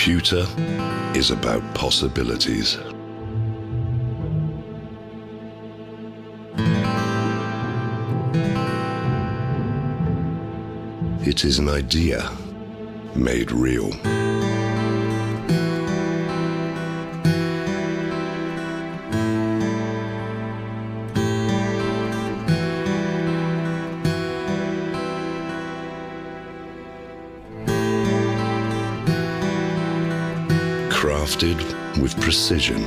Computer is about possibilities. It is an idea made real. Crafted with precision.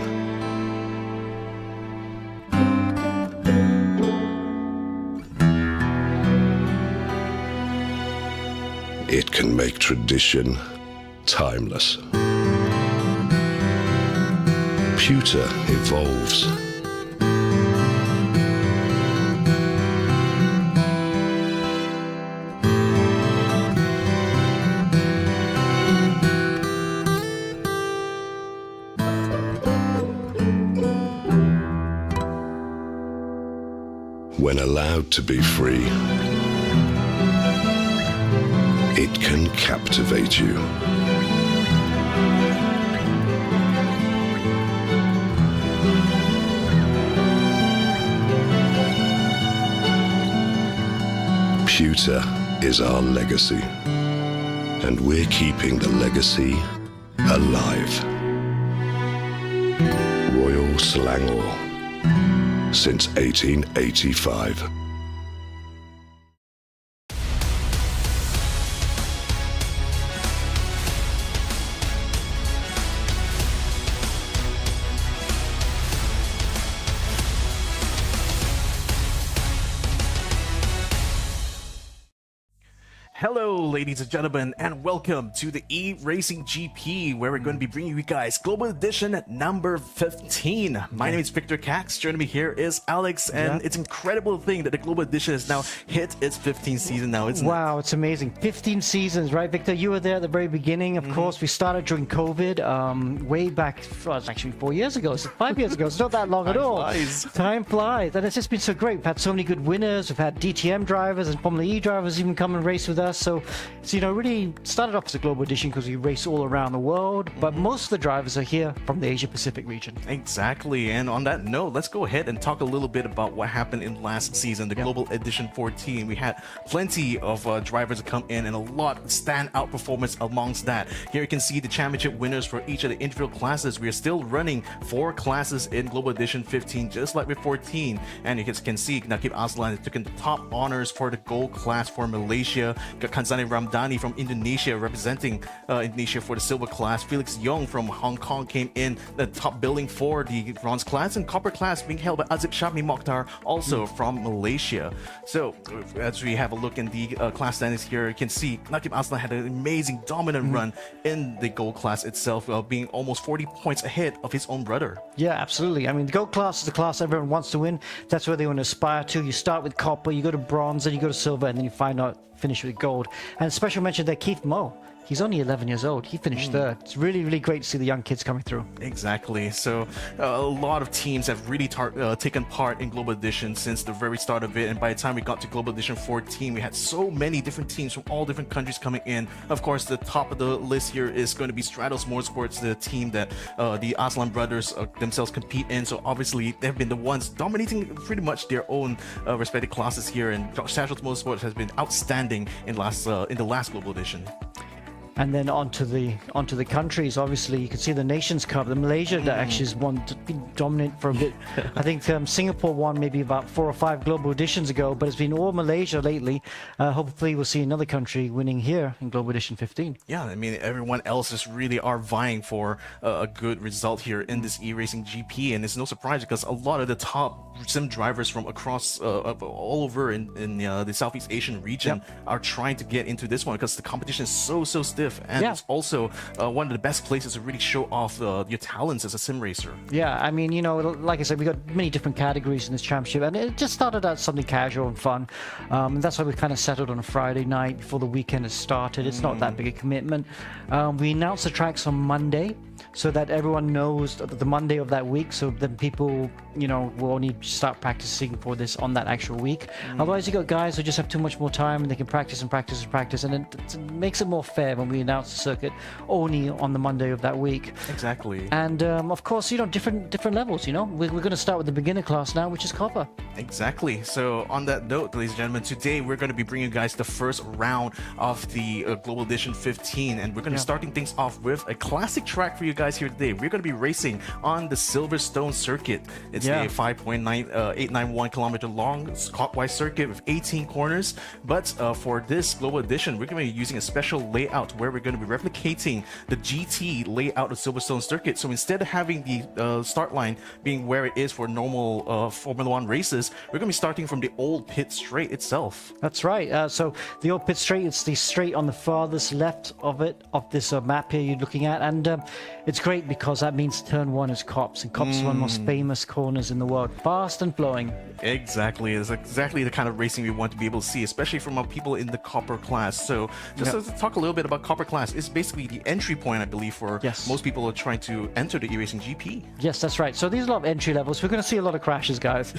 It can make tradition timeless. Computer evolves. When allowed to be free, it can captivate you. Computer is our legacy, and we're keeping the legacy alive. Royal Selangor, since 1885. Hello, ladies and gentlemen, and welcome to the eRacing GP, where we're going to be bringing you guys Global Edition number 15. My name is Victor Cax. Joining me here is Alex, and it's an incredible thing that the Global Edition has now hit its 15th season now, isn't it? Wow, it's amazing. 15 seasons, right, Victor? You were there at the very beginning. Of course, we started during COVID, way back, well, it's actually 4 years ago, so 5 years ago. It's not that long at all. Flies. Time flies. And it's just been so great. We've had so many good winners. We've had DTM drivers and Formula E drivers even come and race with us. So you know, really started off as a global edition because we race all around the world, but most of the drivers are here from the Asia Pacific region. Exactly. And on that note, let's go ahead and talk a little bit about what happened in last season, the Global Edition 14. We had plenty of drivers come in and a lot of standout performance amongst that. Here you can see the championship winners for each of the individual classes. We are still running 4 classes in Global Edition 15, just like with 14. And you can see Nakib Aslan took in the top honors for the gold class for Malaysia. Got Kanzani Ramdhani from Indonesia representing Indonesia for the silver class. Felix Young from Hong Kong came in the top billing for the bronze class, and copper class being held by Azib Shami Mokhtar, also from Malaysia. So as we have a look in the class standings here, you can see Nakib Aslan had an amazing dominant run in the gold class itself, being almost 40 points ahead of his own brother. Yeah, absolutely. I mean, the gold class is the class everyone wants to win. That's where they want to aspire to. You start with copper, you go to bronze, then you go to silver, and then you finish with gold. And special mention there, Keith Moe. He's only 11 years old. He finished third. It's really, really great to see the young kids coming through. Exactly. So a lot of teams have really taken part in Global Edition since the very start of it. And by the time we got to Global Edition 14, we had so many different teams from all different countries coming in. Of course, the top of the list here is going to be Stratos Motorsports, the team that the Aslan brothers themselves compete in. So obviously, they've been the ones dominating pretty much their own respective classes here. And Stratos Motorsports has been outstanding in the last Global Edition. And then onto the countries. Obviously, you can see the Nations Cup. The Malaysia that actually has been dominant for a bit. I think Singapore won maybe about 4 or 5 global editions ago, but it's been all Malaysia lately. Hopefully, we'll see another country winning here in Global Edition 15. Yeah, I mean, everyone else is really are vying for a good result here in this eRacing GP, and it's no surprise because a lot of the top sim drivers from across all over in the Southeast Asian region are trying to get into this one because the competition is so stiff. And it's also one of the best places to really show off your talents as a sim racer. Yeah, I mean, you know, like I said, we got many different categories in this championship, and it just started out something casual and fun. And that's why we kind of settled on a Friday night before the weekend has started. It's not that big a commitment. We announced the tracks on Monday. so that everyone knows the Monday of that week. So then people, will only start practicing for this on that actual week. Otherwise, you got guys who just have too much more time and they can practice and practice and practice, and it makes it more fair when we announce the circuit only on the Monday of that week. Exactly. And of course, different levels. We're going to start with the beginner class now, which is Copper. Exactly. So on that note, ladies and gentlemen, today we're going to be bringing you guys the first round of the Global Edition 15, and we're going to be starting things off with a classic track for you guys here today. We're going to be racing on the Silverstone circuit. It's a 5.891 kilometer long clockwise circuit with 18 corners. But for this Global Edition, we're going to be using a special layout where we're going to be replicating the GT layout of Silverstone circuit. So instead of having the start line being where it is for normal Formula One races, we're going to be starting from the old pit straight itself. That's right. So the old pit straight, it's the straight on the farthest left of this map here you're looking at, and it's great because that means turn 1 is Copse, and Copse is one of the most famous corners in the world, fast and flowing. Exactly. It's exactly the kind of racing we want to be able to see, especially from our people in the Copper class. So just to talk a little bit about Copper class, it's basically the entry point, I believe, for most people who are trying to enter the eRacing GP. Yes, that's right. So these are a lot of entry levels. We're going to see a lot of crashes, guys.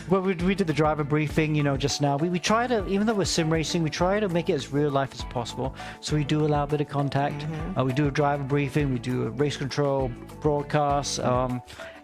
Well, we did the driver briefing, just now. We try to, even though we're sim racing, we try to make it as real life as possible. So we do allow a bit of contact. We do a driver briefing. We do a race control broadcast.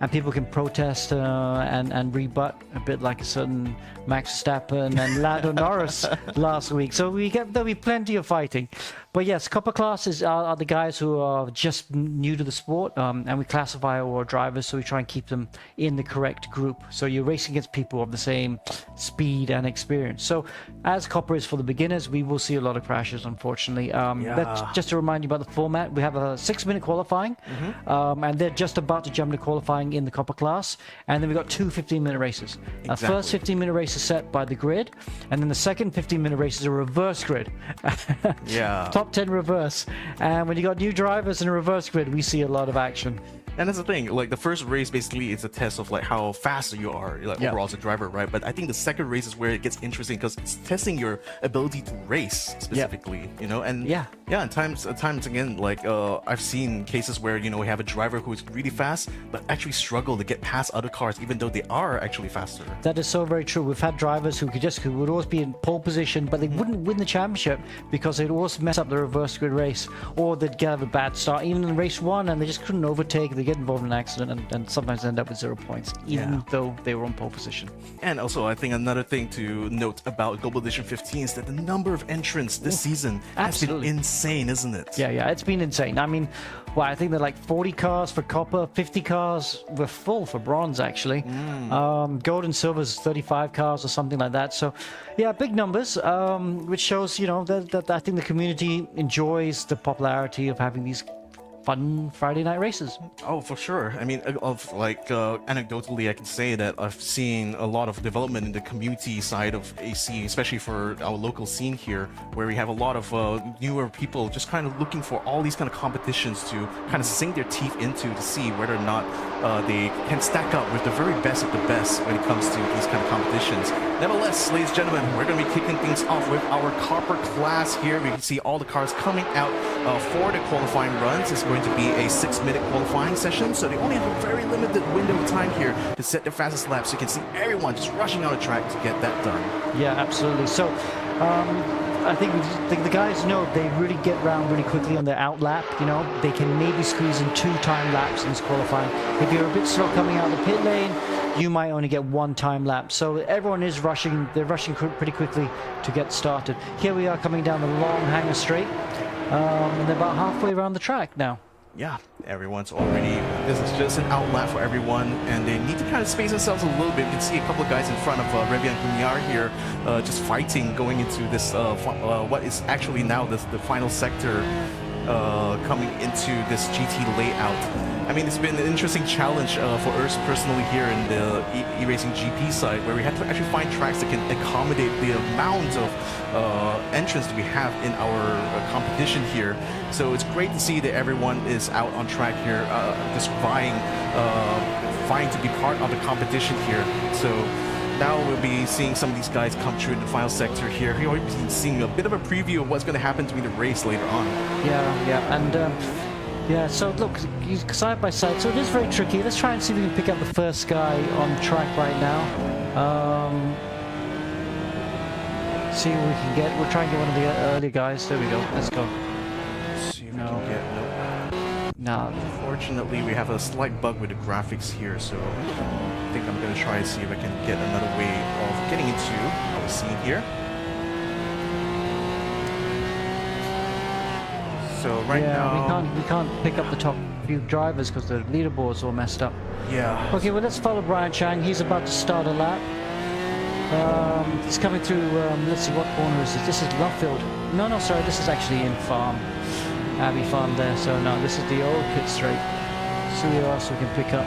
And people can protest and rebut a bit like a certain Max Verstappen and Lando Norris last week. So there'll be plenty of fighting. But yes, Copper classes are the guys who are just new to the sport, and we classify our drivers, so we try and keep them in the correct group. So you're racing against people of the same speed and experience. So as Copper is for the beginners, we will see a lot of crashes, unfortunately. But just to remind you about the format, we have a 6-minute qualifying, and they're just about to jump to qualifying in the Copper class, and then we've got 2 15-minute races. Exactly. First 15-minute race is set by the grid, and then the second 15-minute race is a reverse grid. Top 10 reverse, and when you got new drivers in a reverse grid, we see a lot of action. And that's the thing, like the first race basically is a test of like how fast you are overall as a driver, right? But I think the second race is where it gets interesting because it's testing your ability to race specifically, and and times again, like I've seen cases where we have a driver who is really fast but actually struggle to get past other cars even though they are actually faster. That is so very true. We've had drivers who would always be in pole position, but they wouldn't win the championship because they'd always mess up the reverse grid race, or they'd get a bad start even in race 1 and they just couldn't overtake. They get involved in an accident and sometimes end up with 0 points, even though they were on pole position. And also, I think another thing to note about Global Edition 15 is that the number of entrants this season has been insane, isn't it? Yeah, it's been insane. I mean, I think they're like 40 cars for Copper, 50 cars were full for Bronze, actually. Gold and Silver is 35 cars or something like that. So, yeah, big numbers, which shows, that I think the community enjoys the popularity of having these fun Friday night races. Oh, for sure. I mean, anecdotally, I can say that I've seen a lot of development in the community side of AC, especially for our local scene here, where we have a lot of newer people just kind of looking for all these kind of competitions to kind of sink their teeth into to see whether or not they can stack up with the very best of the best when it comes to these kind of competitions. Nevertheless, ladies and gentlemen, we're going to be kicking things off with our Copper class here. We can see all the cars coming out for the qualifying runs. It's going to be a 6-minute qualifying session, so they only have a very limited window of time here to set their fastest lap, so you can see everyone just rushing on the track to get that done. Yeah, absolutely. So I think the guys know they really get around really quickly on their out lap. They can maybe squeeze in 2 time laps in this qualifying. If you're a bit slow coming out of the pit lane, you might only get 1 time lap. So everyone is rushing. They're rushing pretty quickly to get started. Here we are coming down the long hanger straight, and they're about halfway around the track now. Yeah, everyone's already, this is just an out lap for everyone, and they need to kind of space themselves a little bit. You can see a couple of guys in front of Revian Gunyar here just fighting going into this, what is actually now the final sector coming into this GT layout. I mean, it's been an interesting challenge for us personally here in the eRacing GP side, where we had to actually find tracks that can accommodate the amount of entrants that we have in our competition here. So it's great to see that everyone is out on track here, just vying to be part of the competition here. So now we'll be seeing some of these guys come through in the final sector here. We'll be seeing a bit of a preview of what's going to happen during the race later on. Yeah, and Yeah, so look, he's side by side, so it is very tricky. Let's try and see if we can pick up the first guy on the track right now. See what we can get. We'll try and get one of the early guys. There we go. Let's go. See if we can get... No. Unfortunately, we have a slight bug with the graphics here, so I think I'm going to try and see if I can get another way of getting into our scene here. So right now... we can't pick up the top few drivers because the leaderboard's all messed up. Yeah. Okay, well, let's follow Brian Chang. He's about to start a lap. He's coming through, let's see, what corner is this? This is Luffield. No, sorry, this is actually in Farm. Abbey Farm there, so no, this is the old pit straight. See who else we can pick up.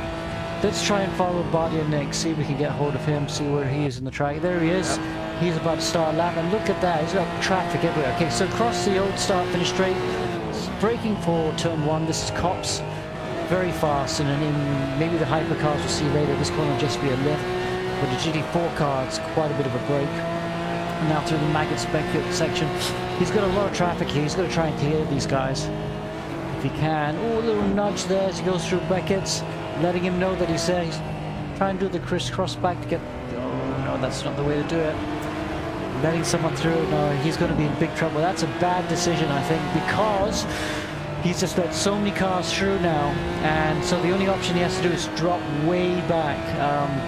Let's try and follow Bardia next, see if we can get hold of him, see where he is in the track. There he is. Yep. He's about to start a lap, and look at that, he's got traffic everywhere. Okay, so across the old start-finish straight, braking for turn 1, this is Cops. Very fast, and in maybe the hypercars we'll see later, this corner will just be a lift. With the GT4 car, it's quite a bit of a break. Now through the Maggot section. He's got a lot of traffic here. He's got to try and clear these guys if he can. Oh, a little nudge there as he goes through Beckett's, letting him know that he's there. He's trying to do the crisscross back to get... Oh, no, that's not the way to do it. Letting someone through. No, he's going to be in big trouble. That's a bad decision, I think, because he's just let so many cars through now, and so the only option he has to do is drop way back,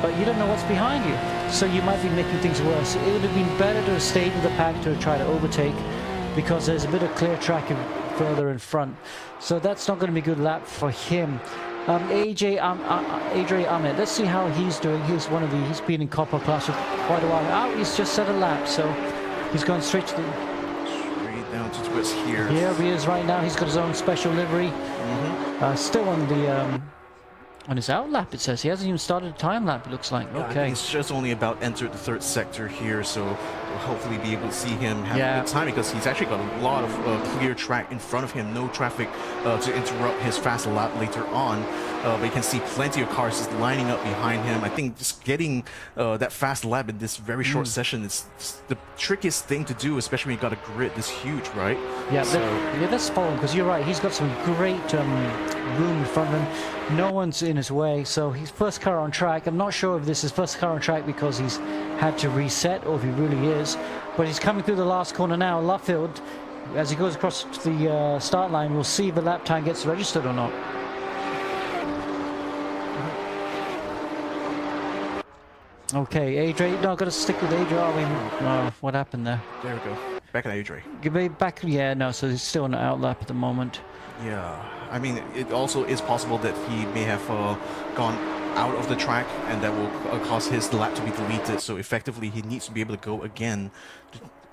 but you don't know what's behind you, so you might be making things worse. It would have been better to have stayed with the pack to try to overtake, because there's a bit of clear track further in front, so that's not going to be a good lap for him. Adrian Ahmed, let's see how he's doing. He's been in Copper class for quite a while. Oh, he's just set a lap, so he's gone straight to the... down to twist here. Here he is right now. He's got his own special livery. Still on the on his out lap, it says. He hasn't even started a time lap, it looks like. Yeah, okay. He's just only about entered the third sector here, so we'll hopefully be able to see him have a good time, because he's actually got a lot of clear track in front of him, no traffic to interrupt his fast lap later on. But you can see plenty of cars just lining up behind him. I think just getting that fast lap in this very short session is the trickiest thing to do, especially when you got a grid this huge, right? Yeah, so, let's follow him, because you're right. He's got some great room in front of him. No one's in his way, so he's first car on track. I'm not sure if this is first car on track because he's had to reset, or if he really is. But he's coming through the last corner now. Luffield, as he goes across the start line, we'll see if the lap time gets registered or not. Okay, Adrian. No, I've got to stick with Adrian. Oh, what happened there? There we go. Back at Adrian. Give me back. Yeah, no. So he's still on the out lap at the moment. Yeah, I mean, it also is possible that he may have gone out of the track, and that will cause his lap to be deleted. So effectively, he needs to be able to go again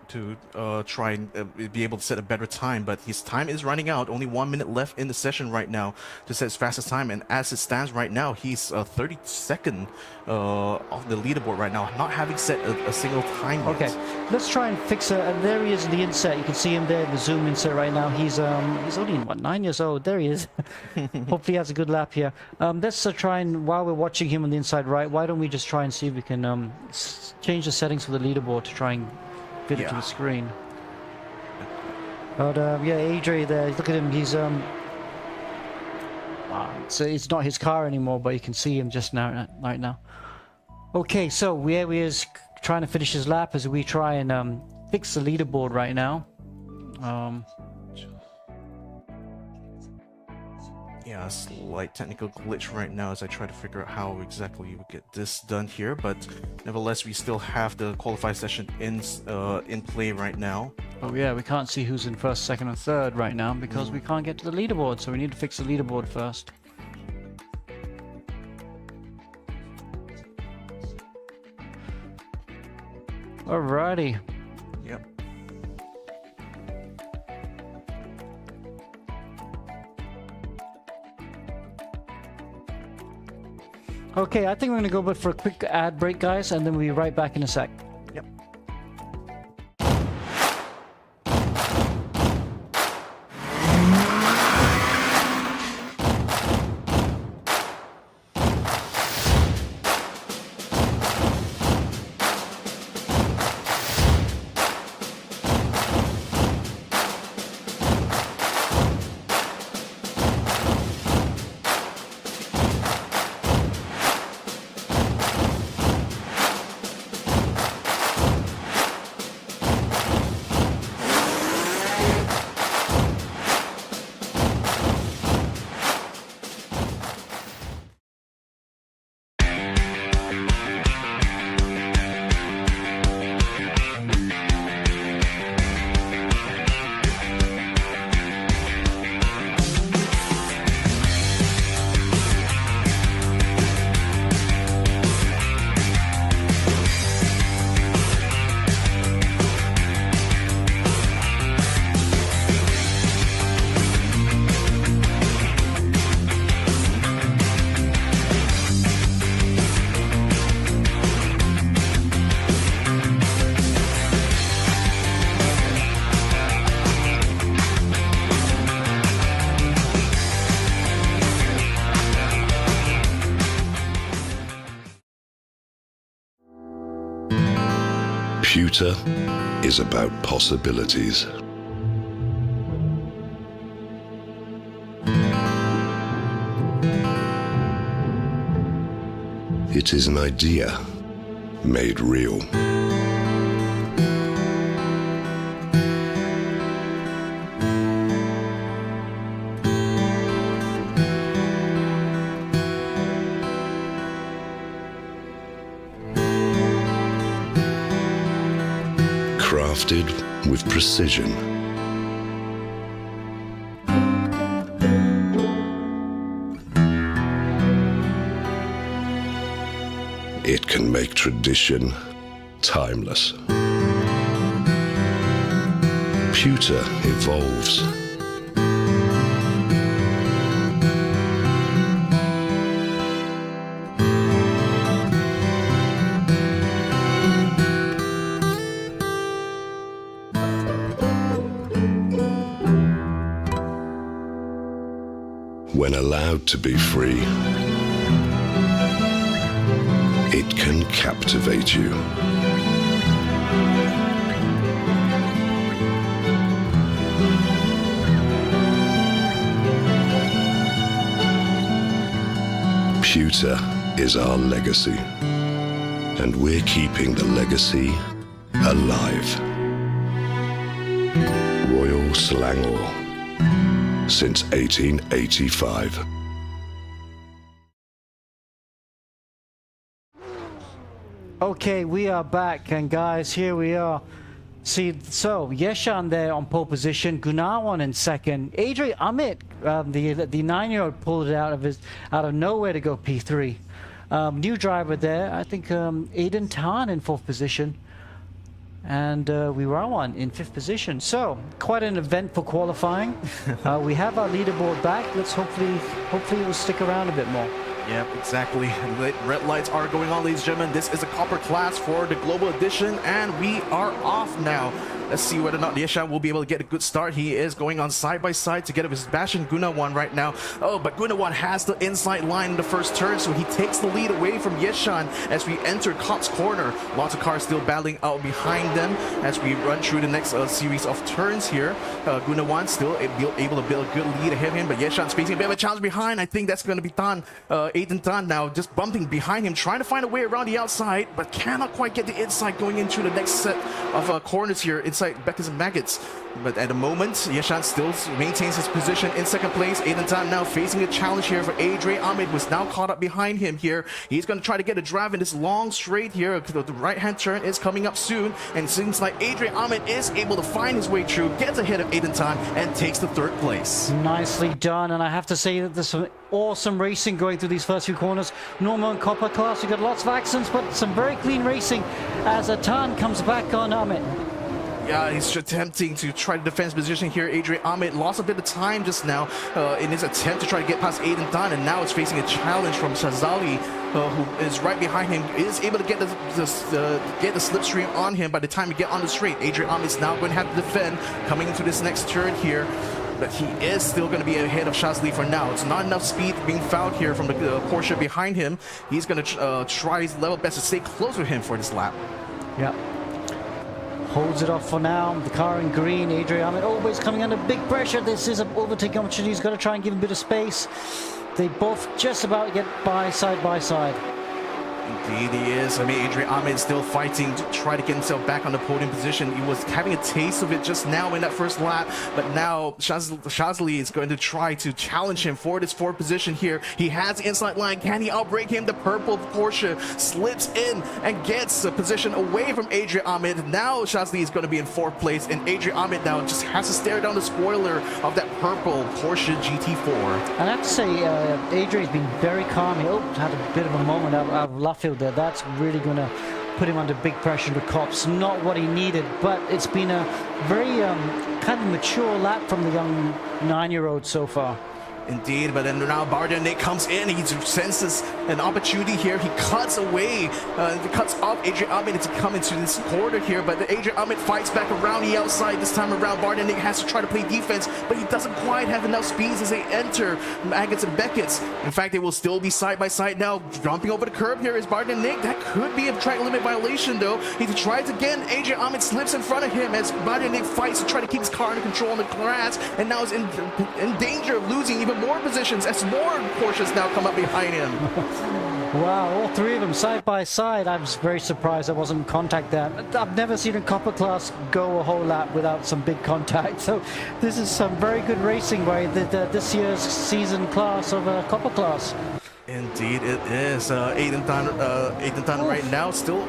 to try and be able to set a better time, but his time is running out. Only 1 minute left in the session right now to set his fastest time, and as it stands right now, he's 32nd off the leaderboard right now, not having set a single time yet. Okay, let's try and fix it. And there he is in the inset. You can see him there, the zoom inset right now. He's only, what, 9 years old. There he is. Hopefully he has a good lap here. Let's try and, while we're watching him on the inside right, why don't we just try and see if we can change the settings for the leaderboard to try and fit it to the screen. But yeah, Adrian there, look at him, he's so it's not his car anymore, but you can see him just now, right now. Okay, so here he is trying to finish his lap as we try and fix the leaderboard right now. Yeah, a slight technical glitch right now as I try to figure out how exactly we get this done here, but nevertheless, we still have the qualify session in play right now. Oh yeah, we can't see who's in first, second, and third right now because we can't get to the leaderboard, so we need to fix the leaderboard first. Alrighty. Yep. Okay, I think we're going to go for a quick ad break, guys, and then we'll be right back in a sec. Yep. Pewter is about possibilities. It is an idea made real. Crafted with precision. It can make tradition timeless. Pewter evolves. When allowed to be free, it can captivate you. Pewter is our legacy, and we're keeping the legacy alive. Royal Selangor, since 1885. Okay, we are back, and guys, here we are. See, so Yeshan there on pole position, Gunawan in second. Adrian Amit, the 9-year-old, pulled it out of nowhere to go P3. New driver there, I think Aiden Tan in 4th position, and Wirawan in 5th position. So quite an event for qualifying. We have our leaderboard back. Let's hopefully it will stick around a bit more. Yep, exactly. Red lights are going on, ladies and gentlemen. This is a copper class for the Global Edition, and we are off now. Let's see whether or not Yeshan will be able to get a good start. He is going on side-by-side together with Sebastian Gunawan right now. Oh, but Gunawan has the inside line in the first turn, so he takes the lead away from Yeshan as we enter Cops Corner. Lots of cars still battling out behind them as we run through the next series of turns here. Gunawan still able to build a good lead ahead of him, but Yeshan's facing a bit of a challenge behind. I think that's going to be Tan, Aiden Tan now just bumping behind him, trying to find a way around the outside, but cannot quite get the inside going into the next set of corners here inside Beckers and Maggots. But at the moment, Yeshan still maintains his position in second place. Aiden Tan now facing a challenge here for Adrian Ahmed, who's now caught up behind him here. He's going to try to get a drive in this long straight here. The right-hand turn is coming up soon, and it seems like Adrian Ahmed is able to find his way through, gets ahead of Aiden Tan, and takes the 3rd place. Nicely done, and I have to say that there's some awesome racing going through these first few corners. Normal and copper class, we've got lots of accidents, but some very clean racing as Tan comes back on Ahmed. Yeah, he's attempting to try to defend his position here. Adrian Ahmed lost a bit of time just now in his attempt to try to get past Aiden Tan, and now is facing a challenge from Shazali, who is right behind him, is able to get the slipstream on him by the time we get on the straight. Adrian Ahmed is now going to have to defend coming into this next turn here. But he is still going to be ahead of Shazali for now. It's not enough speed being found here from the Porsche behind him. He's going to try his level best to stay close to him for this lap. Yeah. Holds it off for now. The car in green. Adrian Ahmed always coming under big pressure. This is an overtaking opportunity. He's got to try and give him a bit of space. They both just about get by side by side. Indeed he is. I mean, Adrian Ahmed still fighting to try to get himself back on the podium position. He was having a taste of it just now in that first lap, but now Shazali is going to try to challenge him for this 4th position here. He has the inside line. Can he outbrake him? The purple Porsche slips in and gets a position away from Adrian Ahmed. Now Shazali is going to be in 4th place, and Adrian Ahmed now just has to stare down the spoiler of that purple Porsche GT4. And I have to say, Adrian's been very calm. He had a bit of a moment out of left field there. That's really going to put him under big pressure in the Cops. Not what he needed, but it's been a very kind of mature lap from the young 9-year-old so far. Indeed, but then now Bardet comes in. He senses an opportunity here. He cuts away, cuts off Adrian Ahmed to come into this corner here. But Adrian Ahmed fights back around the outside this time around. Bardet has to try to play defense, but he doesn't quite have enough speeds as they enter Maggots and Beckett's. In fact, they will still be side by side now. Jumping over the curb here is Bardet. That could be a track limit violation though. He tries again. Adrian Ahmed slips in front of him as Bardet fights to try to keep his car under control on the grass, and now is in danger of losing even more positions as more Porsches now come up behind him. Wow, all three of them side by side. I was very surprised there wasn't contact there. I've never seen a copper class go a whole lap without some big contact. So this is some very good racing by this year's season class of copper class. Indeed it is. Aiden Tan right now still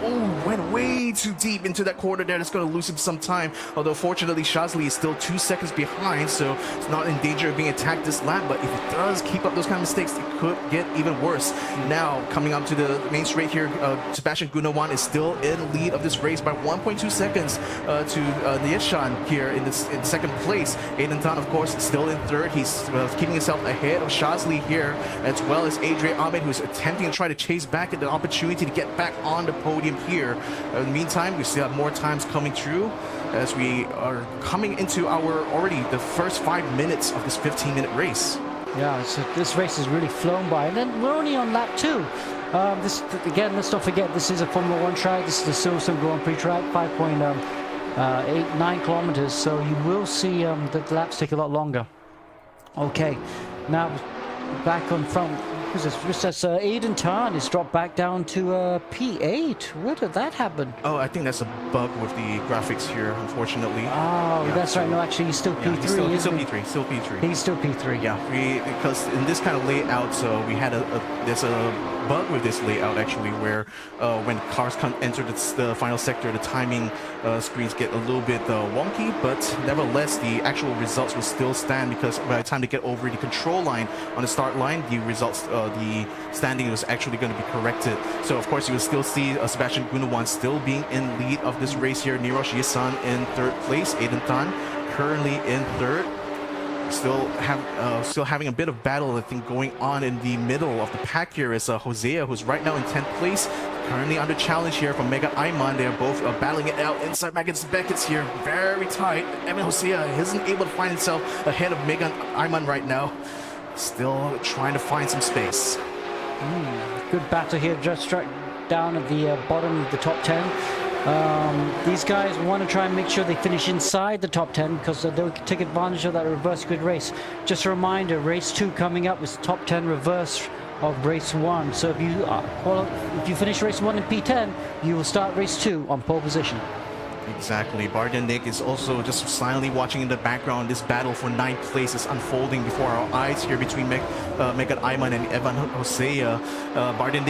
went way too deep into that corner there. That's going to lose him some time. Although fortunately Shazli is still 2 seconds behind, so it's not in danger of being attacked this lap. But if he does keep up those kind of mistakes, it could get even worse. Now coming up to the main straight here, Sebastian Gunawan is still in lead of this race by 1.2 seconds to Nieshan here in second place. Aiden Tan, of course, still in third. He's keeping himself ahead of Shazli here, as well as Adrian Ahmed, who's attempting to try to chase back at the opportunity to get back on the podium here. In the meantime, we still have more times coming through as we are coming into the first 5 minutes of this 15-minute race. Yeah, so this race has really flown by, and then we're only on lap 2. Again, let's not forget, this is a Formula 1 track. This is the Silverstone Grand Prix track, 5.89 kilometers, so you will see the laps take a lot longer. Okay, now back on front. Who's this? Aiden Tan is dropped back down to P8. Where did that happen? Oh, I think that's a bug with the graphics here, unfortunately. Oh, yeah, that's right. No, actually, he's still P3. He's still P3. Still P3. He's still P3. Yeah, because in this kind of layout, so we had there's a bug with this layout actually, where when cars enter the final sector, the timing screens get a little bit wonky, but nevertheless, the actual results will still stand, because by the time they get over the control line on the start line, the results, the standing was actually going to be corrected. So of course, you will still see Sebastian Gunawan still being in lead of this race here. Nirosh Yisan in third place. Aiden Tan currently in third. Still having a bit of battle, I think, going on in the middle of the pack here is Hosea, who's right now in 10th place. Currently under challenge here from Megan Ayman. They're both battling it out inside Maggots Beckett's here. Very tight. Evan Hosea isn't able to find himself ahead of Megan Ayman right now. Still trying to find some space. Good battle here, just right down at the bottom of the top 10. These guys want to try and make sure they finish inside the top 10, because they'll take advantage of that reverse grid race. Just a reminder, race 2 coming up is top 10 reverse of race 1. So if you finish race 1 in P10, you will start race 2 on pole position. Exactly. Bardet is also just silently watching in the background. This battle for 9th place is unfolding before our eyes here between Megan Ayman and Evan Hosea. Bardet,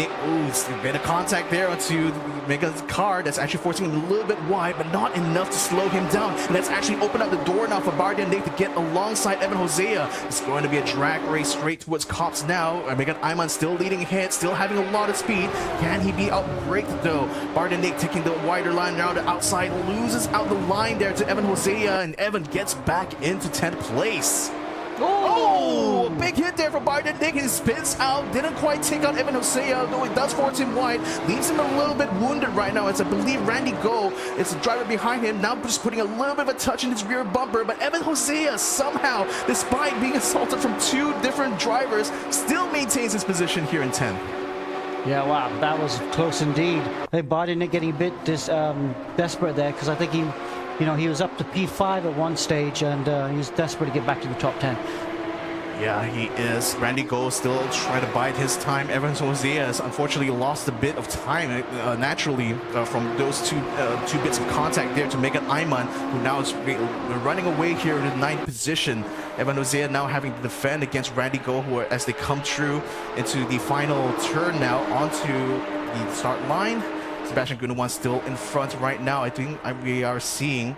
it's a bit of contact there onto Megan's car. That's actually forcing him a little bit wide, but not enough to slow him down. And that's actually opened up the door now for Bardet to get alongside Evan Hosea. It's going to be a drag race straight towards Cops now. Megan Ayman still leading ahead, still having a lot of speed. Can he be outbraked though? Bardet taking the wider line now, the outside, loses out the line there to Evan Hosea, and Evan gets back into 10th place. Oh, a big hit there from Bardet. He spins out, didn't quite take out Evan Hosea, though it does force him wide, leaves him a little bit wounded right now, as I believe Randy Go is the driver behind him, now just putting a little bit of a touch in his rear bumper. But Evan Hosea somehow, despite being assaulted from 2 different drivers, still maintains his position here in 10th. Yeah, wow, that was close indeed. I think Bardet getting a bit desperate there, because I think he was up to P5 at one stage, and he was desperate to get back to the top 10. Yeah, he is. Randy Go still trying to bide his time. Evan Hosea has unfortunately lost a bit of time naturally from those two bits of contact there to Megan Ayman, who now is running away here in the 9th position. Evan Hosea now having to defend against Randy Go, as they come through into the final turn now onto the start line. Sebastian Gunawan still in front right now. I think we are seeing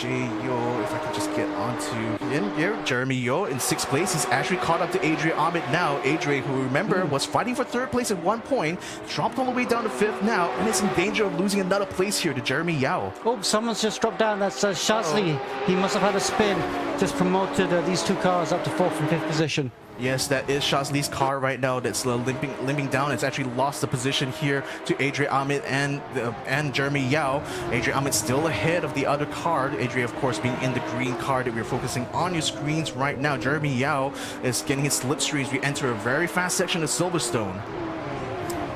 Yo, if I could just get onto him here. Jeremy Yo in 6th place. He's actually caught up to Adrian Ahmed now. Adrian, who remember was fighting for 3rd place at one point, dropped all the way down to 5th now, and is in danger of losing another place here to Jeremy Yao. Oh, someone's just dropped down. That's Shazli. He must have had a spin. just promoted these two cars up to 4th and 5th position. Yes, that is Shazli's car right now that's limping down. It's actually lost the position here to Adrian Amit and Jeremy Yao. Adrian Amit still ahead of the other car. Adrian, of course, being in the green car that we're focusing on your screens right now. Jeremy Yao is getting his slipstreams. We enter a very fast section of Silverstone.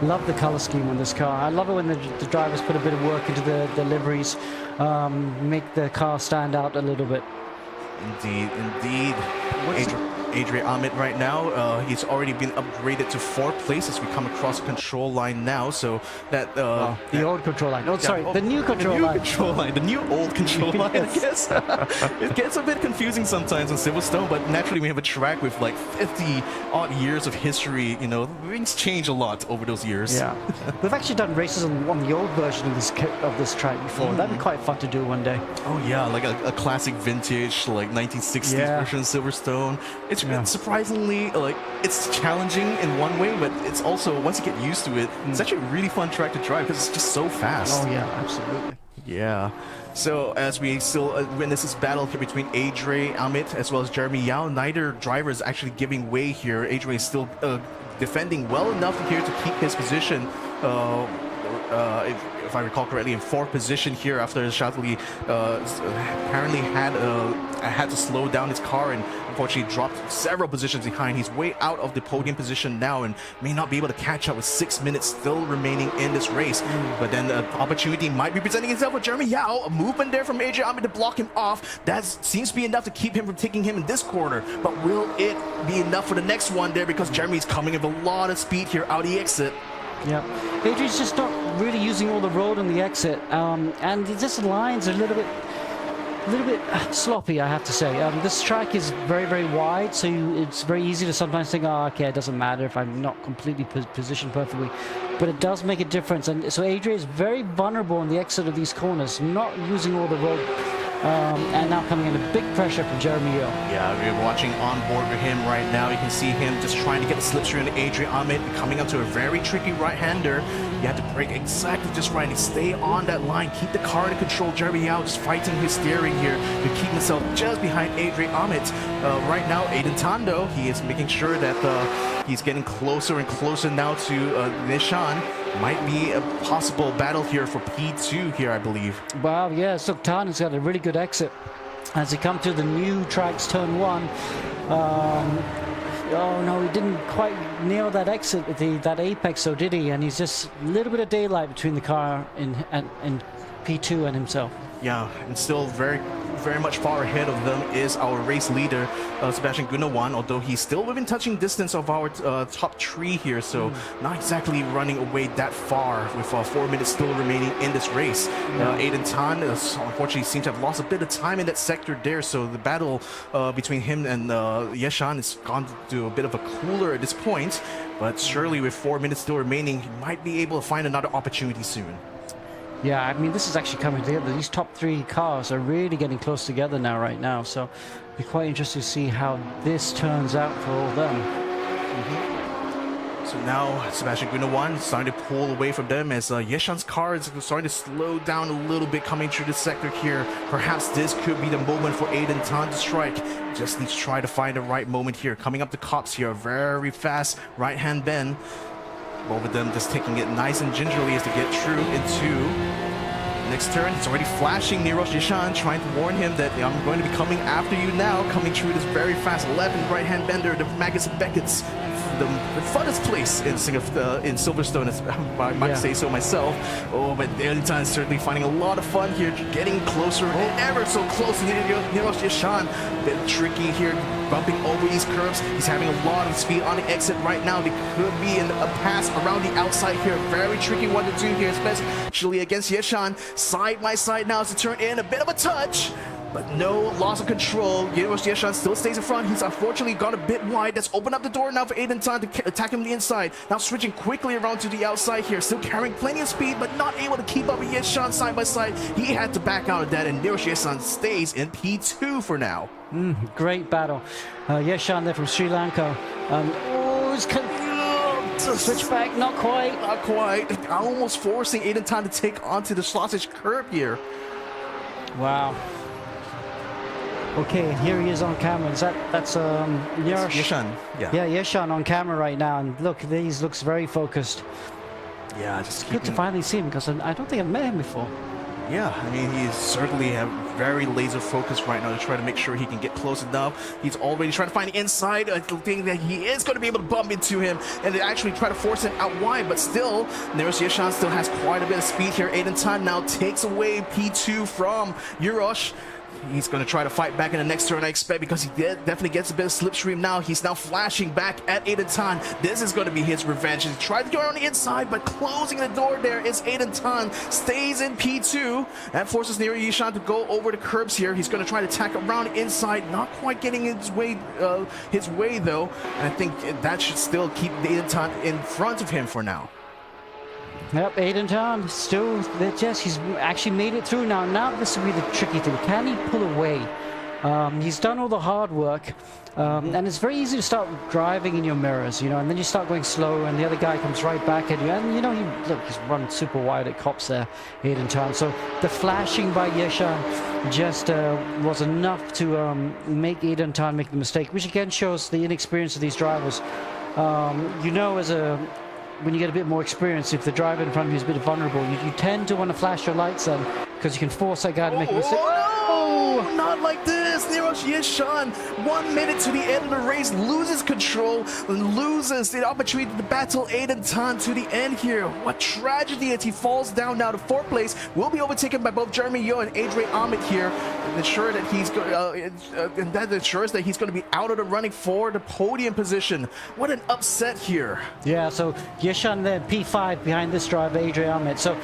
Love the color scheme on this car. I love it when the drivers put a bit of work into the liveries, make the car stand out a little bit. Indeed. Adrian Amit right now, he's already been upgraded to 4th place as we come across the control line now. So that the old control line. Oh, sorry, the new control line. The new old control line. I guess it gets a bit confusing sometimes on Silverstone, but naturally we have a track with like 50 odd years of history. You know, things change a lot over those years. Yeah, we've actually done races on the old version of this track before. That'd be quite fun to do one day. Oh yeah, like a classic vintage like 1960s version of Silverstone. It's surprisingly like it's challenging in one way, but it's also once you get used to it, it's actually a really fun track to drive because it's just so fast. Oh yeah, absolutely. Yeah. So as we still witness this battle here between Adrian Amit as well as Jeremy Yao, neither driver is actually giving way here. Adrian is still defending well enough here to keep his position. If I recall correctly, in 4th position here after Shazli apparently had to slow down his car and unfortunately dropped several positions behind. He's way out of the podium position now and may not be able to catch up with 6 minutes still remaining in this race. But then the opportunity might be presenting itself with Jeremy Yao. A movement there from Adrian Amit to block him off. That seems to be enough to keep him from taking him in this corner. But will it be enough for the next one there? Because Jeremy's coming with a lot of speed here out the exit. Yeah, Adrian's just not really using all the road on the exit, and just lines are a little bit sloppy, I have to say. This track is very, very wide, so it's very easy to sometimes think, oh, okay, it doesn't matter if I'm not completely positioned perfectly, but it does make a difference. And so Adrian is very vulnerable on the exit of these corners, not using all the road. And now coming under big pressure from Jeremy Yao. Yeah, we're watching on board with him right now. You can see him just trying to get the slipstream on Adrian Amit, coming up to a very tricky right-hander. You have to brake exactly just right and stay on that line. Keep the car under control. Jeremy Yao just fighting his steering here to keep himself just behind Adrian Amit. Right now, Aiden Tando, he is making sure that he's getting closer and closer now to Nishan. Might be a possible battle here for P2 here, I believe. Wow, yeah, so Tan's got a really good exit. As he come to the new tracks, turn 1. Oh no, he didn't quite nail that exit, that apex, so did he? And he's just a little bit of daylight between the car and P2 and himself. Yeah, and still very much far ahead of them is our race leader, Sebastian Gunawan, although he's still within touching distance of our top 3 here, so not exactly running away that far with 4 minutes still remaining in this race. Aiden Tan unfortunately seems to have lost a bit of time in that sector there, so the battle between him and Yeshan has gone to a bit of a cooler at this point, but surely with 4 minutes still remaining, he might be able to find another opportunity soon. Yeah, I mean, this is actually coming together. These top 3 cars are really getting close together now, right now. So it'll be quite interesting to see how this turns out for all of them. So now Sebastian Gunawan is starting to pull away from them as Yeshan's car is starting to slow down a little bit coming through the sector here. Perhaps this could be the moment for Aiden Tan to strike. Just needs to try to find the right moment here. Coming up the cops here, very fast right-hand bend. Both of them just taking it nice and gingerly as to get through into next turn. It's already flashing Nirosh Yeshan, trying to warn him that I'm going to be coming after you now, coming through this very fast left and right-hand bender, the Magus Beckett's the funnest place in Silverstone, as I might say so myself. Oh, but Aiden Tan is certainly finding a lot of fun here, getting closer and ever so close to Nirosh Yeshan. A bit tricky here, bumping over these curves. He's having a lot of speed on the exit right now. There could be a pass around the outside here. Very tricky one to do here, especially against Yeshan. Side by side now as to turn in. A bit of a touch, but no loss of control. Yeshan still stays in front. He's unfortunately gone a bit wide. That's opened up the door now for Aiden Tan to attack him on the inside. Now switching quickly around to the outside here. Still carrying plenty of speed, but not able to keep up with Yeshan side by side. He had to back out of that, and Nirosh Yeshan stays in P2 for now. Great battle. Yeshan there from Sri Lanka. Switch back, not quite. Not quite. Almost forcing Aiden Tan to take onto the sausage curb here. Wow. Okay, and here he is on camera. That's Yash? Yeshan. Yeah. Yeah, Yeshan on camera right now, and look, he looks very focused. Yeah, just Good to keeping. finally see him because I don't think I've met him before. Yeah, I mean, he's certainly very laser focused right now to try to make sure he can get close enough. He's already trying to find the inside. I think that he is going to be able to bump into him and actually try to force him out wide. But still, Neros Yeshan still has quite a bit of speed here. Aiden Tan now takes away P2 from Yurosh. He's going to try to fight back in the next turn, I expect, because he definitely gets a bit of slipstream now. He's now flashing back at Aiden Tan. This is going to be his revenge. He tried to go around the inside, but closing the door there is Aiden Tan. Stays in P2. That forces Nero Yishan to go over the curbs here. He's going to try to attack around the inside, not quite getting his way though. And I think that should still keep Aiden Tan in front of him for now. Yep, Aiden Tan still, yes, he's actually made it through now. Now this will be the tricky thing. Can he pull away? He's done all the hard work, and it's very easy to start driving in your mirrors, you know, and then you start going slow, and the other guy comes right back at you, and you know, he's run super wide at cops there, Aiden Tan. So the flashing by Yeshan just was enough to make Aiden Tan make the mistake, which again shows the inexperience of these drivers. You know, when you get a bit more experience, if the driver in front of you is a bit vulnerable, you tend to want to flash your lights on because you can force that guy to make a mistake. Oh, not like this. Neros Yeshan, 1 minute to the end of the race, loses control, loses the opportunity to battle Aiden Tan to the end here. What tragedy as he falls down now to 4th place. Will be overtaken by both Jeremy Yeo and Adrian Ahmed here, and ensure that and that ensures that he's going to be out of the running for the podium position. What an upset here. Yeah, so Yeshan there, P5 behind this driver, Adrian Ahmed. So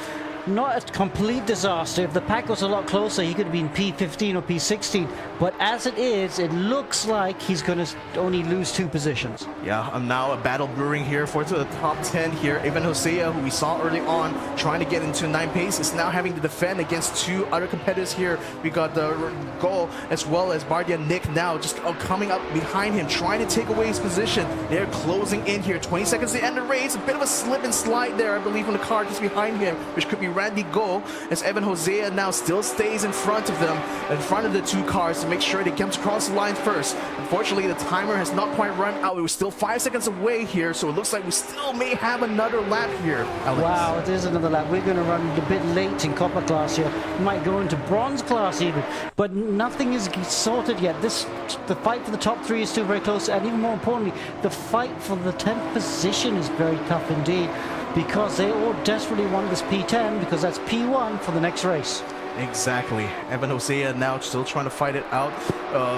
not a complete disaster. If the pack was a lot closer, he could have been P15 or P16. But as it is, it looks like he's going to only lose 2 positions. Yeah, now a battle brewing here for the top 10 here. Evan Hosea, who we saw early on trying to get into 9 pace, is now having to defend against 2 other competitors here. We got the goal as well as Bardia Nick now just coming up behind him, trying to take away his position. They're closing in here. 20 seconds to end the race. A bit of a slip and slide there, I believe, from the car just behind him, which could be Randy Go, as Evan Hosea now still stays in front of them, in front of the 2 cars to make sure they get across the line first. Unfortunately, the timer has not quite run out. It was still 5 seconds away here, so it looks like we still may have another lap here, Alex. Wow, it is another lap. We're going to run a bit late in copper class here. We might go into bronze class even, but nothing is sorted yet. The fight for the top 3 is still very close, and even more importantly, the fight for the 10th position is very tough indeed, because they all desperately want this P10, because that's P1 for the next race. Exactly. Evan Hosea now still trying to fight it out.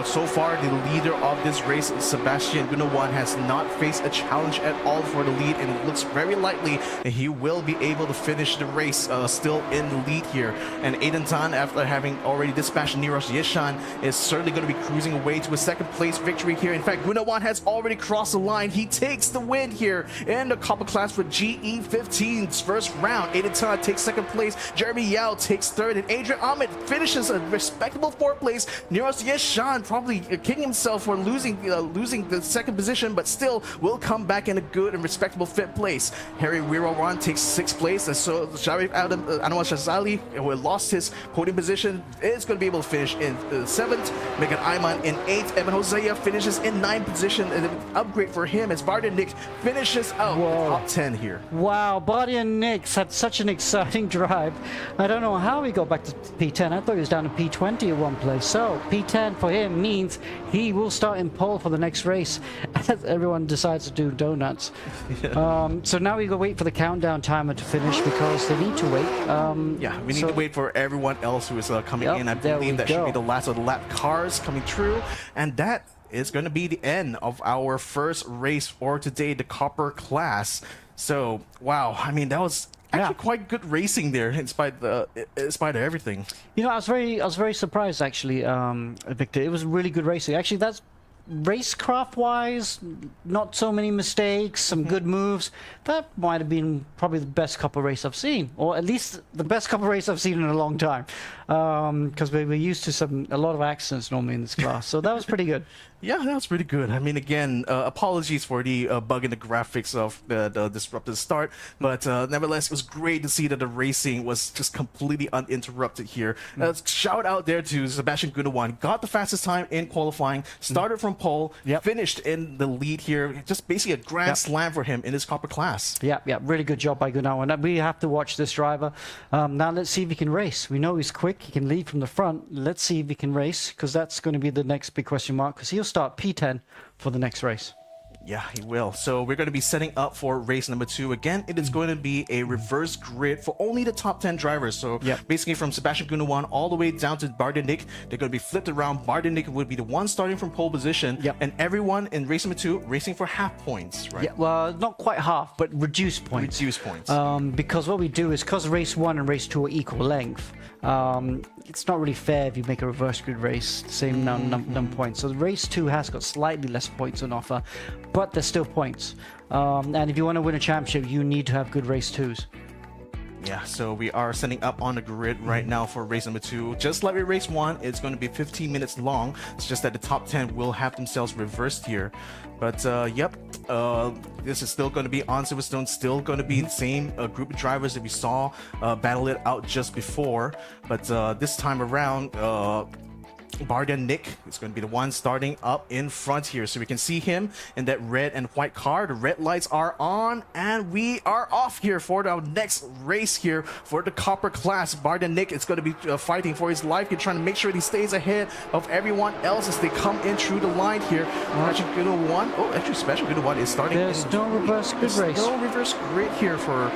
So far, the leader of this race, Sebastian Gunawan, has not faced a challenge at all for the lead, and it looks very likely that he will be able to finish the race still in the lead here. And Aiden Tan, after having already dispatched Neros Yeshan, is certainly going to be cruising away to a 2nd place victory here. In fact, Gunawan has already crossed the line. He takes the win here in the copper class for GE15's first round. Aiden Tan takes 2nd place. Jeremy Yao takes 3rd, and Adrian Ahmed finishes a respectable 4th place. Neros Yeshan probably kicking himself for losing the 2nd position, but still will come back in a good and respectable 5th place. Harry Wirawan takes 6th place, and so Sharif Anwar Shazali, who lost his podium position, is going to be able to finish in 7th. Megan Ayman in 8th. Evan Hosea finishes in 9th position, and an upgrade for him as Barden Nick finishes out top 10 here. Wow, Bardia Nick had such an exciting drive. I don't know how he got back to P10. I thought he was down to P20 at one place. So P10 for him means he will start in pole for the next race as everyone decides to do donuts. So now we go wait for the countdown timer to finish, because they need to wait. Yeah, we need to wait for everyone else who is coming in. I believe that should be the last of the lap cars coming through, and that is going to be the end of our first race for today, the copper class. So wow, I mean, that was actually quite good racing there, in spite of everything. You know, I was very surprised actually, Victor. It was really good racing. Actually, that's racecraft wise, not so many mistakes, some good moves. That might have been probably the best copper race I've seen, or at least the best copper race I've seen in a long time. because we're used to a lot of accidents normally in this class. So that was pretty good. Yeah, that was pretty good. I mean, again, apologies for the bug in the graphics of the disrupted start, but nevertheless, it was great to see that the racing was just completely uninterrupted here. Shout out there to Sebastian Gunawan. Got the fastest time in qualifying, started from pole, finished in the lead here. Just basically a grand slam for him in his copper class. Yeah, really good job by Gunawan. We have to watch this driver. Now let's see if he can race. We know he's quick. He can lead from the front. Let's see if he can race, because that's going to be the next big question mark, because he'll start P10 for the next race. Yeah, he will. So we're going to be setting up for race number 2. Again, it is going to be a reverse grid for only the top 10 drivers. So basically from Sebastian Gunawan all the way down to Bardenik, they're going to be flipped around. Bardenik would be the one starting from pole position, and everyone in race number 2 racing for half points, right? Yeah, well, not quite half, but reduced points. Reduced points. Because what we do is, because race 1 and race 2 are equal length, it's not really fair if you make a reverse grid race, the same number of points. So race 2 has got slightly less points on offer, but there's still points. And if you want to win a championship, you need to have good race 2s. Yeah, so we are setting up on the grid right now for race number 2. Just like with race 1, it's going to be 15 minutes long. It's just that the top 10 will have themselves reversed here. But this is still going to be on Silverstone, still going to be the same group of drivers that we saw battle it out just before. But this time around, Bardenik is going to be the one starting up in front here. So we can see him in that red and white car. The red lights are on, and we are off here for our next race here for the copper class. Bardenik is going to be fighting for his life. He's trying to make sure he stays ahead of everyone else as they come in through the line here. Sebastian Gunawan. Oh, actually, Sebastian Gunawan is starting. There's no reverse grid race. No reverse grid here for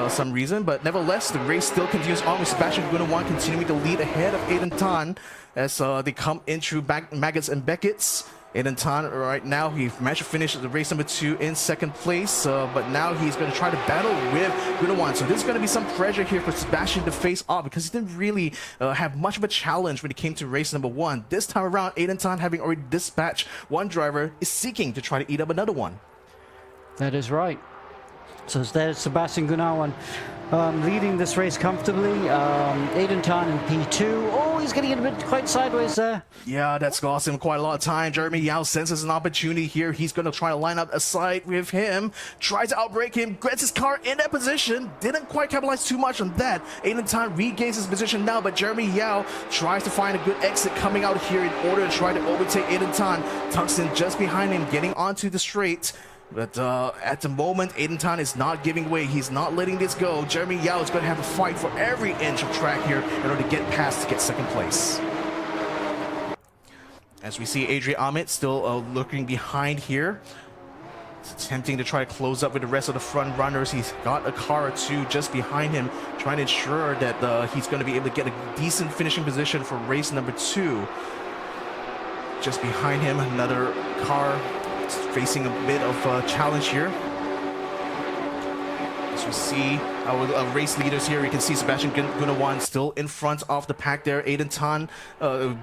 some reason, but nevertheless, the race still continues on with Sebastian Gunawan continuing to lead ahead of Aiden Tan as they come in through Maggots and Beckett's. Aiden Tan right now, he managed to finish the race number 2 in second place, but now he's going to try to battle with Gunawan. So there's going to be some pressure here for Sebastian to face off, because he didn't really have much of a challenge when it came to race number 1. This time around, Aiden Tan, having already dispatched one driver, is seeking to try to eat up another one. That is right. So there's Sebastian Gunawan leading this race comfortably. Aiden Tan in P2. Oh, he's getting a bit quite sideways there. Yeah, that's cost him quite a lot of time. Jeremy Yao senses an opportunity here. He's going to try to line up a side with him. Tries to outbrake him. Gets his car in that position. Didn't quite capitalize too much on that. Aiden Tan regains his position now, but Jeremy Yao tries to find a good exit coming out here in order to try to overtake Aiden Tan. Tucks in just behind him, getting onto the straight. But at the moment, Aiden Tan is not giving way. He's not letting this go. Jeremy Yao is going to have to fight for every inch of track here in order to get past to get second place. As we see Adrian Ahmed still looking behind here, attempting to try to close up with the rest of the front runners. He's got a car or two just behind him, trying to ensure that he's going to be able to get a decent finishing position for race number 2. Just behind him, another car facing a bit of a challenge here. As we see our race leaders here, we can see Sebastian Gunawan still in front of the pack there. Aiden Tan,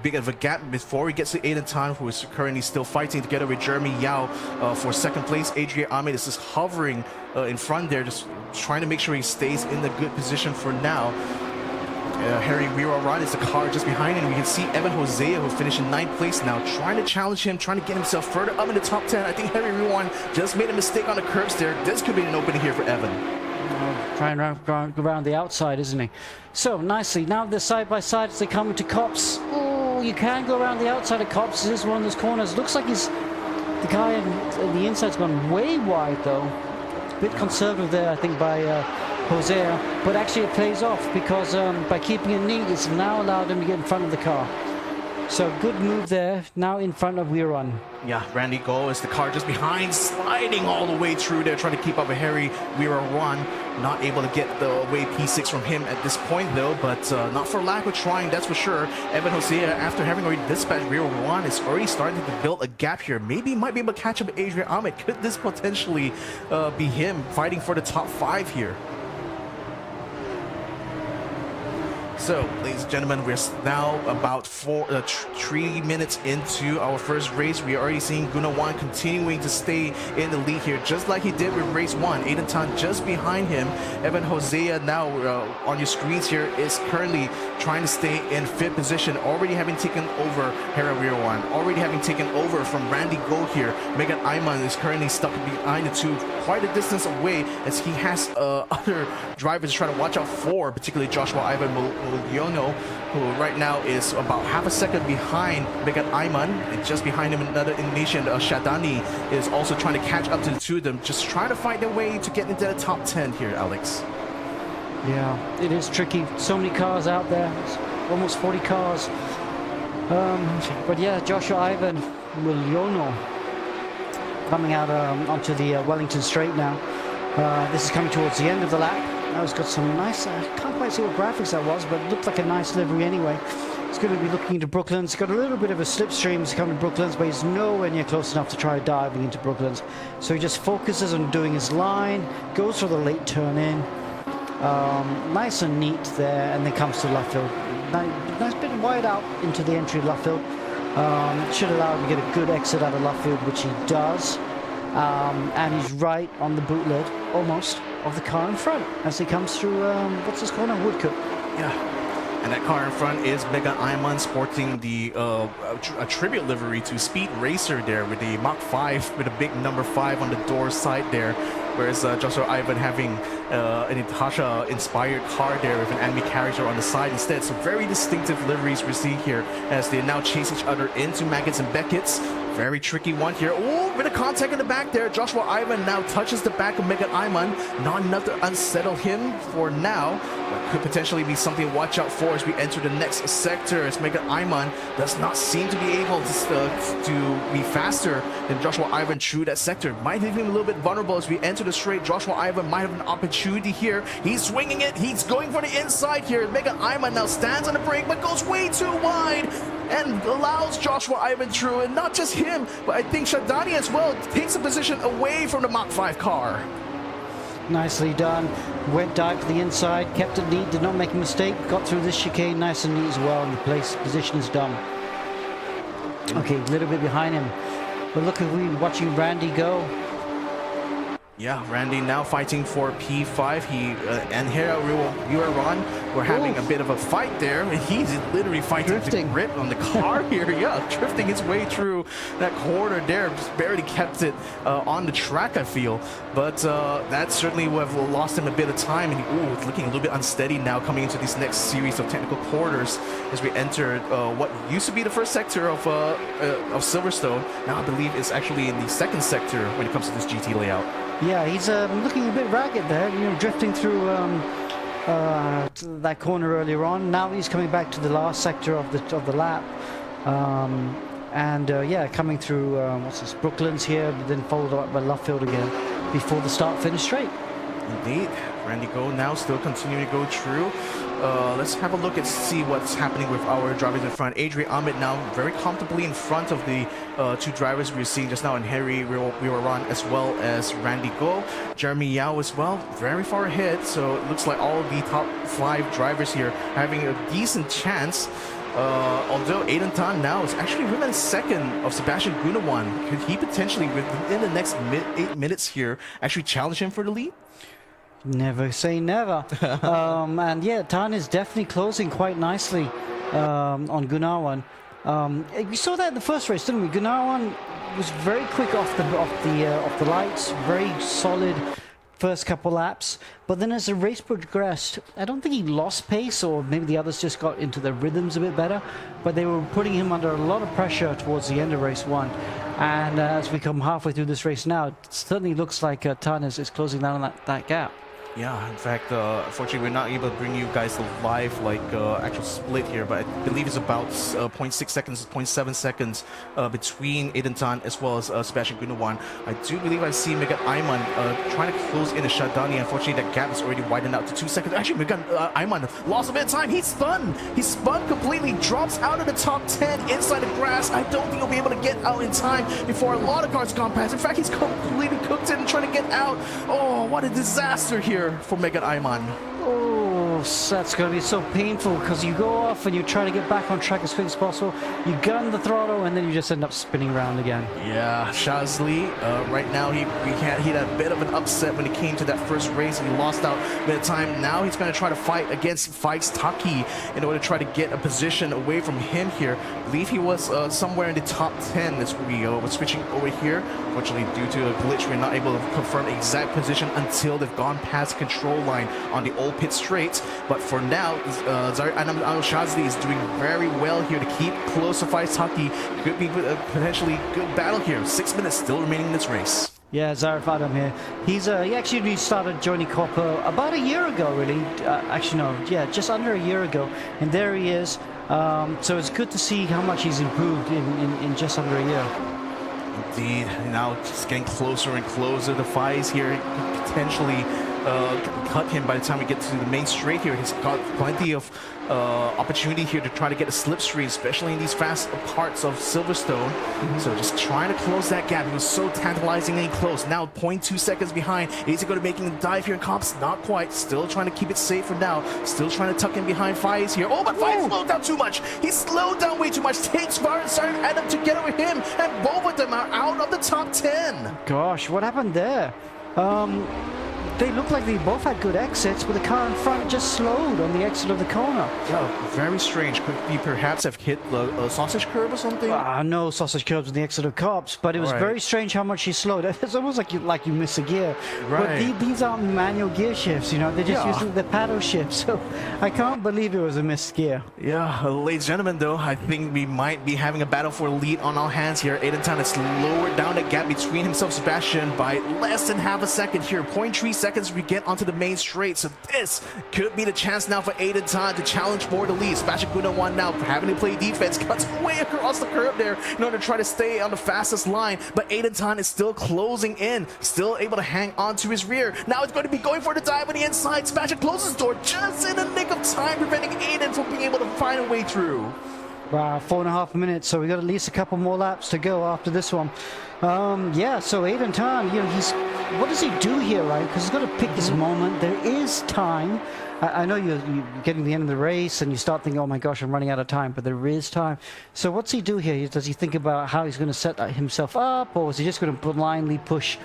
big of a gap before he gets to Aiden Tan, who is currently still fighting together with Jeremy Yao for second place. Adrian Ahmed is just hovering in front there, just trying to make sure he stays in the good position for now. Harry Wiwaran is the car just behind him. We can see Evan Hosea, who finished in 9th place now, trying to challenge him, trying to get himself further up in the top 10. I think Harry Wiwaran just made a mistake on the curbs there. This could be an opening here for Evan. Trying to go around the outside, isn't he? So, nicely. Now they're side by side as they come into Cops. Oh, you can go around the outside of Cops. This is one of those corners. Looks like the guy on the inside's gone way wide, though. A bit conservative there, I think, by Hosea, but actually it pays off because by keeping it neat, it's now allowed him to get in front of the car. So good move there, now in front of Wiran. Yeah, Randy Go is the car just behind, sliding all the way through there, trying to keep up with Harry Wiran. Not able to get the away P6 from him at this point though, but not for lack of trying, that's for sure. Evan Hosea, after having already dispatched Wiran, is already starting to build a gap here. Maybe might be able to catch up with Adrian Ahmed. Could this potentially be him fighting for the top 5 here? So, ladies and gentlemen, we're now about 3 minutes into our first race. We are already seeing Gunawan continuing to stay in the lead here, just like he did with race 1. Aiden Tan just behind him. Evan Hosea now on your screens here is currently trying to stay in 5th position, already having taken over Hera Wirwan, already having taken over from Randy Go here. Megat Ayman is currently stuck behind the two, quite a distance away, as he has other drivers trying to watch out for, particularly Joshua Ivan Mulyono, who right now is about half a second behind Megat Ayman, and just behind him another Indonesian, Shadani, is also trying to catch up to the two of them, just trying to find their way to get into the top 10 here, Alex. Yeah, it is tricky. So many cars out there, it's almost 40 cars. But yeah, Joshua Ivan Mulyono coming out onto the Wellington Straight now. This is coming towards the end of the lap. Now it's got some nice, I can't quite see what graphics that was, but it looked like a nice livery anyway. It's going to be looking into Brooklands. It's got a little bit of a slipstream to come to Brooklands, but he's nowhere near close enough to try diving into Brooklands. So he just focuses on doing his line, goes for the late turn in. Nice and neat there, and then comes to Luffield. Nice bit wide out into the entry of Luffield. Should allow him to get a good exit out of Luffield, which he does. And he's right on the boot lid, almost, of the car in front as he comes through, what's this corner? Woodcote. Yeah. And that car in front is Megat Ayman, sporting the a tribute livery to Speed Racer there, with the Mach 5 with a big number 5 on the door side there. Whereas Joshua Ivan having an Natasha inspired car there with an enemy character on the side instead. So very distinctive liveries we see here as they now chase each other into Maggots and Beckett's. Very tricky one here. Oh, bit of contact in the back there. Joshua Ivan now touches the back of Megat Ayman. Not enough to unsettle him for now, but could potentially be something to watch out for as we enter the next sector, as Megat Ayman does not seem to be able to be faster than Joshua Ivan through that sector. Might leave him a little bit vulnerable as we enter the straight. Joshua Ivan might have an opportunity here. He's swinging it. He's going for the inside here. Megat Ayman now stands on the brake, but goes way too wide and allows Joshua Ivan through. And not just him, but I think Shadani as well takes a position away from the Mach 5 car. Nicely done. Went dive to the inside, kept it neat, did not make a mistake, got through this chicane nice and neat as well, and the position is done. Okay, a little bit behind him. But look at we watching Randy go. Yeah, Randy now fighting for P5. He and Hera Wirwan were having a bit of a fight there, and he's literally fighting to grip on the car here. Yeah, drifting his way through that corner there. Just barely kept it on the track, I feel. But that certainly would have lost him a bit of time. And it's looking a little bit unsteady now coming into this next series of technical corridors as we enter what used to be the first sector of Silverstone. Now I believe it's actually in the second sector when it comes to this GT layout. Yeah, he's looking a bit ragged there, you know, drifting through that corner earlier on. Now he's coming back to the last sector of the lap, yeah, coming through what's this, Brooklands here, but then followed up by Luffield again before the start-finish straight. Indeed, Randy Go now still continuing to go through. Let's have a look and see what's happening with our drivers in front. Adrian Ahmed now very comfortably in front of the two drivers we were seeing just now in Harry Wirwan as well as Randy Go. Jeremy Yao as well, very far ahead. So it looks like all of the top 5 drivers here having a decent chance. Although Aiden Tan now is actually within second of Sebastian Gunawan. Could he potentially, within the next 8 minutes here, actually challenge him for the lead? Never say never. And yeah, Tan is definitely closing quite nicely on Gunawan. We saw that in the first race, didn't we? Gunawan was very quick off the lights, very solid first couple laps. But then as the race progressed, I don't think he lost pace, or maybe the others just got into their rhythms a bit better. But they were putting him under a lot of pressure towards the end of race 1. And as we come halfway through this race now, it certainly looks like Tan is closing down on that gap. Yeah, in fact, unfortunately, we're not able to bring you guys the live, actual split here, but I believe it's about 0.6 seconds, 0.7 seconds between Aiden Tan as well as Sebastian Gunawan. I do believe I see Megat Ayman trying to close in a Shadani. Unfortunately, that gap is already widened out to 2 seconds. Actually, Megat Ayman lost a bit of time. He's spun. He spun completely, drops out of the top 10 inside the grass. I don't think he'll be able to get out in time before a lot of cars gone past. In fact, he's completely cooked it and trying to get out. Oh, what a disaster here for Megat Ayman. Oh, that's going to be so painful because you go off and you try to get back on track as quick as possible. You gun the throttle and then you just end up spinning around again. Yeah, Shazli, right now he had a bit of an upset when it came to that first race. He lost out a bit of time. Now he's going to try to fight against Fikes Taki in order to try to get a position away from him here. I believe he was somewhere in the top 10 as we go. We're switching over here. Fortunately, due to a glitch, we're not able to confirm the exact position until they've gone past control line on the old pit straight. But for now, Shazli is doing very well here to keep close to Fikes Taki. Could be potentially good battle here. 6 minutes still remaining in this race. Yeah, Zarif Adam here. He actually started joining Copper about a year ago, really. Actually, no, yeah, just under a year ago. And there he is. So it's good to see how much he's improved in just under a year. Indeed, now just getting closer and closer. The Fies here potentially cut him by the time we get to the main straight here. He's got plenty of opportunity here to try to get a slipstream, especially in these fast parts of Silverstone. So just trying to close that gap. He was so tantalizingly close. Now 0.2 seconds behind. Is he going to make a dive here in comps? Not quite. Still trying to keep it safe for now. Still trying to tuck in behind Fies here. Oh, but Fies slowed down too much. He slowed down way too much. Takes Sarah Adam to get over him, and both of them are out of the top 10. Gosh, what happened there? They looked like they both had good exits, but the car in front just slowed on the exit of the corner. Yeah, very strange. Could he perhaps have hit the sausage curb or something? No sausage curbs on the exit of cops, but it was very strange how much he slowed. It's almost like you miss a gear. Right. But these aren't manual gear shifts, you know. They're just using the paddle shift. So I can't believe it was a missed gear. Yeah, ladies and gentlemen, though, I think we might be having a battle for lead on our hands here. Aiden Tan has lowered down the gap between himself and Sebastian by less than half a second here. 0.3 seconds we get onto the main straight, so this could be the chance now for Aiden Tan to challenge for the lead. Sebastian Gunawan now having to play defense, cuts way across the curb there in order to try to stay on the fastest line, but Aiden Tan is still closing in, still able to hang on to his rear. Now it's going to be going for the dive on the inside. Sebastian closes the door just in the nick of time, preventing Aiden from being able to find a way through. Wow, 4.5 minutes, so we got at least a couple more laps to go after this one. Yeah, so Aiden Tan, you know, what does he do here, right? Because he's got to pick his moment. There is time. I know you're getting to the end of the race and you start thinking, oh my gosh, I'm running out of time, but there is time. So what's he do here? Does he think about how he's going to set himself up, or is he just going to blindly push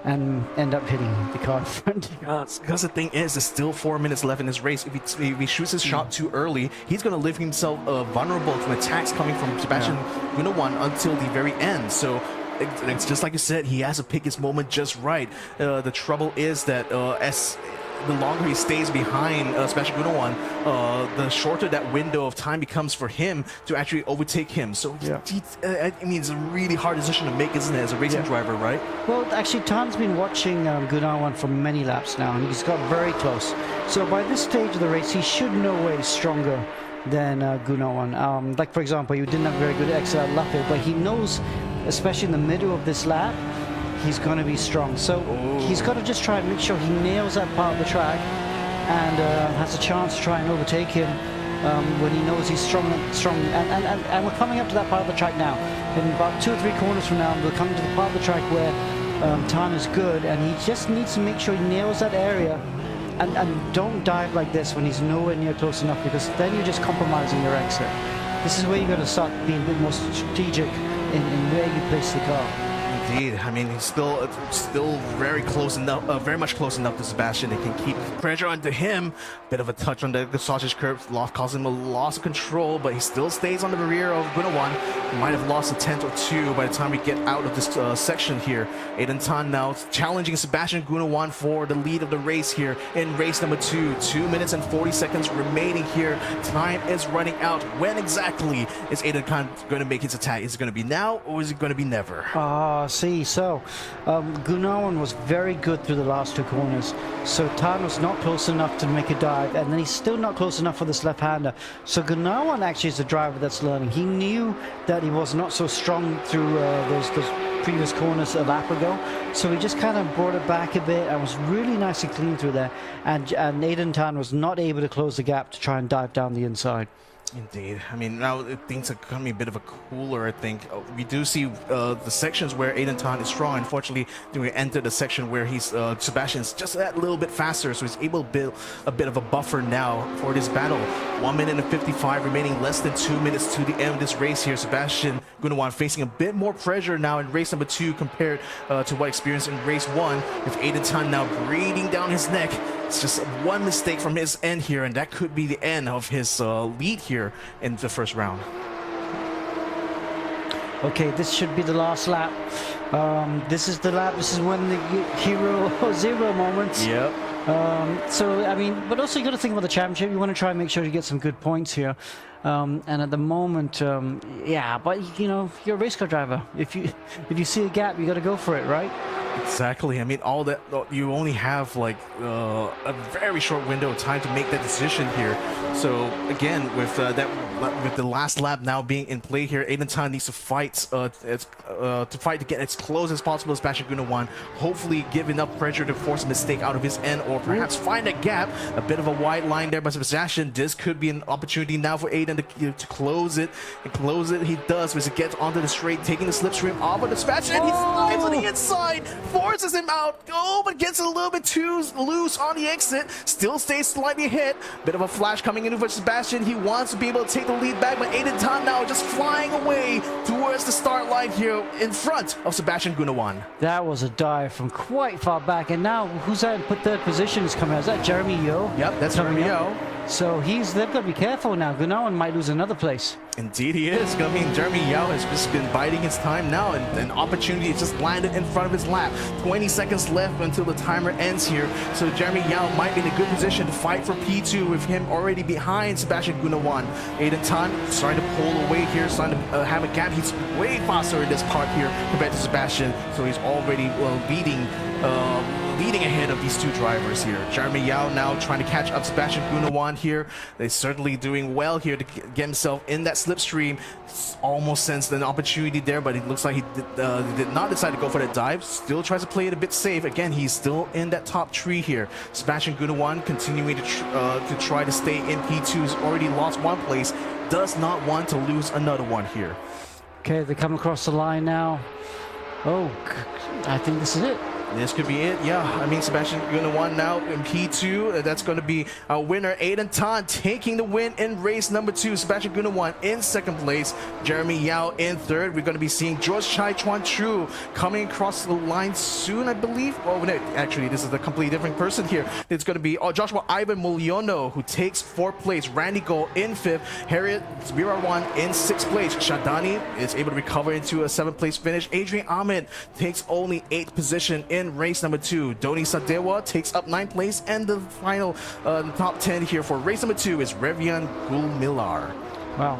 and end up hitting the car in front? Because the thing is, there's still 4 minutes left in this race. If he shoots his shot too early, he's going to leave himself vulnerable to attacks coming from Sebastian Gunawan until the very end. So it's just like you said, he has to pick his moment just right. The trouble is that as the longer he stays behind Sebastian Gunawan, the shorter that window of time becomes for him to actually overtake him. So I mean, it's a really hard decision to make, isn't it, as a racing driver, right? Well, actually, Tan's been watching Gunawan for many laps now, and he's got very close. So by this stage of the race, he should know where he's stronger than Gunawan. Like, for example, you didn't have a very good exit at Lafayette, but he knows, especially in the middle of this lap, he's going to be strong. So he's got to just try and make sure he nails that part of the track and has a chance to try and overtake him when he knows he's strong. And we're coming up to that part of the track now. In about 2 or 3 corners from now, we're coming to the part of the track where Tan is good, and he just needs to make sure he nails that area. And don't dive like this when he's nowhere near close enough, because then you're just compromising your exit. This is where you've got to start being a bit more strategic in where you place the car. Indeed. I mean, he's still very close enough, very much close enough to Sebastian. They can keep pressure onto him. Bit of a touch on the sausage curb, causing him a loss of control, but he still stays on the rear of Gunawan. He might have lost a tenth or two by the time we get out of this section here. Aiden Tan now challenging Sebastian Gunawan for the lead of the race here in race number 2. 2 minutes and 40 seconds remaining here. Time is running out. When exactly is Aiden Tan going to make his attack? Is it going to be now, or is it going to be never? So Gunawan was very good through the last 2 corners. So Tan was not close enough to make a dive, and then he's still not close enough for this left-hander. So Gunawan actually is the driver that's learning. He knew that he was not so strong through those previous corners a lap ago, so he just kind of brought it back a bit and was really nice and clean through there. And Aiden Tan was not able to close the gap to try and dive down the inside. Indeed. I mean, now things are becoming a bit of a cooler, I think. We do see the sections where Aiden Tan is strong. Unfortunately, we enter the section where Sebastian's just that little bit faster, so he's able to build a bit of a buffer now for this battle. 1 minute and 55 remaining, less than 2 minutes to the end of this race here. Sebastian Gunawan facing a bit more pressure now in race number 2 compared to what experienced in race 1, with Aiden Tan now breathing down his neck. It's just one mistake from his end here, and that could be the end of his lead here in the first round. Okay, this should be the last lap. This is the lap. This is when the hero zero moments. Yep. So, I mean, but also you got to think about the championship. You want to try and make sure you get some good points here. And at the moment, yeah, but you know, you're a race car driver. If you see a gap, you got to go for it, right? Exactly. I mean, all that you only have like a very short window of time to make that decision here. So again, with with the last lap now being in play here, Aiden Tan needs to fight to get as close as possible as Sebastian Gunawan. Hopefully, give enough pressure to force a mistake out of his end, or perhaps find a gap. A bit of a wide line there by Sebastian. This could be an opportunity now for Aiden to close it. And close it, he does as he gets onto the straight, taking the slipstream off of the Sebastian. He slides on the inside, forces him out. Oh, but gets a little bit too loose on the exit. Still stays slightly ahead. Bit of a flash coming in for Sebastian. He wants to be able to take the lead back, but Aiden Tan now just flying away towards the start line here in front of Sebastian Gunawan. That was a dive from quite far back, and now who's that in third position is coming out? Is that Jeremy Yeo? Yep, that's Jeremy Yeo. So they've got to be careful now. Gunawan might lose another place. Indeed he is. I mean, Jeremy Yao has just been biding his time now, and an opportunity has just landed in front of his lap. 20 seconds left until the timer ends here. So Jeremy Yao might be in a good position to fight for P2 with him already behind Sebastian Gunawan. Aiden Tan starting to pull away here, starting to have a gap. He's way faster in this part here compared to Sebastian, so he's already leading ahead of these two drivers here. Jeremy Yao now trying to catch up Sebastian Gunawan here. They're certainly doing well here to get himself in that slipstream. Almost sensed an opportunity there, but it looks like he did not decide to go for that dive. Still tries to play it a bit safe. Again, he's still in that top tree here. Sebastian Gunawan continuing to try to stay in P2. He's already lost one place. Does not want to lose another one here. Okay, they come across the line now. Oh, I think this is it. This could be it, yeah. I mean, Sebastian Gunawan now in P2. That's going to be our winner. Aiden Tan taking the win in race number 2. Sebastian Gunawan in second place. Jeremy Yao in third. We're going to be seeing George Chai Chuan Chu coming across the line soon, I believe. Oh, no, actually, this is a completely different person here. It's going to be Joshua Ivan Mulyono, who takes 4th place. Randy Goh in 5th. Harriet Zbirawan in 6th place. Shadani is able to recover into a 7th place finish. Adrian Ahmed takes only 8th position in race number 2. Doni Sadewa takes up 9th place, and the final top 10 here for race number 2 is Revian Gulmilar. Wow.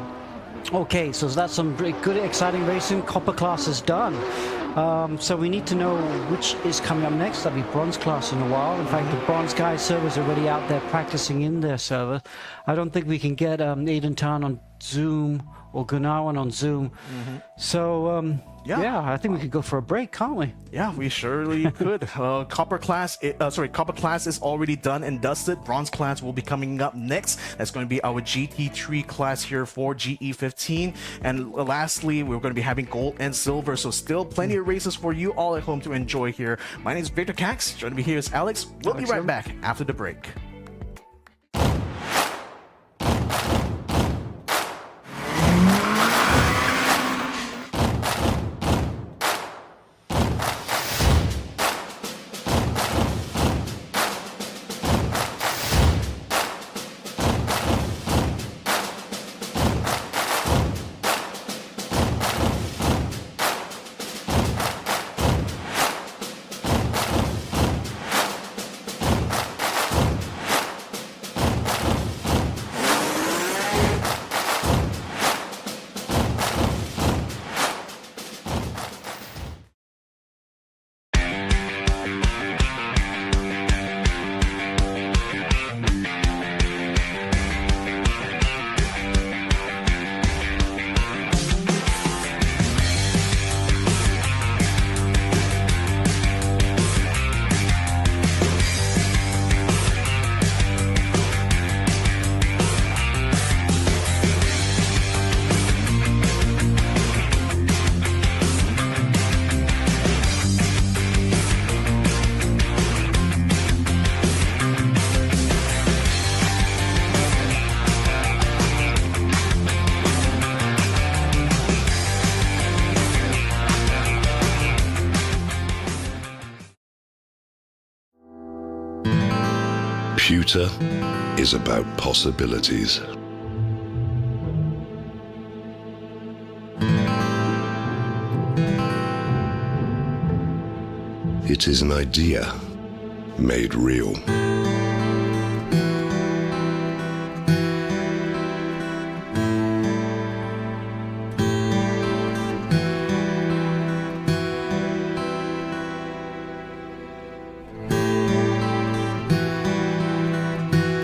Okay, so that's some good, exciting racing. Copper class is done. So we need to know which is coming up next. That'll be bronze class in a while. In fact, the bronze guy servers are already out there practicing in their server. I don't think we can get Aiden Tan on Zoom or Gunawan on Zoom. So yeah, I think we could go for a break, can't we? Yeah, we surely could. Copper class is already done and dusted. Bronze class will be coming up next. That's going to be our GT3 class here for GE15. And lastly, we're going to be having gold and silver. So still plenty of races for you all at home to enjoy here. My name is Victor Cax. Joining me here is Alex. We'll be right back after the break. Pewter is about possibilities. It is an idea made real.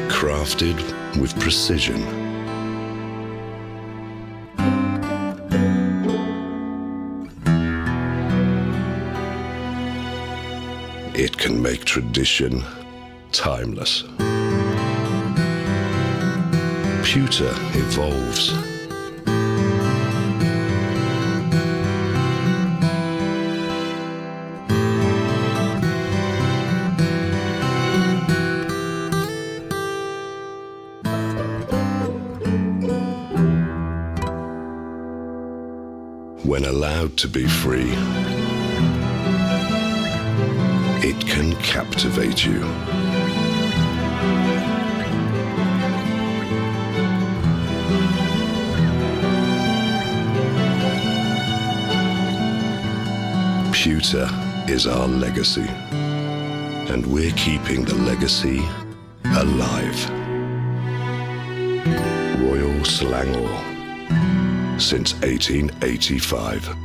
Crafted with precision. It can make tradition timeless. Pewter evolves. When allowed to be free, it can captivate you. Pewter is our legacy, and we're keeping the legacy alive. Royal Selangor, since 1885.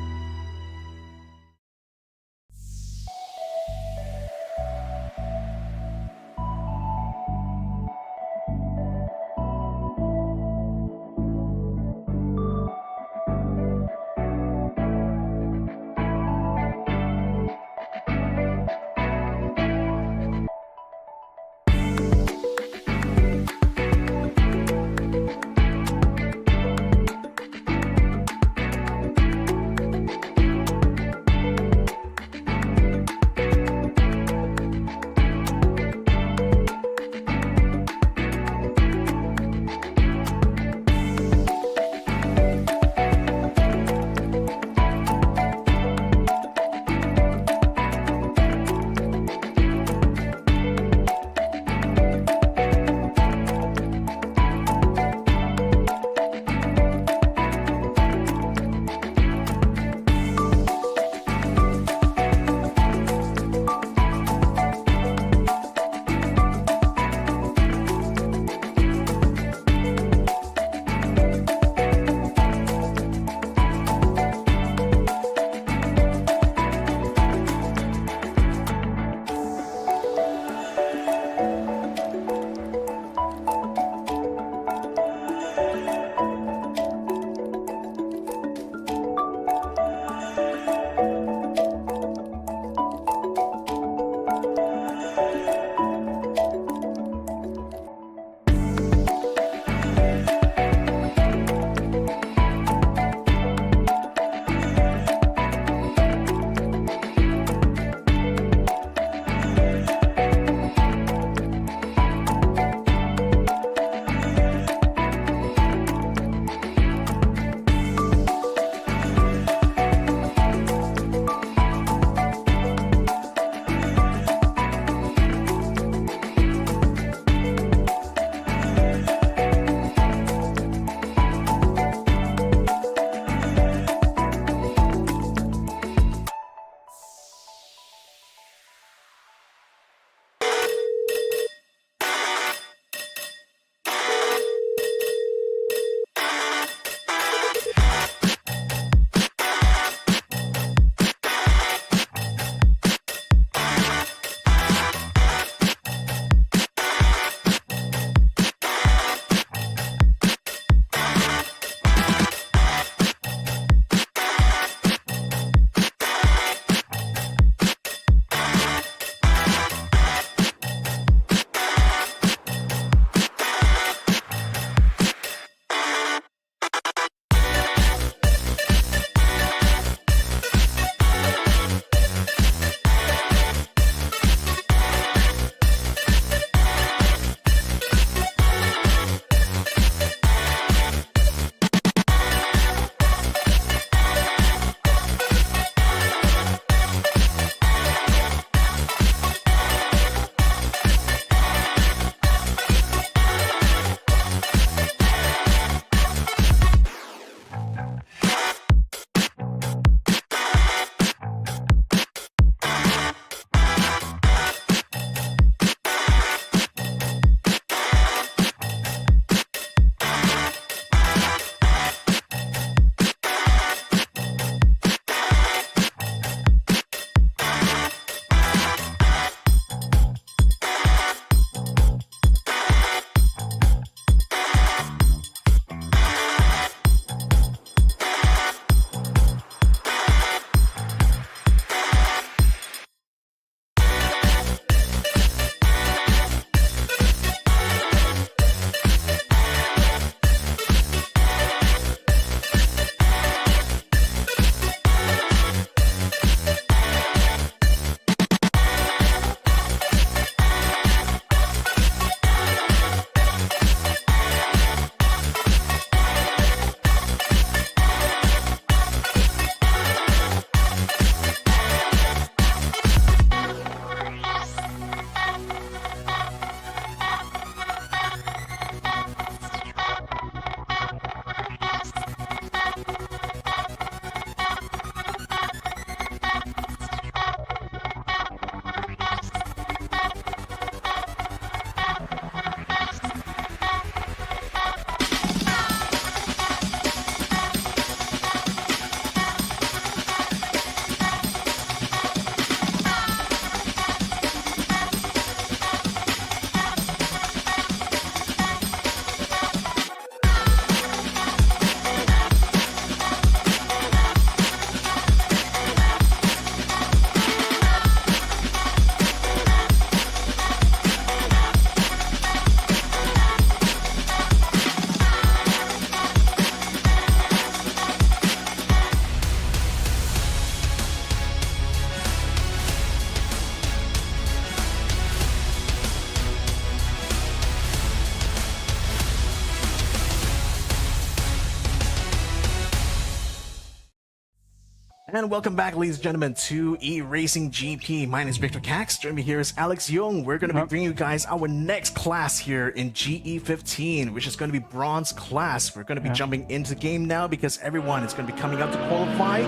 And welcome back, ladies and gentlemen, to eRacing GP. My name is Victor Cax. Joining me here is Alex Young. We're going to be bringing you guys our next class here in GE15, which is going to be bronze class. We're going to be jumping into the game now because everyone is going to be coming up to qualify.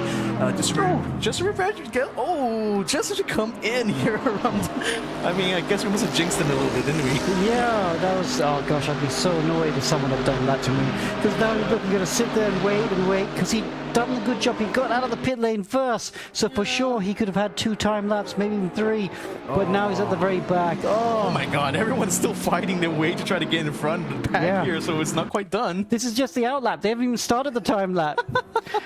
Just to come in here around. I mean, I guess we must have jinxed them a little bit, didn't we? Yeah, that was, oh gosh, I'd be so annoyed if someone had done that to me. Because now he's going to sit there and wait, because he'd done a good job. He got out of the pit lane first, so for sure he could have had 2 time laps, maybe even 3. But now he's at the very back. Oh my god, everyone's still fighting their way to try to get in front of the pack here, so it's not quite done. This is just the outlap. They haven't even started the time lap.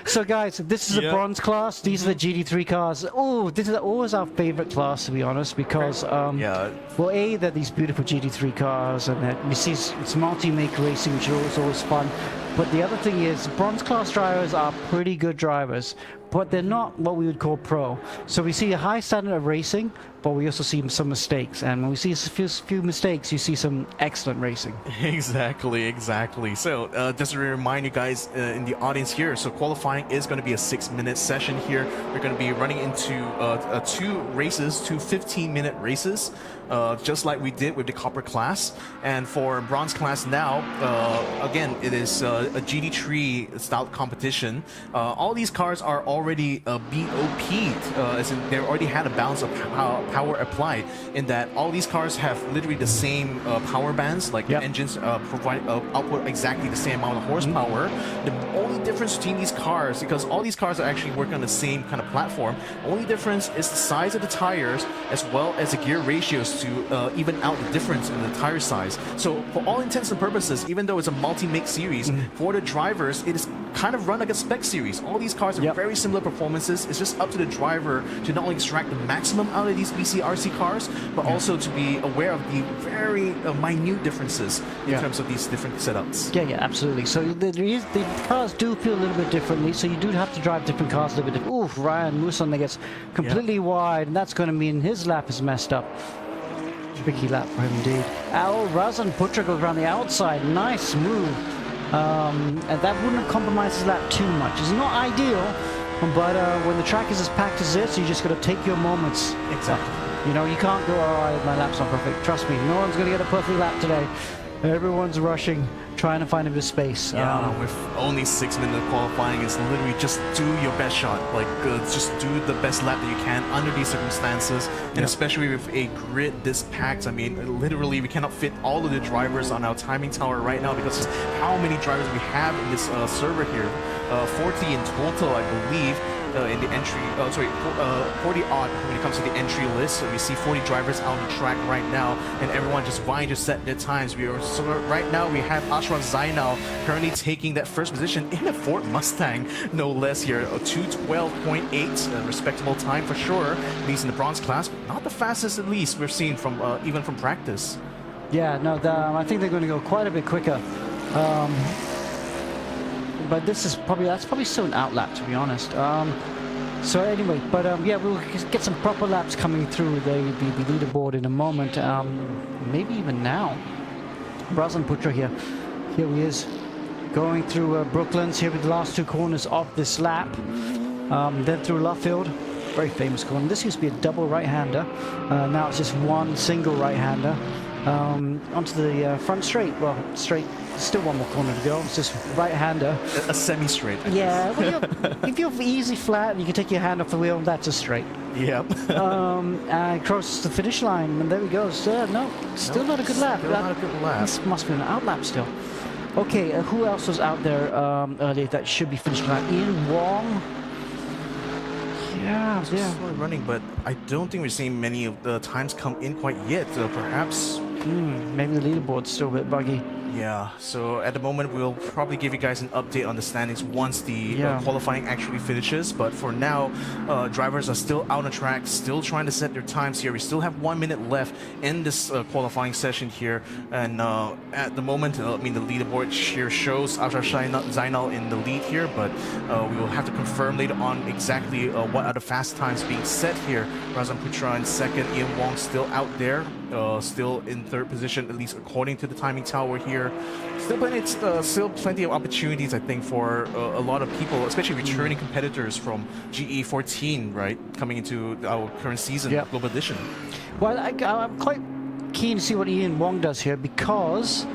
So guys, this is a bronze class. These are the GT3 cars. Oh, this is always our favorite class, to be honest, because well, A, they're these beautiful GT3 cars, and you see it's multi-make racing, which is always fun. But the other thing is, bronze class drivers are pretty good drivers, but they're not what we would call pro. So we see a high standard of racing, but we also see some mistakes. And when we see a few mistakes, you see some excellent racing. Exactly. So just to remind you guys in the audience here, so qualifying is going to be a 6-minute session here. We're going to be running into 2 races, 2 15-minute races, just like we did with the copper class. And for bronze class now, again, it is a GT3 style competition. All these cars are already BOP'd, as in they already had a balance of power applied, in that all these cars have literally the same power bands, like the engines provide output exactly the same amount of horsepower. The only difference between these cars, because all these cars are actually working on the same kind of platform, only difference is the size of the tires as well as the gear ratios to even out the difference in the tire size. So for all intents and purposes, even though it's a multi-make series, for the drivers it is kind of run like a spec series. All these cars are very similar performances. It's just up to the driver to not only extract the maximum out of these BCRC cars, but also to be aware of the very minute differences in terms of these different setups. Yeah, absolutely. So the cars do feel a little bit differently, so you do have to drive different cars a little bit different. Oof, Ryan Muson gets completely wide, and that's going to mean his lap is messed up. Tricky lap for him indeed. Razan Putra goes around the outside. Nice move. And that wouldn't have compromised his lap too much. It's not ideal, but when the track is as packed as this, you just got to take your moments. Exactly. You know, you can't go, oh, my lap's not perfect. Trust me, no one's going to get a perfect lap today. Everyone's rushing, trying to find a bit of space. With only 6 minutes of qualifying, it's literally just do your best shot. Like, just do the best lap that you can under these circumstances, and especially with a grid this packed. I mean, literally, we cannot fit all of the drivers on our timing tower right now because of how many drivers we have in this server here. 40 in total, I believe. In the entry, 40 odd when it comes to the entry list. So we see 40 drivers out on the track right now, and everyone just vying to set their times. Right now we have Ashraf Zainal currently taking that first position in a Ford Mustang, no less here. A 2:12.8, respectable time for sure. At least in the bronze class, but not the fastest at least we've seen from even from practice. Yeah, no, I think they're going to go quite a bit quicker. But that's probably still an outlap, to be honest. So anyway, but yeah, we'll get some proper laps coming through the leaderboard in a moment. Maybe even now. Razan Putra here he is, going through Brooklands here with the last 2 corners of this lap. Then through Luffield, very famous corner. This used to be a double right-hander. Now it's just one single right-hander. Onto the front straight. Well, straight. Still one more corner to go. It's just right-hander. A semi-straight. Yeah. Well, if you're easy flat and you can take your hand off the wheel, that's a straight. Yep. Crosses the finish line, and there we go. So, no, still not a good lap. Still not a good lap. This must be an outlap still. Okay, who else was out there earlier that should be finishing lap? Ian Wong. Yeah. Slowly running, but I don't think we're seeing many of the times come in quite yet. Perhaps. Maybe the leaderboard's still a bit buggy. Yeah, so at the moment we'll probably give you guys an update on the standings once the qualifying actually finishes, but for now drivers are still out on the track, still trying to set their times here. We still have 1 minute left in this qualifying session here, and at the moment I mean the leaderboard here shows Ashraf Zainal in the lead here, but we will have to confirm later on exactly what are the fast times being set here. Razan Putra in second, Ian Wong still out there, still in third position, at least according to the timing tower here. here. Still plenty of opportunities, I think, for a lot of people, especially returning competitors from GE14, right, coming into our current season, Global Edition. Well, I'm quite keen to see what Ian Wong does here because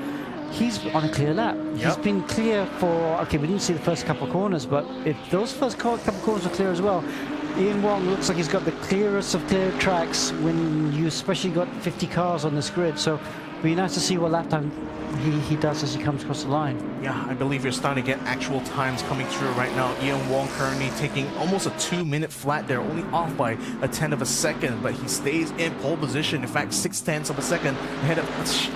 he's on a clear lap. He's been clear for, okay, we didn't see the first couple of corners, but if those first couple of corners are clear as well, Ian Wong looks like he's got the clearest of clear tracks when you especially got 50 cars on this grid. So it'll be nice to see what lap time he does as he comes across the line. Yeah, I believe you're starting to get actual times coming through right now. Ian Wong currently taking almost a 2-minute flat there, only off by a 10th of a second, but he stays in pole position. In fact, 0.6 of a second ahead of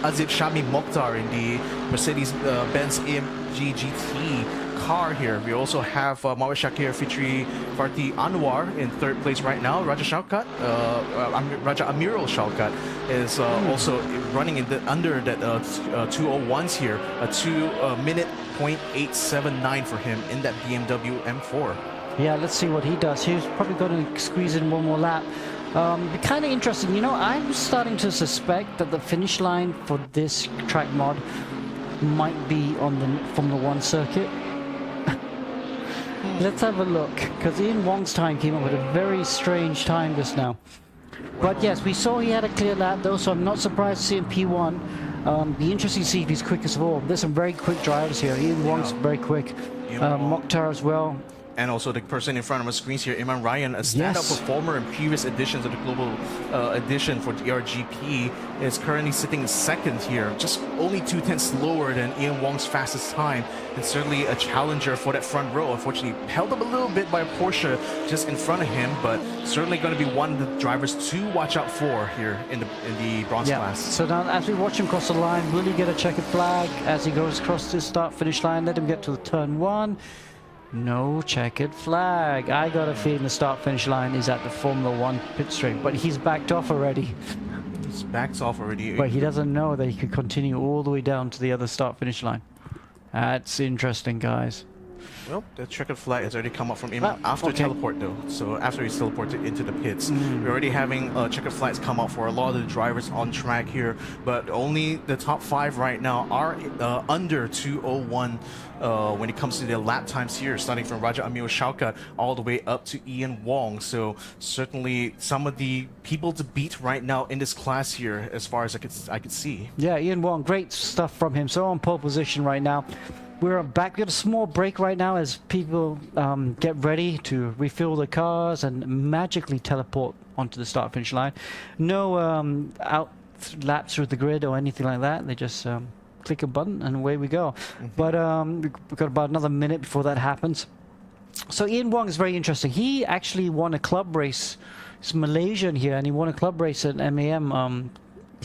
Azib Shami Mokhtar in the Mercedes-Benz AMG GT car here. We also have Mohamed Shakir Fitri Farti Anwar in third place right now. Raja Amiral Shaukat is also running in under that 201s here. A 2-minute 0.879 for him in that BMW M4. Yeah, let's see what he does. He's probably going to squeeze in one more lap. Kind of interesting. You know, I'm starting to suspect that the finish line for this track mod might be on the Formula 1 circuit. Let's have a look, because Ian Wong's time came up with a very strange time just now. But yes, we saw he had a clear lap though, so I'm not surprised to see him P1. Be interesting to see if he's quickest of all. There's some very quick drivers here. Ian Wong's very quick. Mokhtar as well. And also the person in front of our screens here, Iman Ryan, a standout performer in previous editions of the Global Edition for the ERGP, is currently sitting second here, just only 2/10 slower than Ian Wong's fastest time, and certainly a challenger for that front row. Unfortunately, held up a little bit by a Porsche just in front of him, but certainly going to be one of the drivers to watch out for here in the bronze class. So now, as we watch him cross the line, will he get a checkered flag as he goes across the start-finish line? Let him get to the turn 1. No checkered flag. I got a feeling the start-finish line is at the Formula 1 pit straight, but he's backed off already. He's backed off already. But he doesn't know that he could continue all the way down to the other start-finish line. That's interesting, guys. Well, the checkered flag has already come up from him after teleport though. So after he's teleported into the pits, we're already having checkered flags come up for a lot of the drivers on track here. But only the top 5 right now are under 2:01 when it comes to their lap times here, starting from Raja Amir Shaukat all the way up to Ian Wong. So certainly some of the people to beat right now in this class here, as far as I could see. Yeah, Ian Wong, great stuff from him. So on pole position right now. We're back. We got a small break right now as people get ready to refill the cars and magically teleport onto the start-finish line. No out laps through the grid or anything like that. They just click a button and away we go. But we've got about another minute before that happens. So Ian Wong is very interesting. He actually won a club race. He's Malaysian here, and he won a club race at MAM.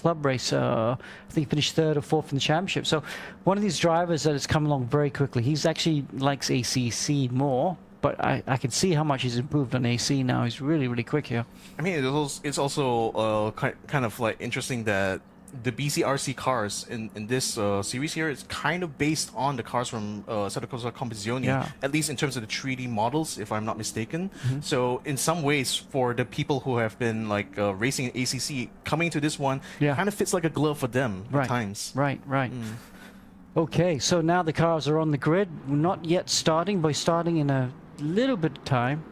Club race, I think he finished 3rd or 4th in the championship. So one of these drivers that has come along very quickly. He's actually likes ACC more, but I can see how much he's improved on AC now. He's really, really quick here. I mean, it's also kind of like interesting that the BCRC cars in this series here is kind of based on the cars from Assetto Corsa Competizione, at least in terms of the 3D models, if I'm not mistaken. So in some ways, for the people who have been like racing in ACC, coming to this one kind of fits like a glove for them at times. Right. Okay, so now the cars are on the grid. We're not yet starting, but starting in a little bit of time.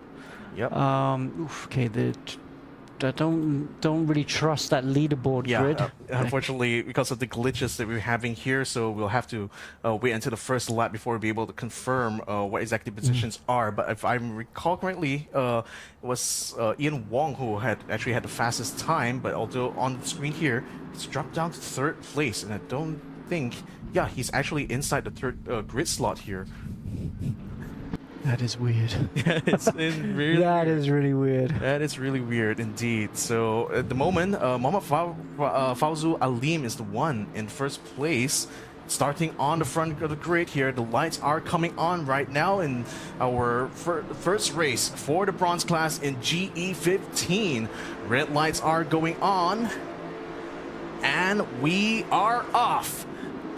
Okay, I don't really trust that leaderboard grid. Unfortunately, because of the glitches that we're having here, so we'll have to wait until the first lap before we'll be able to confirm what exactly positions are. But if I recall correctly, it was Ian Wong who actually had the fastest time, but although on the screen here, it's dropped down to 3rd place, and I don't think, he's actually inside the 3rd grid slot here. That is weird. It's really that is really weird. That is really weird indeed. So at the moment, Mohamed Fawzu Alim is the one in 1st place. Starting on the front of the grid here, the lights are coming on right now in our first race for the bronze class in GE15. Red lights are going on, and we are off.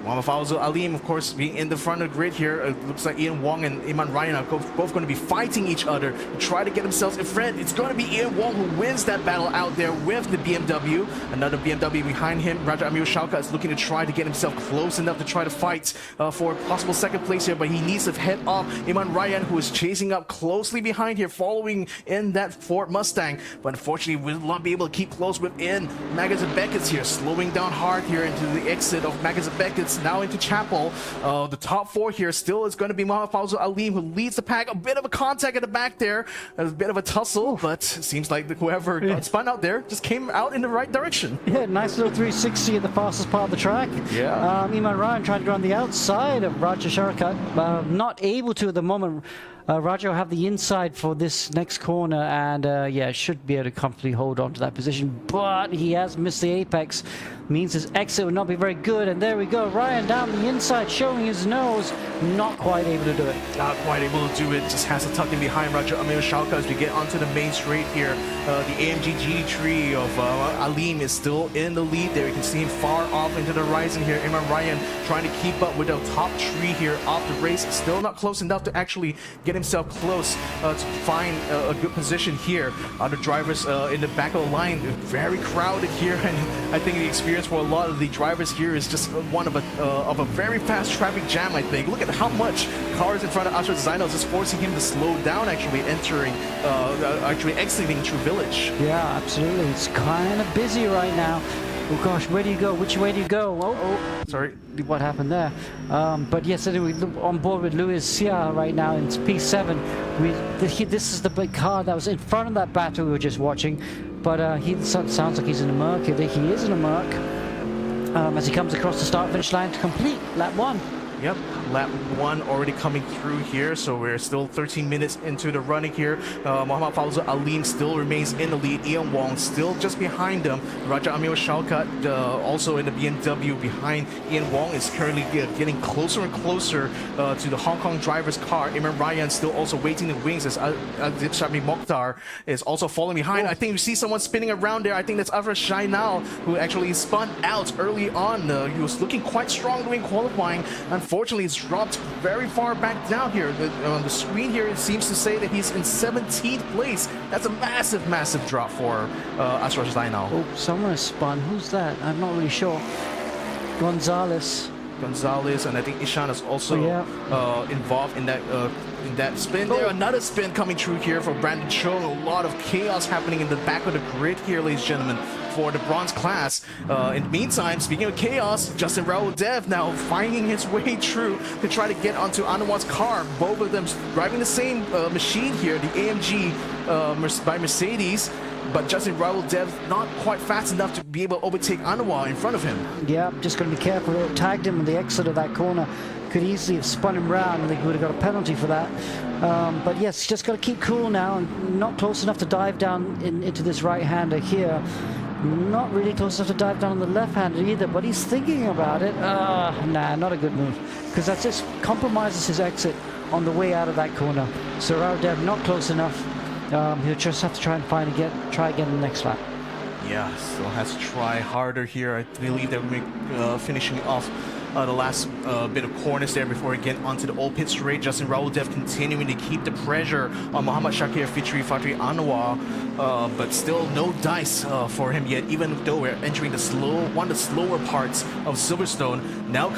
Muhammad Fawzul Alim, of course, being in the front of the grid here. It looks like Ian Wong and Iman Ryan are both going to be fighting each other to try to get themselves in front. It's going to be Ian Wong who wins that battle out there with the BMW. Another BMW behind him. Raja Amir Shalka is looking to try to get himself close enough to try to fight for a possible second place here, but he needs to head off Iman Ryan, who is chasing up closely behind here, following in that Ford Mustang. But unfortunately, will not be able to keep close within Magazine Beckett's here, slowing down hard here into the exit of Magazine Beckett's, now into Chapel. The top four here still is going to be Muhammad Fawzul Alim, who leads the pack. A bit of a contact at the back there, a bit of a tussle, but it seems like whoever got spun out there just came out in the right direction. Yeah, nice little 360 at the fastest part of the track. Yeah. Iman Ryan trying to go on the outside of Raja Sharakat, not able to at the moment. Raja will have the inside for this next corner, and yeah, should be able to comfortably hold on to that position, but he has missed the apex. Means his exit will not be very good, and there we go. Ryan down the inside, showing his nose, not quite able to do it. Not quite able to do it, just has to tuck in behind Raja Amir Shalka as we get onto the main straight here. The AMG GT3 of Alim is still in the lead there. You can see him far off into the horizon here. Imran Ryan trying to keep up with the top three here off the race. Still not close enough to actually get himself close to find a good position here. Other drivers in the back of the line, very crowded here, and I think the experience for a lot of the drivers here is just one of a very fast traffic jam, I think. Look at how much cars in front of Ashraf Zainal is forcing him to slow down, actually exiting True Village. Yeah, absolutely. It's kind of busy right now. Oh gosh, where do you go? Which way do you go? Oh, sorry. What happened there? But yes, anyway, on board with Luis Sia right now in P7. This is the big car that was in front of that battle we were just watching. But he sounds like he's in a Merc. I think he is in a Merc. As he comes across the start-finish line to complete lap 1. Yep, lap 1 already coming through here, so we're still 13 minutes into the running here. Muhammad Fawzul Alim still remains in the lead. Ian Wong still just behind them. Raja Amir Shalkat also in the BMW behind Ian Wong is currently getting closer and closer to the Hong Kong driver's car. Imran Ryan still also waiting in the wings as Adib Shami Mokhtar is also falling behind. I think we see someone spinning around there. I think that's Afra Shainal, who actually spun out early on. He was looking quite strong during qualifying. Unfortunately, it's dropped very far back down here. On the screen here, it seems to say that he's in 17th place. That's a massive, massive drop for Ashraf Zainal. Oh, someone has spun. Who's that? I'm not really sure. Gonzalez, and I think Ishan is also involved in that spin there. Another spin coming through here for Brandon Chung. A lot of chaos happening in the back of the grid here, ladies and gentlemen, for the bronze class. In the meantime, speaking of chaos, Justin Raul Dev now finding his way through to try to get onto Anwar's car. Both of them driving the same machine here, the AMG by Mercedes. But Justin Raul Dev not quite fast enough to be able to overtake Anwar in front of him. Yeah, just going to be careful. It tagged him in the exit of that corner. Could easily have spun him round, and they would have got a penalty for that. But yes, just got to keep cool now, and not close enough to dive down into this right-hander here. Not really close enough to dive down on the left-hander either, but he's thinking about it. Nah, not a good move, because that just compromises his exit on the way out of that corner. So Raul Dev not close enough. He'll just have to try and try again in the next lap. Yeah, still has to try harder here. I believe they'll be finishing off the last bit of corners there before we get onto the old pit straight. Justin Raul Dev continuing to keep the pressure on Muhammad Shakir Fatri Anwar, but still no dice for him yet, even though we're entering one of the slower parts of Silverstone. Now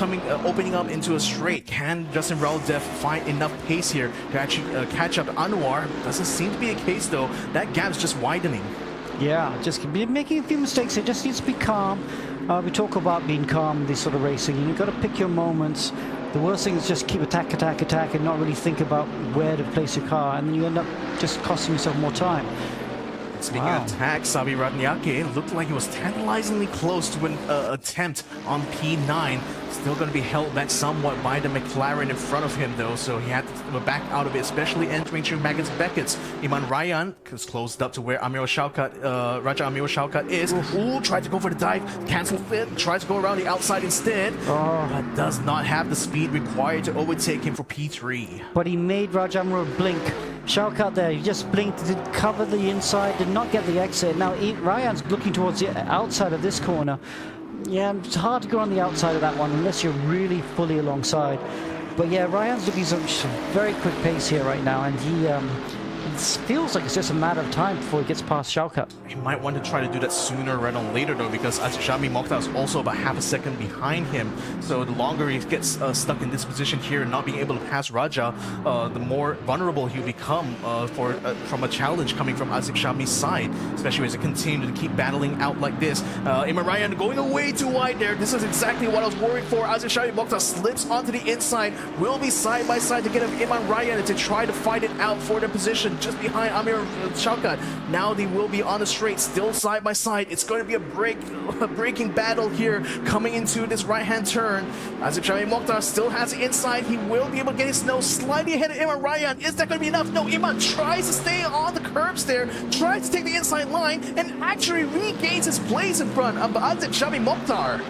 opening up into a straight. Can Justin Raul Dev find enough pace here to actually catch up to Anwar? Doesn't seem to be the case though. That gap's just widening. Yeah, just making a few mistakes. It just needs to be calm. We talk about being calm in this sort of racing. You've got to pick your moments. The worst thing is just keep attack, and not really think about where to place your car, and then you end up just costing yourself more time. Speaking of attack, Sabi Ratniake looked like he was tantalizingly close to an attempt on P9. Still going to be held back somewhat by the McLaren in front of him, though, so he had to back out of it, especially entering through Magnus Beckett's. Iman Ryan is closed up to where Raja Amir Shalkat is. Ooh, tried to go for the dive, cancel fit, tries to go around the outside instead, but does not have the speed required to overtake him for P3. But he made Raja Amir blink. Shalkat there, he just blinked, did cover the inside, did not get the exit. Now Ryan's looking towards the outside of this corner. Yeah, it's hard to go on the outside of that one unless you're really fully alongside. But yeah, Ryan's looking some very quick pace here right now, and he it feels like it's just a matter of time before he gets past Shaukat. He might want to try to do that sooner rather than later though, because Azizhami Mokhtar is also about half a second behind him. So the longer he gets stuck in this position here and not being able to pass Raja, the more vulnerable he'll become from a challenge coming from Azizhami's side, especially as he continues to keep battling out like this. Imran Ryan going away too wide there. This is exactly what I was worried for. Azizhami Mokhtar slips onto the inside, will be side by side to get Imran Ryan to try to fight it out for the position just behind Amir Shaukat. Now they will be on the straight, still side by side. It's going to be a breaking battle here coming into this right-hand turn. Azizhami Mokhtar still has it inside. He will be able to get his nose slightly ahead of Imran Ryan. Is that going to be enough? No, Imran tries to stay on the curbs there, tries to take the inside line, and actually regains his place in front of Azizhami Mokhtar.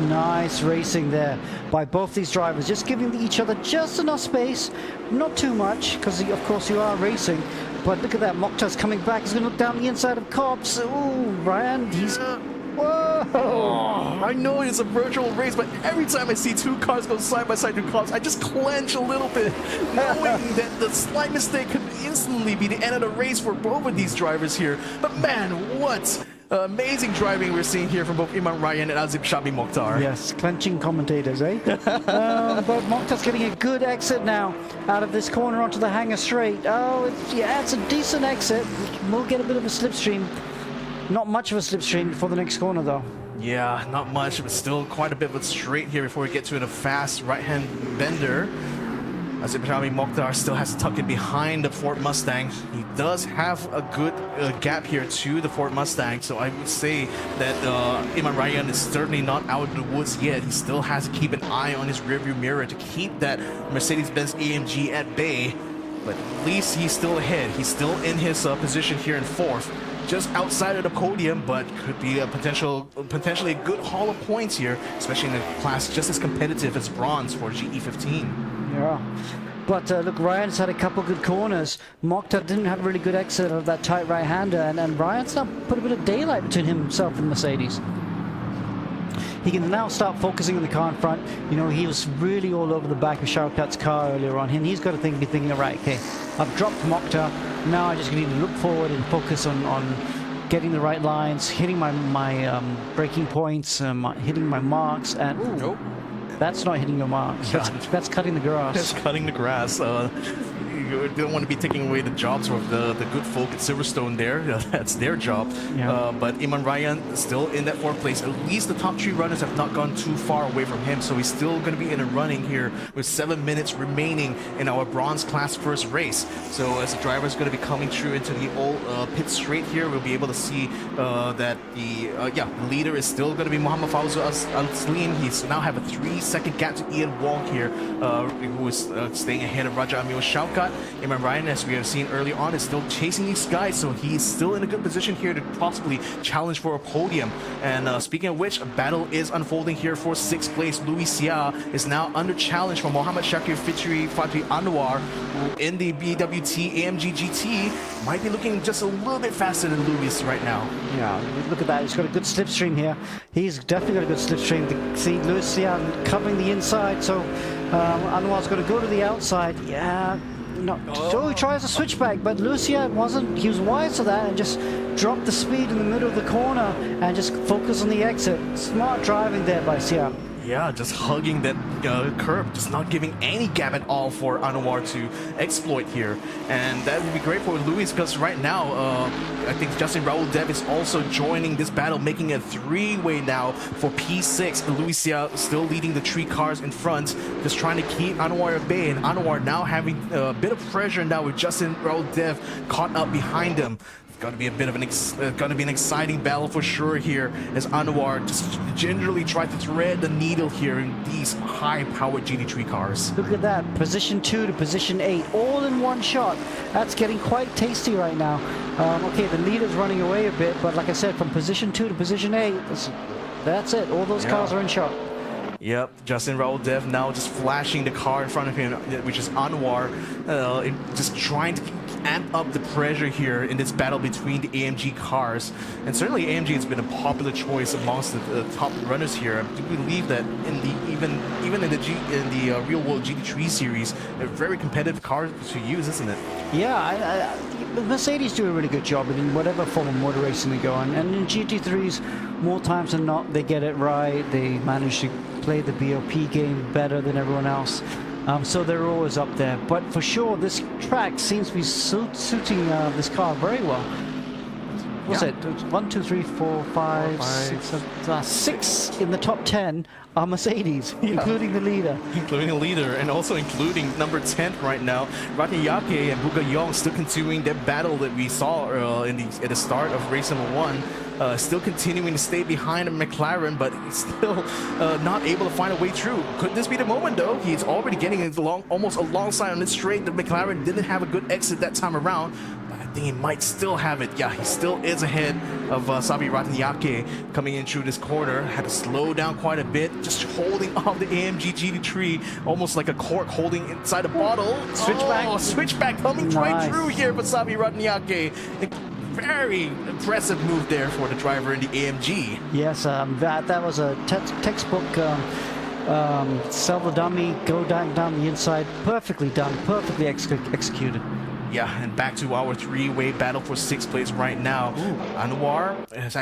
Nice racing there by both these drivers, just giving each other just enough space, not too much, because of course you are racing. But look at that, Mokhtar's coming back. He's going to look down the inside of Cobbs. Ooh, Ryan, he's... Whoa! Oh, I know it's a virtual race, but every time I see two cars go side by side to Cobbs, I just clench a little bit, knowing that the slight mistake could instantly be the end of the race for both of these drivers here. But man, what amazing driving we're seeing here from both Imran Ryan and Azizhami Mokhtar. Yes, clenching commentators, eh? But Mokhtar's getting a good exit now out of this corner onto the hangar straight. Oh, it's a decent exit. We'll get a bit of a slipstream. Not much of a slipstream before the next corner, though. Yeah, not much, but still quite a bit of a straight here before we get to a fast right-hand bender. Azizhami Mokhtar still has to tuck in behind the Ford Mustang. He does have a good gap here to the Ford Mustang, so I would say that Imran Ryan is certainly not out of the woods yet. He still has to keep an eye on his rearview mirror to keep that Mercedes-Benz AMG at bay. But at least he's still ahead. He's still in his position here in fourth, just outside of the podium, but could be a potentially a good haul of points here, especially in a class just as competitive as bronze for GE15. Yeah. But look, Ryan's had a couple good corners. Mokhtar didn't have a really good exit of that tight right-hander, and Ryan's now put a bit of daylight between himself and Mercedes. He can now start focusing on the car in front. You know, he was really all over the back of Shaukat's car earlier on, and he's got to be thinking, right, okay, I've dropped Mokhtar. Now I just need to look forward and focus on getting the right lines, hitting my braking points, hitting my marks, and ooh, nope. That's not hitting your marks. That's cutting the grass. That's cutting the grass. You don't want to be taking away the jobs of the good folk at Silverstone there. That's their job. Yeah. But Imran Ryan still in that fourth place. At least the top three runners have not gone too far away from him, so he's still going to be in a running here with 7 minutes remaining in our bronze class first race. So as the driver is going to be coming through into the old pit straight here, we'll be able to see that the leader is still going to be Mohamed Fawzu Al-Slim. He's now have a 3-second gap to Ian Wong here, who is staying ahead of Raja Amir Shaukat. Imran Ryan, as we have seen early on, is still chasing these guys, so he's still in a good position here to possibly challenge for a podium. And speaking of which, a battle is unfolding here for 6th place. Louis Sia is now under challenge from Mohammad Shakir Fitri Anwar, who in the BWT AMG GT might be looking just a little bit faster than Louis right now. Yeah, look at that. He's got a good slipstream here. He's definitely got a good slipstream. To see Louis Sia covering the inside, so Anwar's got to go to the outside. Yeah. No. So he tries a switchback, but Lucia wasn't. He was wise to that and just dropped the speed in the middle of the corner and just focus on the exit. Smart driving there by Sia. Yeah, just hugging that curb, just not giving any gap at all for Anwar to exploit here. And that would be great for Louis, because right now, I think Justin Raul Dev is also joining this battle, making a 3-way now for P6. Louis Sia still leading the 3 cars in front, just trying to keep Anwar at bay. And Anwar now having a bit of pressure now with Justin Raul Dev caught up behind him. Going to be a bit of an exciting battle for sure here, as Anwar just generally tried to thread the needle here in these high-powered GT3 cars. Look at that, position 2 to position 8, all in one shot. That's getting quite tasty right now. Okay, the leader's running away a bit, but like I said, from position 2 to position 8, that's it. All those cars are in shot. Yep, Justin Raul Dev now just flashing the car in front of him, which is Anwar, just trying to amp up the pressure here in this battle between the AMG cars. And certainly AMG has been a popular choice amongst the top runners here. I do believe that in the even in the real world GT3 series, a very competitive car to use, isn't it? Yeah, Mercedes do a really good job in whatever form of motor racing they go on. And in GT3s, more times than not, they get it right. They manage to play the BOP game better than everyone else. So they're always up there. But for sure, this track seems to be suiting this car very well. What's it? 1, 2, 3, 4, 5, 6, 6 in the top 10 are Mercedes, including the leader. Including the leader, and also including number 10 right now. Ratnayake and Bugayong still continuing their battle that we saw at the start of race number 1. Still continuing to stay behind McLaren, but still not able to find a way through. Could this be the moment, though? He's already getting almost alongside on this straight. The McLaren didn't have a good exit that time around. I think he might still have it. Yeah, he still is ahead of Sabi Ratnayake coming in through this corner. Had to slow down quite a bit, just holding off the AMG GT3, almost like a cork holding inside a bottle. Switchback. Switchback coming right through here for Sabi Ratnayake. Very impressive move there for the driver in the AMG. Yes, that was a textbook sell the dummy, go down the inside. Perfectly done, perfectly executed. Yeah, and back to our three-way battle for 6th place right now. Anwar has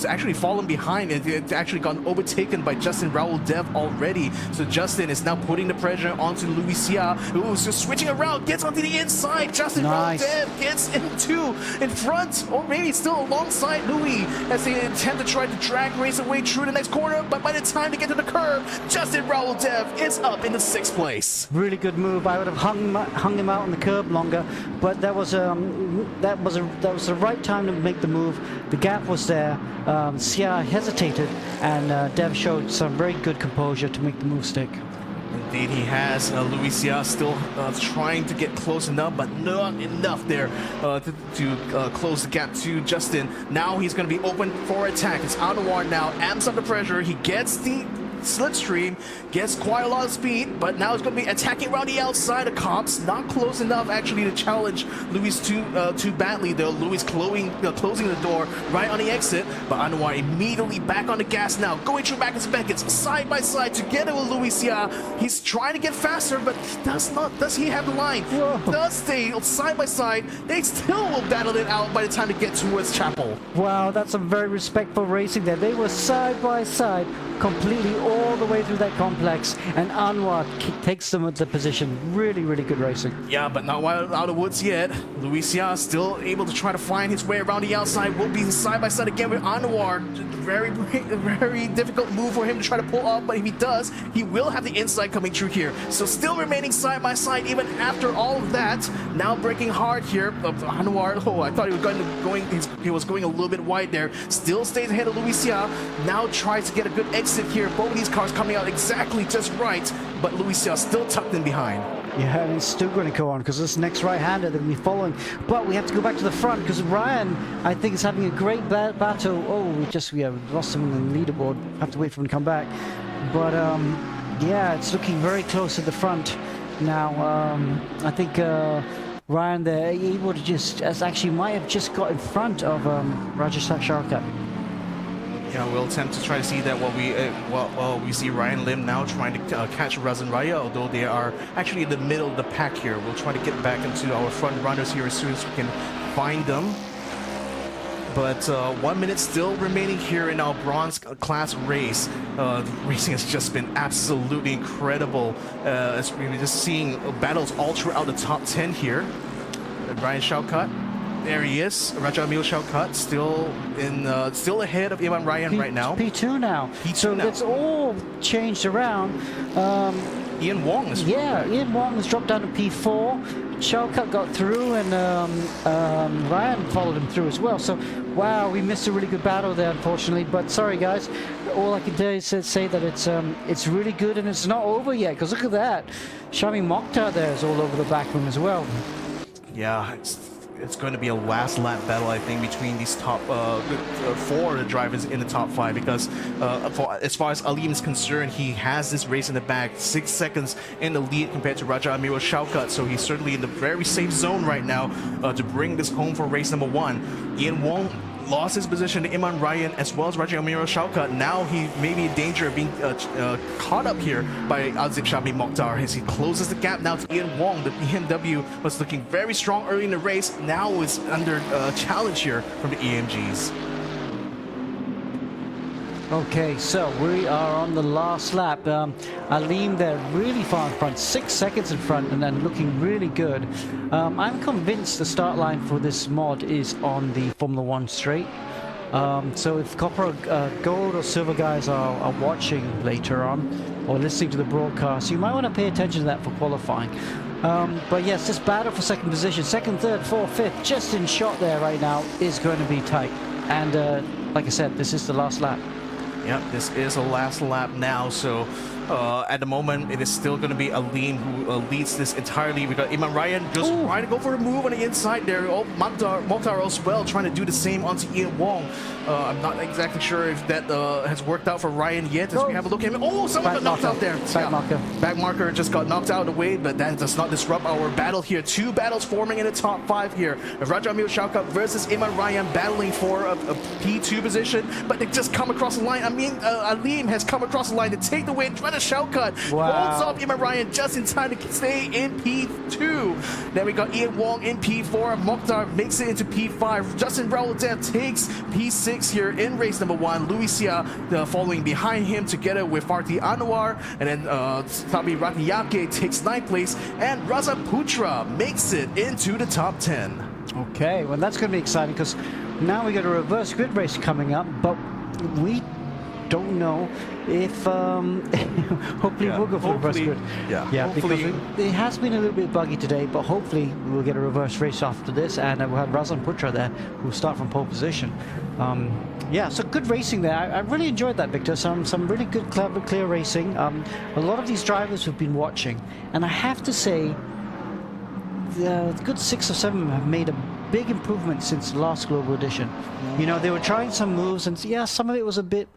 actually fallen behind. It's actually gotten overtaken by Justin Raul Dev already. So Justin is now putting the pressure onto Louis Sia, who's just switching around, gets onto the inside. Justin Raul Dev gets in front, or maybe still alongside Louis as they attempt to try to drag race away through the next corner. But by the time they get to the curve, Justin Raul Dev is up in the 6th place. Really good move. I would have hung him out on the curb longer. But that was the right time to make the move. The gap was there. Sia hesitated, and Dev showed some very good composure to make the move stick. Indeed, he has. Louis Sia still trying to get close enough, but not enough there to close the gap to Justin. Now he's going to be open for attack. It's Anwar now, amps up the pressure. He gets the slipstream, gets quite a lot of speed, but now it's going to be attacking around the outside of Cops. Not close enough actually to challenge Louis too badly though. Louis closing the door right on the exit, but Anwar immediately back on the gas now, going through Marcus Beckett's side by side together with Louis Sia. He's trying to get faster, but he does he have the line? He does stay side by side. They still will battle it out by the time they get towards Chapel. Wow, that's some very respectful racing there. They were side by side, completely all the way through that complex, and Anwar takes them at the position. Really, really good racing. Yeah, but not out of the woods yet. Louis Sia still able to try to find his way around the outside. Will be side by side again with Anwar. Very, very difficult move for him to try to pull off, but if he does, he will have the inside coming through here. So still remaining side by side even after all of that. Now breaking hard here. Anwar, oh, I thought he was going a little bit wide there. Still stays ahead of Louis Sia. Now tries to get a good exit here. Both of these cars coming out exactly just right, but Louis Sia still tucked in behind. Yeah, and it's still going to go on because this next right-hander that we'll be following. But we have to go back to the front because Ryan, I think, is having a great battle. Oh, we lost him on the leaderboard. Have to wait for him to come back. But yeah, it's looking very close at the front now. I think Ryan there able to actually might have just got in front of Rajesh Sharkat. Yeah, we'll attempt to try to see that while we see Ryan Lim now trying to catch Razan Raya, although they are actually in the middle of the pack here. We'll try to get back into our front runners here as soon as we can find them. But 1 minute still remaining here in our bronze class race. The racing has just been absolutely incredible. As we're just seeing battles all throughout the top 10 here. Ryan Shaukat. There he is, Raja Emil Shaukat, still ahead of Iman Ryan right now. P2 now. So it's all changed around. Ian Wong is Ian Wong has dropped down to P4. Shaukat got through, and Ryan followed him through as well. So, wow, we missed a really good battle there, unfortunately. But sorry, guys. All I can do is say that it's really good, and it's not over yet. Because look at that, Shami Mokhtar there is all over the back room as well. Yeah. it's going to be a last lap battle, I think, between these top four drivers in the top 5, because as far as Aleem is concerned, he has this race in the bag, 6 seconds in the lead compared to Raja Amiro Shaukat, so he's certainly in the very safe zone right now to bring this home for race number 1. Ian Wong lost his position to Iman Ryan as well as Raja Amiro Shaukat. Now he may be in danger of being caught up here by Azib Shami Mokhtar as he closes the gap now to Ian Wong. The BMW was looking very strong early in the race, now is under challenge here from the EMGs. Okay, so we are on the last lap. Aleem there really far in front, 6 seconds in front, and then looking really good. I'm convinced the start line for this mod is on the Formula 1 straight. So if copper, gold or silver guys are watching later on or listening to the broadcast, you might want to pay attention to that for qualifying. But yes, this battle for second position, second, third, fourth, fifth, just in shot there right now is going to be tight. And like I said, this is the last lap. Yep, this is a last lap now, so at the moment it is still going to be Aleem who leads this entirely. We got Iman Ryan just trying to go for a move on the inside there. Oh, Mokhtar as well trying to do the same onto Ian Wong. I'm not exactly sure if that has worked out for Ryan yet as we have a look at him. Oh, someone got knocked out there. Back marker just got knocked out of the way, but that does not disrupt our battle here. 2 battles forming in the top 5 here. Raja Amiro Shaukat versus Iman Ryan battling for a P2 position, but they just come across the line. I mean, Aleem has come across the line to take the win. Trying to Shaukat holds off Iman Ryan just in time to stay in P2. Then we got Ian Wong in P4. Mokhtar makes it into P5. Justin Raouldev takes P6 here in race number 1. Luisia following behind him together with Farti Anwar. And then Tabi Ratniyake takes 9th place. And Raza Putra makes it into the top 10. Okay, well that's going to be exciting because now we got a reverse grid race coming up, but we don't know if hopefully we'll go for reverse grid. Yeah, because it has been a little bit buggy today, but hopefully we'll get a reverse race after this, and we'll have Razan Putra there who'll start from pole position. Yeah, so good racing there. I really enjoyed that, Victor. Some really good, clear racing. A lot of these drivers we've been watching, and I have to say, the good 6 or 7 have made a big improvement since the last Global Edition. You know, they were trying some moves, and yeah, some of it was a bit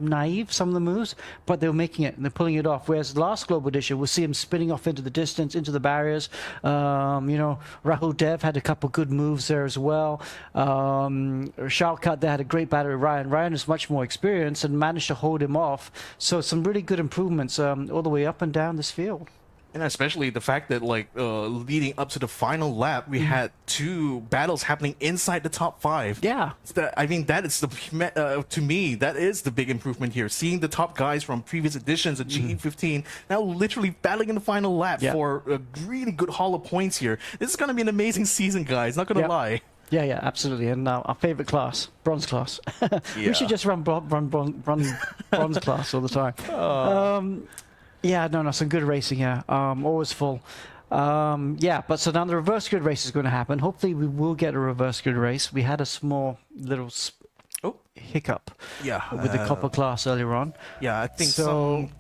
naive, some of the moves, but they were making it and they're pulling it off. Whereas the last Global Edition, we'll see him spinning off into the distance, into the barriers. You know, Rahul Dev had a couple good moves there as well. Shaukat there had a great battle with Ryan. Ryan is much more experienced and managed to hold him off. So some really good improvements all the way up and down this field. And especially the fact that, like, leading up to the final lap, we had 2 battles happening inside the top 5. Yeah. I mean, that is the to me, that is the big improvement here. Seeing the top guys from previous editions of GE15 now literally battling in the final lap for a really good haul of points here. This is going to be an amazing season, guys. Not going to lie. Yeah, absolutely. And our favorite class, bronze class. We should just run bronze class all the time. Yeah, no, some good racing here. Always full. Yeah, but so now the reverse grid race is going to happen. Hopefully we will get a reverse grid race. We had a small little hiccup with the copper class earlier on. Yeah, I think some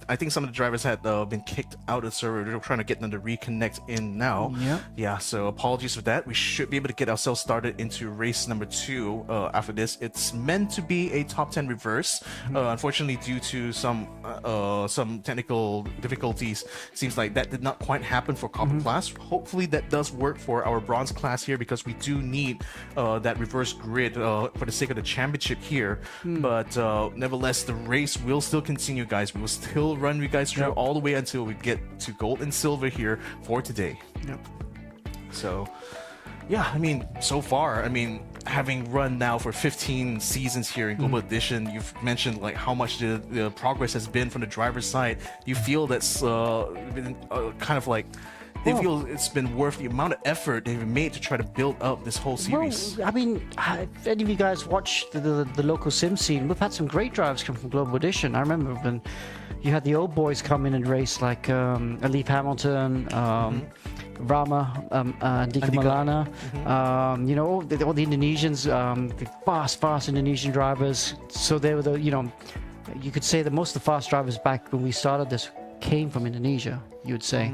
of the drivers had been kicked out of the server. They're trying to get them to reconnect in now. Yeah, so apologies for that. We should be able to get ourselves started into race number 2 after this. It's meant to be a top 10 reverse. Unfortunately, due to some technical difficulties, seems like that did not quite happen for copper class. Hopefully that does work for our bronze class here, because we do need that reverse grid for the sake of the championship here. But nevertheless, the race will still continue, guys. We will still run you guys through all the way until we get to gold and silver here for today. So yeah, I mean, so far, I mean, having run now for 15 seasons here in Global Edition, you've mentioned like how much the progress has been from the driver's side. You feel that's been kind of like they feel it's been worth the amount of effort they've made to try to build up this whole series. Well, I mean, if any of you guys watch the local sim scene, we've had some great drivers come from Global Edition. I remember when you had the old boys come in and race, like Alif Hamilton, Rama, Andika Malana, you know, all the Indonesians, the fast Indonesian drivers. So they were the, you know, you could say that most of the fast drivers back when we started this came from Indonesia, you would say.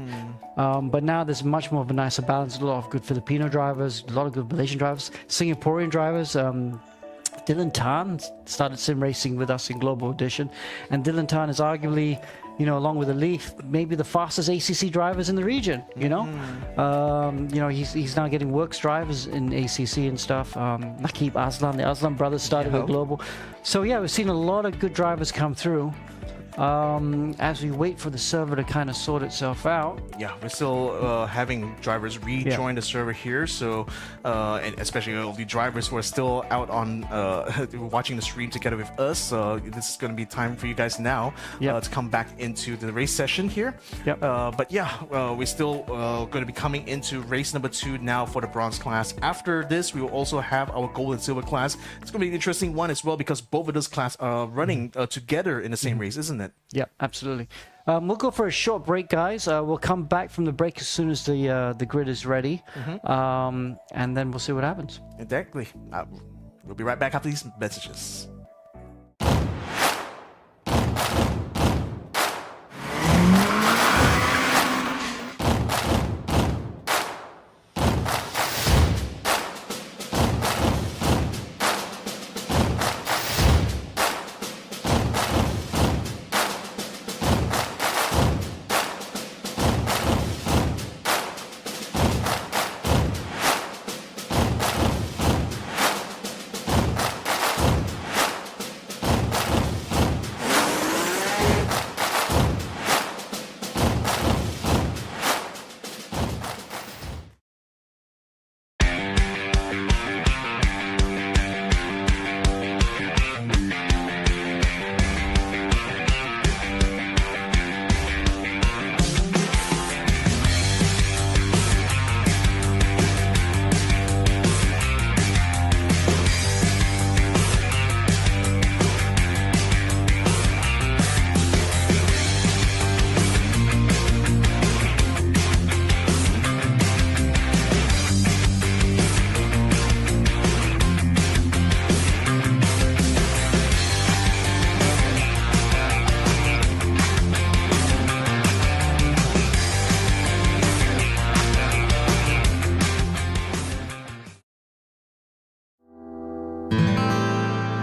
But now there's much more of a nicer balance. A lot of good Filipino drivers, a lot of good Malaysian drivers, Singaporean drivers. Dylan Tan started sim racing with us in Global Edition, and Dylan Tan is arguably, along with Alif, maybe the fastest ACC drivers in the region. He's now getting works drivers in ACC and stuff. Nakib Aslan, the Aslan brothers started with Global. So yeah, we've seen a lot of good drivers come through. As we wait for the server to kind of sort itself out. Yeah, we're still having drivers rejoin the server here, so and especially all the drivers who are still out on watching the stream together with us. This is going to be time for you guys now to come back into the race session here. But yeah, we're still going to be coming into race number 2 now for the bronze class. After this, we will also have our gold and silver class. It's going to be an interesting one as well because both of those classes are running together in the same race, isn't it? Yeah, absolutely. We'll go for a short break, guys. We'll come back from the break as soon as the grid is ready, and then we'll see what happens. Exactly. We'll be right back after these messages.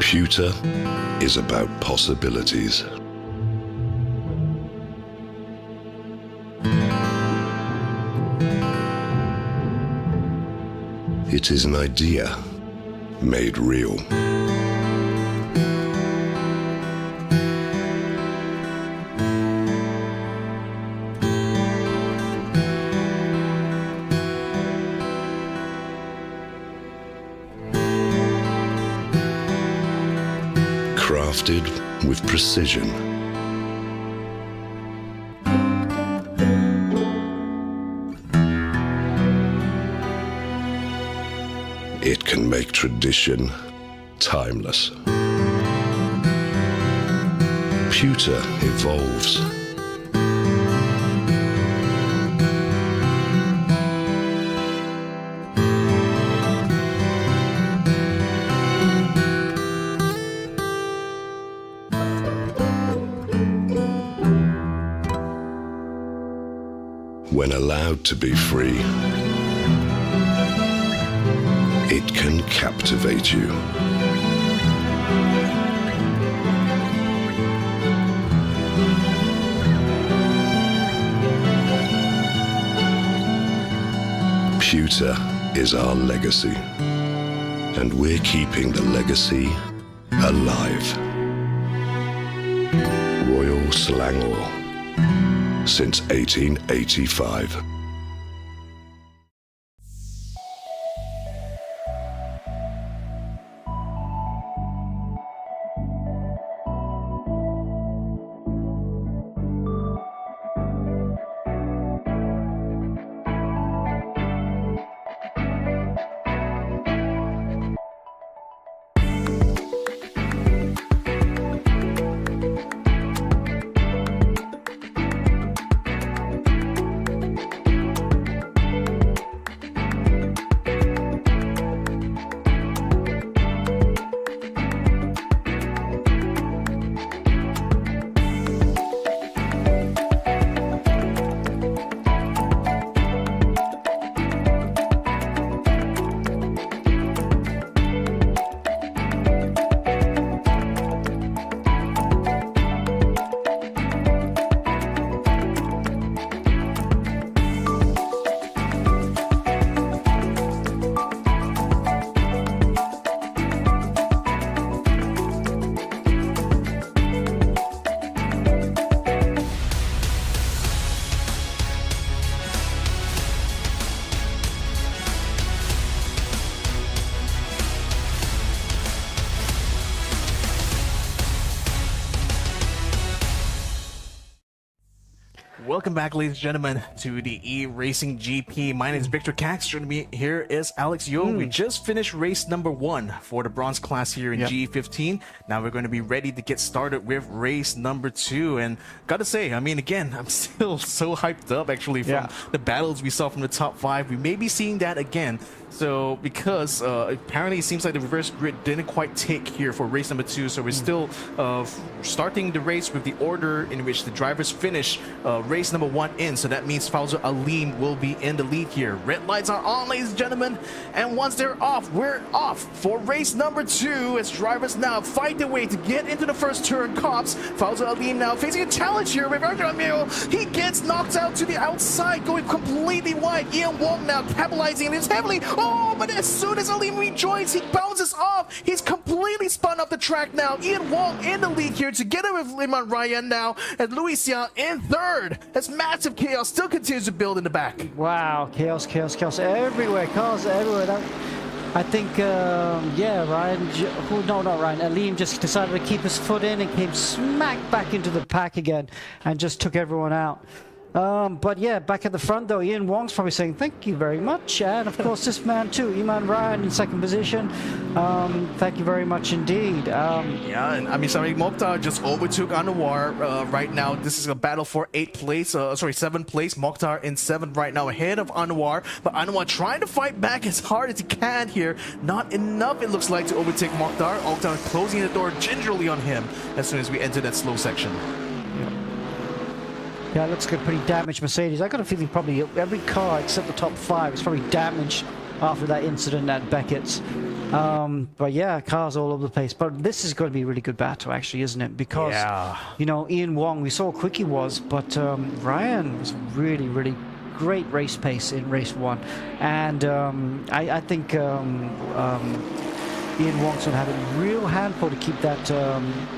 Pewter is about possibilities. It is an idea made real. Crafted with precision. It can make tradition timeless. Pewter evolves. When allowed to be free, it can captivate you. Pewter is our legacy, and we're keeping the legacy alive. Royal Selangor, since 1885. Welcome back, ladies and gentlemen, to the eRacing GP. My name is Victor Cax. Joining me here is Alex Yo. We just finished race number 1 for the bronze class here in G15. Now we're going to be ready to get started with race number 2. And gotta say, I mean, again, I'm still so hyped up actually from the battles we saw from the top 5. We may be seeing that again. So because apparently it seems like the reverse grid didn't quite take here for race number 2, so we're still starting the race with the order in which the drivers finish race number 1 in. So that means Fauzo Alim will be in the lead here. Red lights are on, ladies and gentlemen, and once they're off, we're off for race number 2 as drivers now fight their way to get into the first turn. Cops, Fauzo Alim now facing a challenge here with Arjamil. He gets knocked out to the outside, going completely wide. Ian Wong now capitalizing this heavily. Oh, but as soon as Alim rejoins, he bounces off. He's completely spun up the track now. Ian Wong in the lead here together with Liman Ryan now, and Luis Xia in third. As massive chaos still continues to build in the back. Wow, chaos everywhere, cars everywhere. I think, Ryan, not Ryan, Alim just decided to keep his foot in and came smack back into the pack again and just took everyone out. But yeah, back at the front though, Ian Wong's probably saying thank you very much, and of course this man too, Iman Ryan in second position. Thank you very much indeed. Yeah, and I mean, Sami Mokhtar just overtook Anwar right now. This is a battle for 7th place. Mokhtar in 7th right now, ahead of Anwar, but Anwar trying to fight back as hard as he can here. Not enough, it looks like, to overtake Mokhtar. Mokhtar closing the door gingerly on him as soon as we enter that slow section. Yeah, it looks like a pretty damaged Mercedes. I got a feeling probably every car except the top 5 is probably damaged after that incident at Beckett's. But yeah, cars all over the place. But this is going to be a really good battle, actually, isn't it? Because, you know, Ian Wong, we saw how quick he was, but Ryan was really, really great race pace in race 1. And I think Ian Wong's going to have a real handful to keep that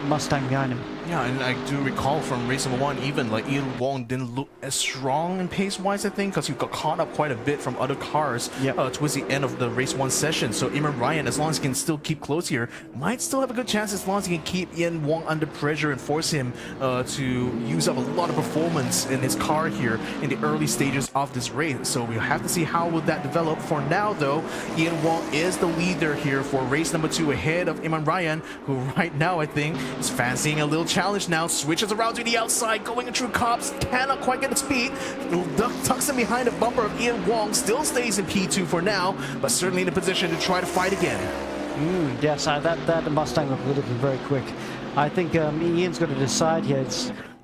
Mustang behind him. Yeah, and I do recall from race number 1, even like Ian Wong didn't look as strong in pace-wise, I think, because he got caught up quite a bit from other cars towards the end of the race 1 session. So Iman Ryan, as long as he can still keep close here, might still have a good chance as long as he can keep Ian Wong under pressure and force him to use up a lot of performance in his car here in the early stages of this race. So we'll have to see how will that develop. For now, though, Ian Wong is the leader here for race number 2 ahead of Iman Ryan, who right now, I think, is fancying a little challenge now, switches around to the outside, going through cops, cannot quite get the speed, tucks him behind the bumper of Ian Wong, still stays in P2 for now, but certainly in a position to try to fight again. Yes, that Mustang looking very quick. I think Ian's going to decide here,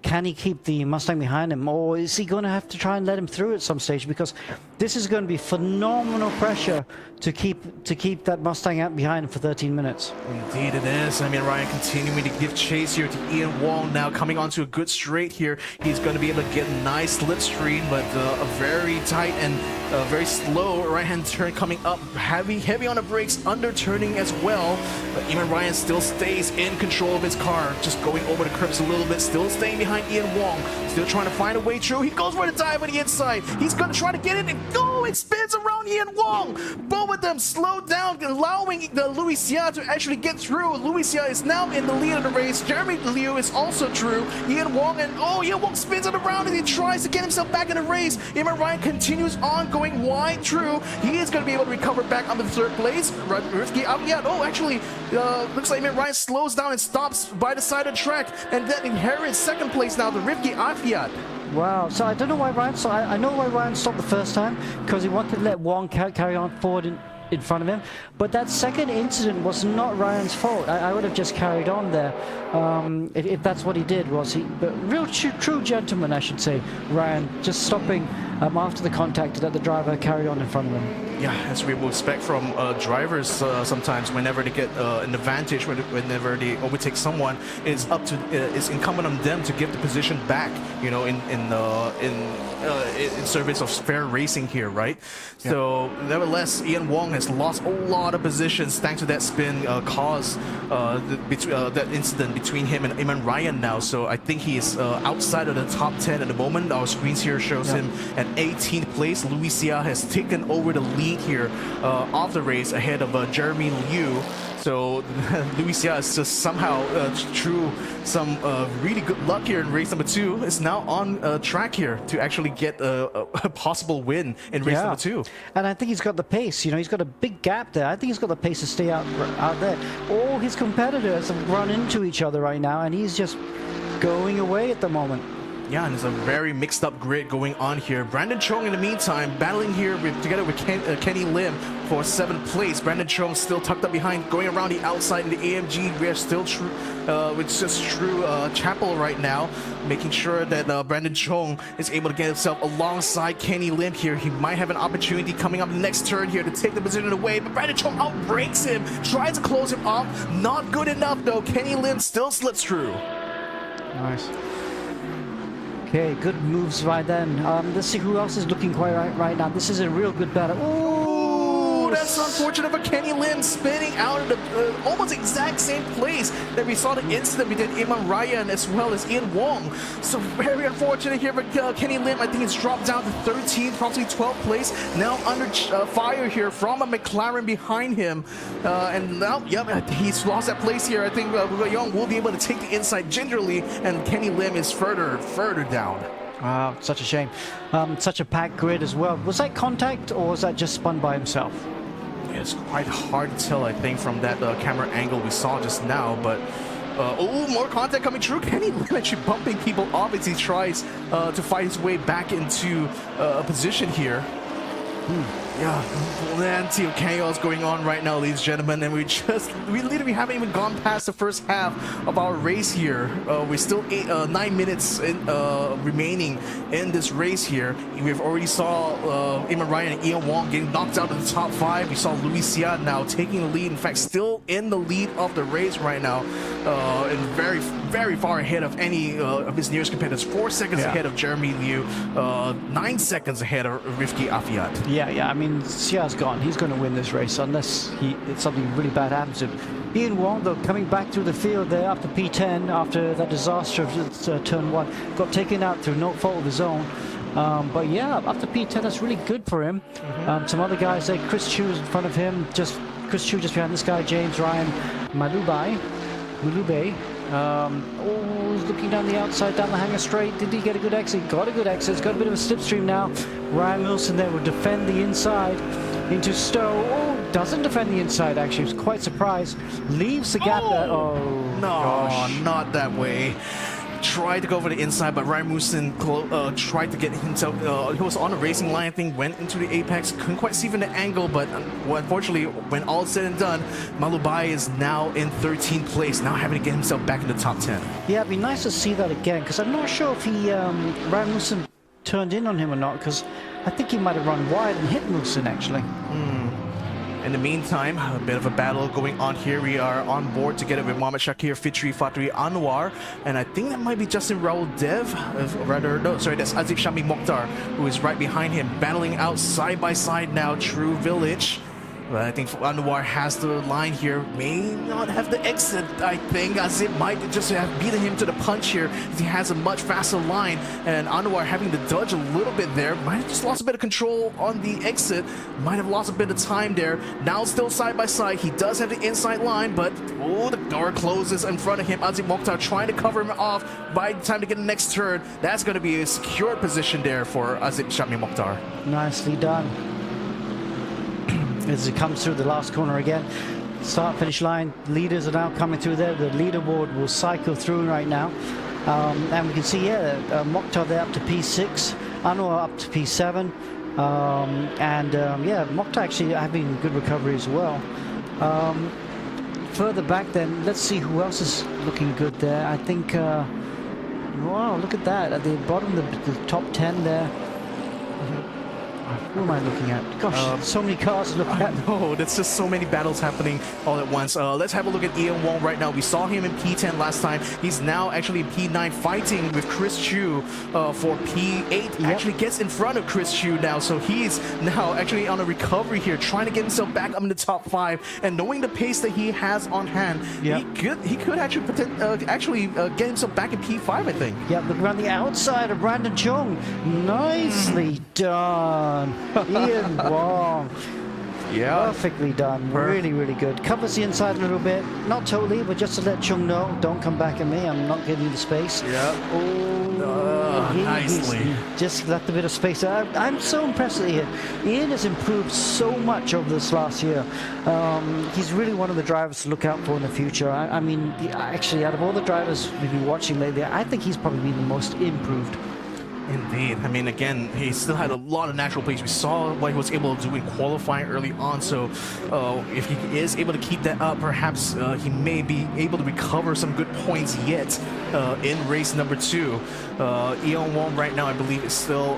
can he keep the Mustang behind him, or is he going to have to try and let him through at some stage? Because this is going to be phenomenal pressure to keep that Mustang out behind him for 13 minutes. Indeed it is. I mean, Ryan continuing to give chase here to Ian Wong, now coming onto a good straight here. He's going to be able to get a nice slipstream, but a very tight and very slow right-hand turn coming up. Heavy on the brakes, under turning as well. But Ian Ryan still stays in control of his car, just going over the curbs a little bit, still staying behind Ian Wong, still trying to find a way through. He goes for the dive on the inside. He's going to try to get in and go. It spins around Ian Wong. Both of them slow down, allowing the Luis Xia to actually get through. Luis Xia is now in the lead of the race. Jeremy Liu is also through. Ian Wong Ian Wong spins it around as he tries to get himself back in the race. Ian Ryan continues on going wide through. He is going to be able to recover back up to 3rd place. Rifki Afiat. Oh, actually, looks like Ian Ryan slows down and stops by the side of the track, and then inherits 2nd place now to Rifki Afiat. Wow, so I don't know why Ryan stopped. I know why Ryan stopped the first time, because he wanted to let Wong carry on forward in front of him. But that second incident was not Ryan's fault. I would have just carried on there if that's what he did. But real true gentleman, I should say, Ryan, just stopping after the contact to let the driver carry on in front of him. Yeah, as we would expect from drivers sometimes, whenever they get an advantage, whenever they overtake someone, it's incumbent on them to give the position back, you know, in service of fair racing here, right? Yeah. So nevertheless, Ian Wong has lost a lot of positions thanks to that spin caused that incident between him and Iman Ryan now. So I think he is outside of the top 10 at the moment. Our screens here shows him at 18th place. Luis Xia has taken over the lead lead here of the race ahead of Jeremy Liu. So Luis is just somehow through some really good luck here in race number 2 is now on track here to actually get a possible win in race number 2. And I think he's got the pace. You know, he's got a big gap there. I think he's got the pace to stay out there. All his competitors have run into each other right now, and he's just going away at the moment. Yeah, and there's a very mixed up grid going on here. Brandon Chong, in the meantime, battling here together with Kenny Lim for 7th place. Brandon Chong still tucked up behind, going around the outside in the AMG. We're still with just True Chapel right now, making sure that Brandon Chong is able to get himself alongside Kenny Lim here. He might have an opportunity coming up the next turn here to take the position away, but Brandon Chong outbreaks him, tries to close him off. Not good enough though. Kenny Lim still slips through. Nice. Okay, good moves right then. Let's see who else is looking quite right now. This is a real good battle. Ooh, that's unfortunate for Kenny Lim, spinning out of the almost exact same place that we saw the incident between Iman Ryan as well as Ian Wong. So very unfortunate here for Kenny Lim. I think it's dropped down to 13th, probably 12th place. Now under fire here from a McLaren behind him. And now, yep, he's lost that place here. I think Young will be able to take the inside gingerly, and Kenny Lim is further down. Wow, such a shame. Such a packed grid as well. Was that contact, or was that just spun by himself? It's quite hard to tell, I think, from that camera angle we saw just now, but oh, more contact coming through. Kenny Lim actually bumping people off as he tries to fight his way back into a position here. Yeah, plenty of chaos going on right now, ladies and gentlemen, and we literally haven't even gone past the first half of our race here. We're still 9 minutes remaining in this race here. We've already saw Iman Ryan and Ian Wong getting knocked out of the top 5. We saw Luis Xia now taking the lead, in fact still in the lead of the race right now, and very far ahead of any of his nearest competitors. 4 seconds ahead of Jeremy Liu, 9 seconds ahead of Rifki Afiat. Yeah, I mean, Xia's gone. He's going to win this race unless something really bad happens to him. Ian Wong, though, coming back through the field there after P10, after that disaster of turn 1, got taken out through no fault of his own. But yeah, after P10, that's really good for him. Some other guys there, Chris Chu is in front of him, Chris Chu just behind this guy, James Ryan Malube. He's looking down the outside, down the hangar straight. Did he get a good exit? Got a good exit. It's got a bit of a slipstream now. Ryan Wilson there will defend the inside into Stowe. Oh, doesn't defend the inside, actually. He was quite surprised. Leaves the gap there. Oh, no, gosh. Not that way. Tried to go for the inside, but Ryan Wilson tried to get himself. He was on the racing line, I think, went into the apex. Couldn't quite see from the angle, but unfortunately, when all is said and done, Malubai is now in 13th place, now having to get himself back in the top 10. Yeah, it'd be nice to see that again, because I'm not sure if Ryan Wilson turned in on him or not, because I think he might have run wide and hit Wilson, actually. In the meantime, a bit of a battle going on here. We are on board together with Mohamed Shakir, Fitri, Fatri, Anwar, and I think that might be Justin Raul Dev, that's Azif Shami Mokhtar, who is right behind him, battling out side by side now, True Village. But I think Anwar has the line here, may not have the exit, I think. Azib might just have beaten him to the punch here. He has a much faster line, and Anwar having to dodge a little bit there. Might have just lost a bit of control on the exit. Might have lost a bit of time there. Now still side by side. He does have the inside line, but oh, the door closes in front of him. Azib Mokhtar trying to cover him off by the time to get the next turn. That's going to be a secure position there for Azib Shami Mokhtar. Nicely done. As it comes through the last corner again, start finish line, leaders are now coming through there. The leaderboard will cycle through right now, and we can see Mokhtar there up to P6, Anwar up to P7, Mokhtar actually having good recovery as well. Further back then, let's see who else is looking good there. I think wow, look at that at the bottom, the top 10 there. Who am I looking at? Gosh, so many cars to look at. No, there's just so many battles happening all at once. Let's have a look at Ian Wong right now. We saw him in P10 last time. He's now actually in P9 fighting with Chris Chu for P8. Yep. Actually gets in front of Chris Chu now. So he's now actually on a recovery here, trying to get himself back up in the top 5. And knowing the pace that he has on hand, yep, he could actually get himself back in P5, I think. Yeah, look around the outside of Brandon Chong. Nicely done. Ian Wong. Yeah. Perfectly done. Really, really good. Covers the inside a little bit. Not totally, but just to let Chung know, don't come back at me. I'm not giving you the space. Yeah. Nicely. Just left a bit of space. I'm so impressed with Ian. Ian has improved so much over this last year. He's really one of the drivers to look out for in the future. I mean, actually, out of all the drivers we've been watching lately, I think he's probably been the most improved. Indeed. I mean, again, he still had a lot of natural pace. We saw what he was able to do in qualifying early on. So if he is able to keep that up, perhaps he may be able to recover some good points yet in race number 2. Ian Wong right now, I believe, is still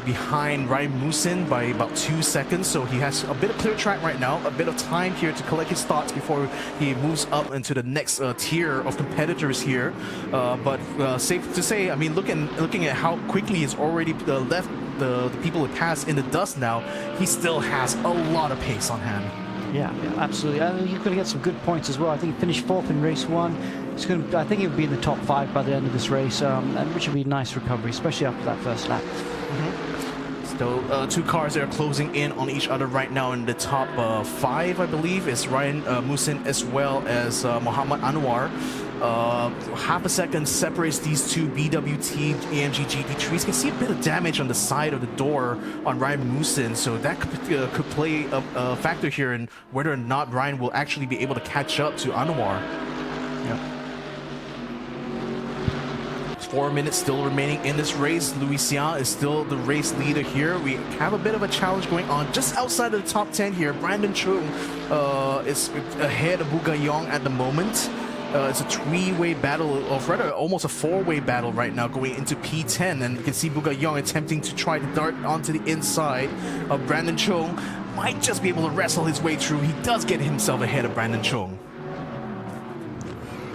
behind Ryan Musin by about 2 seconds. So he has a bit of clear track right now, a bit of time here to collect his thoughts before he moves up into the next tier of competitors here. But safe to say, I mean, looking at how quickly he's already left the people who passed in the dust now, he still has a lot of pace on hand. Yeah, absolutely. I mean, he's going to get some good points as well. I think he finished 4th in race 1. He's going to, I think he'll be in the top 5 by the end of this race, and which would be a nice recovery, especially after that first lap. Still 2 cars that are closing in on each other right now in the top 5, I believe. It's Ryan Musin as well as Muhammad Anwar. Half a second separates these two BWT AMG GT3s. You can see a bit of damage on the side of the door on Ryan Musin, so that could play a factor here in whether or not Ryan will actually be able to catch up to Anwar. Yeah. 4 minutes still remaining in this race. Louis Xia is still the race leader here. We have a bit of a challenge going on just outside of the top 10 here. Brandon Chung is ahead of Bu Gayong at the moment. It's a 3-way battle, or rather almost a 4-way battle right now going into P10, and you can see Bu Gayong attempting to try to dart onto the inside of Brandon Chung. Might just be able to wrestle his way through. He does get himself ahead of Brandon Chung.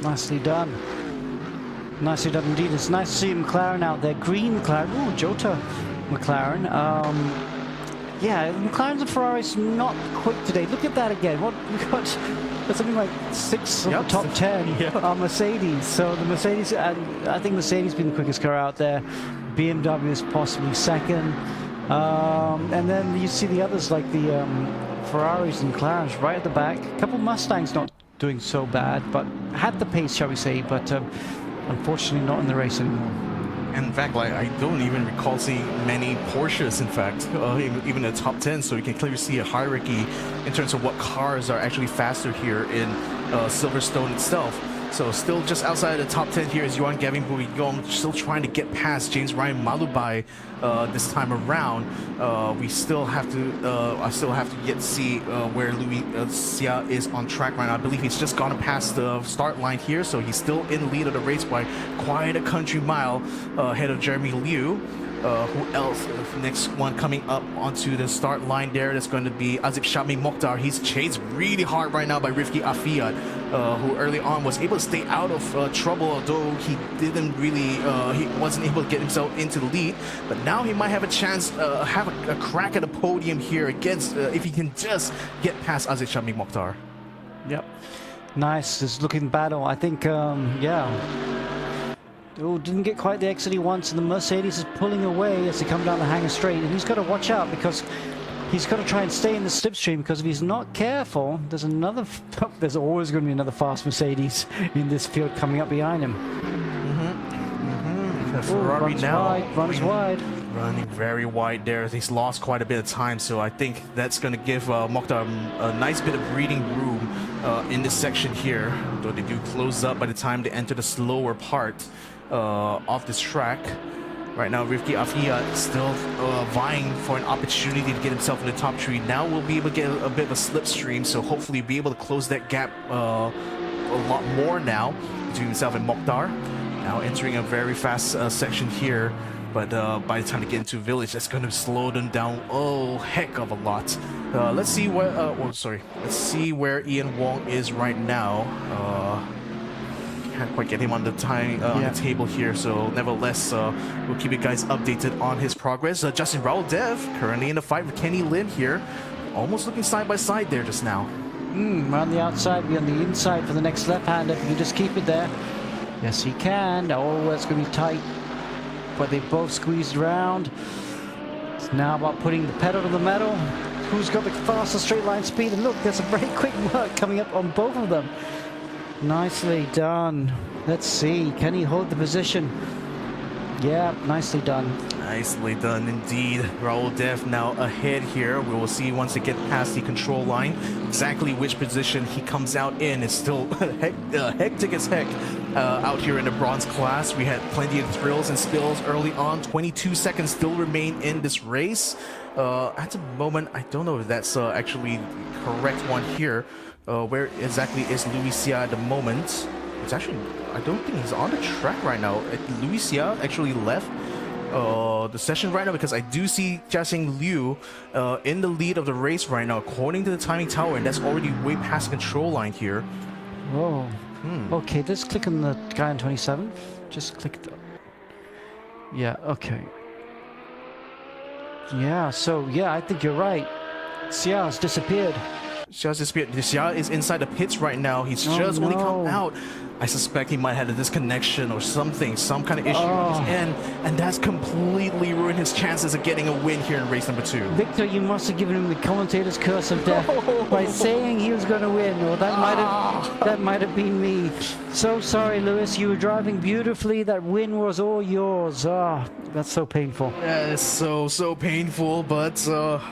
Nicely done. Nicely done indeed. It's nice to see McLaren out there. Green McLaren. Ooh, Jota McLaren. Yeah, McLaren's and Ferrari's not quick today. Look at that again. What we got? Something like 6 of the top 10 are Mercedes. So the Mercedes, I think Mercedes been the quickest car out there. BMW is possibly second. And then you see the others like the Ferraris and McLarens right at the back. A couple Mustangs not doing so bad, but had the pace, shall we say, but unfortunately not in the race anymore. In fact, like, I don't even recall seeing many Porsches, in fact, even in the top 10, so you can clearly see a hierarchy in terms of what cars are actually faster here in Silverstone itself. So still just outside the top 10 here is Johan Gavin Bouillon, still trying to get past James Ryan Malubai this time around. We still have to, I still have to yet see where Louis Xia is on track right now. I believe he's just gone past the start line here, so he's still in the lead of the race by quite a country mile ahead of Jeremy Liu. Who else? Next one coming up onto the start line there, that's going to be Azib Shami Mokhtar. He's chased really hard right now by Rifki Afiyat, who early on was able to stay out of trouble, although he didn't really, he wasn't able to get himself into the lead. But now he might have a chance, have a crack at the podium here against, if he can just get past Azib Shami Mokhtar. Yep. Nice, this looking battle. I think, yeah. Oh, didn't get quite the exit he wants, and the Mercedes is pulling away as they come down the hangar straight, and he's got to watch out because he's got to try and stay in the slipstream, because if he's not careful, there's another, there's always going to be another fast Mercedes in this field coming up behind him. The Ferrari now runs wide. Running very wide there. He's lost quite a bit of time, so I think that's going to give Mokhtar a nice bit of breathing room in this section here, though they do close up by the time they enter the slower part of this track. Right now, Rifki Afiyat still vying for an opportunity to get himself in the top 3. Now we'll be able to get a bit of a slipstream, so hopefully be able to close that gap a lot more now between himself and Mokhtar. Now entering a very fast section here, but by the time they get into Village, that's going to slow them down a heck of a lot. Let's see where, let's see where Ian Wong is right now. Can't quite get him on the time on the table here, so nevertheless, we'll keep you guys updated on his progress. Justin Raul Dev currently in a fight with Kenny Lin here, almost looking side by side there just now. Around the outside, be on the inside for the next left-hander. If you just keep it there. Yes, he can. Oh, it's going to be tight, but they both squeezed around. It's now about putting the pedal to the metal. who's got the faster straight line speed. And look, there's a very quick work coming up on both of them. Nicely done. Let's see, can he hold the position? Yeah, nicely done. Nicely done indeed. Raul Dev now ahead here. We will see once they get past the control line exactly which position he comes out in. It's still hectic as heck out here in the bronze class. We had plenty of thrills and spills early on. 22 seconds still remain in this race. At the moment, I don't know if that's actually the correct one here. Where exactly is Louis Xia at the moment? It's actually, I don't think he's on the track right now. Louis Xia actually left the session right now because I do see Jiaxing Liu in the lead of the race right now according to the timing tower, and that's already way past the control line here. Whoa. Okay, let's click on the guy on 27. Just click the... Yeah, okay. Yeah, so yeah, I think you're right. Xia's disappeared. Xia's disappeared. Xia is inside the pits right now. He's just only come out. I suspect he might have a disconnection or something, some kind of issue on his end, and that's completely ruined his chances of getting a win here in race number 2. Victor, you must have given him the commentator's curse of death by saying he was going to win, or that might have been me. So sorry, Lewis. You were driving beautifully. That win was all yours. That's so painful. Yeah, it's so painful, but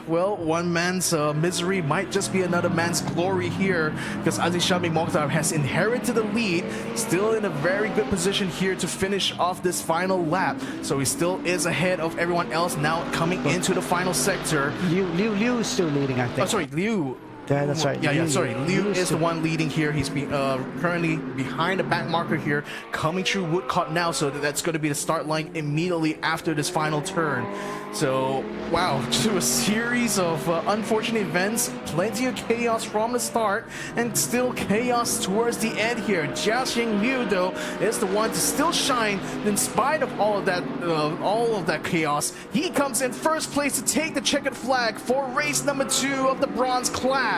well, one man's misery might just be another man's glory here, because Aziz Shami Mokhtar has inherited the lead, still in a very good position here to finish off this final lap. So he still is ahead of everyone else now coming into the final sector. Liu is still leading, I think. Oh, sorry, Liu. Yeah, that's right. Yeah, sorry. Liu is the one leading here. He's currently behind the back marker here, coming through Woodcock now, so that's going to be the start line immediately after this final turn. So, wow, just a series of unfortunate events, plenty of chaos from the start, and still chaos towards the end here. Jiaxing Liu, though, is the one to still shine in spite of all of that chaos. He comes in first place to take the checkered flag for race number 2 of the bronze class.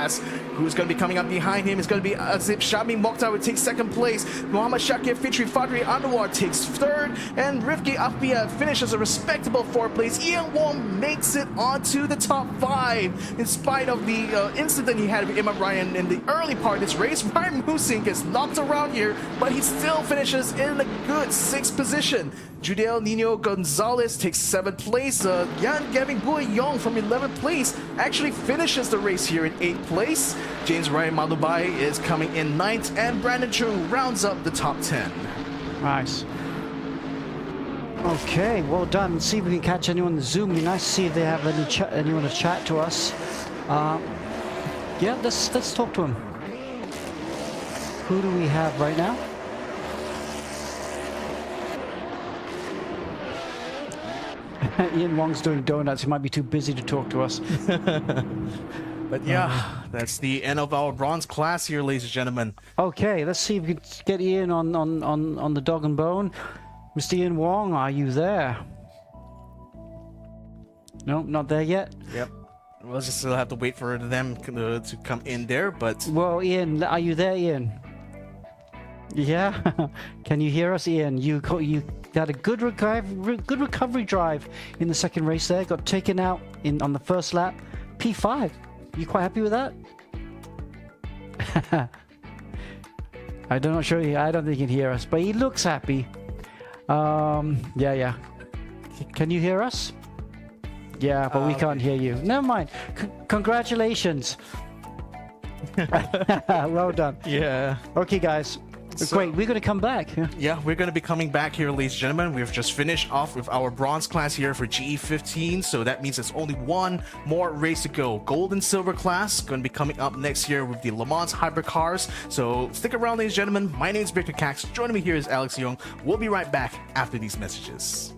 Who's going to be coming up behind him is going to be Azib Shami Mokhtar will take second place. Muhammad Shakir Fitri Fadri Anwar takes third, and Rifki Afia finishes a respectable 4th place. Ian Wong makes it onto the top 5 in spite of the incident he had with Emma Ryan in the early part of this race. Ryan Musing gets knocked around here, but he still finishes in a good 6th position. Judel Nino Gonzalez takes 7th place. Yan Gavin Bouillon from 11th place actually finishes the race here in 8th place. James Ryan Malubai is coming in 9th, and Brandon Chung rounds up the top 10. Nice. Okay, well done. Let's see if we can catch anyone in the Zoom. It'd be nice to see if they have anyone to chat to us. Yeah, let's talk to him. Who do we have right now? Ian Wong's doing donuts. He might be too busy to talk to us. But yeah, that's the end of our bronze class here, ladies and gentlemen. Okay, let's see if we can get Ian on the dog and bone. Mr. Ian Wong, are you there? No, not there yet. Yep. We'll just still have to wait for them to come in there, but... Well, Ian, are you there, Ian? Yeah? Can you hear us, Ian? You had a good recovery drive in the second race there. Got taken out on the first lap. P5. You quite happy with that? I don't think he can hear us, but he looks happy. Yeah. Can you hear us? Yeah, but we can't hear you. Never mind. Congratulations. Well done. Yeah. Okay, guys. Great, we're going to come back. Yeah, we're going to be coming back here, ladies and gentlemen. We've just finished off with our bronze class here for GE15, so that means there's only one more race to go. Gold and silver class going to be coming up next year with the Le Mans hybrid cars. So stick around, ladies and gentlemen. My name is Victor Cax. Joining me here is Alex Young. We'll be right back after these messages.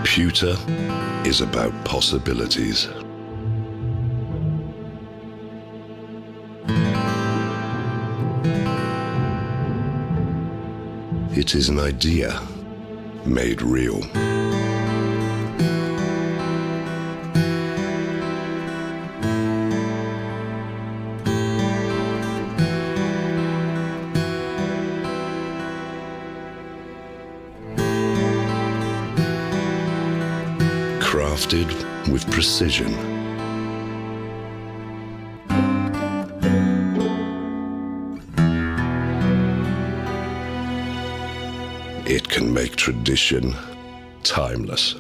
Pewter is about possibilities. It is an idea made real. Crafted with precision. It can make tradition timeless.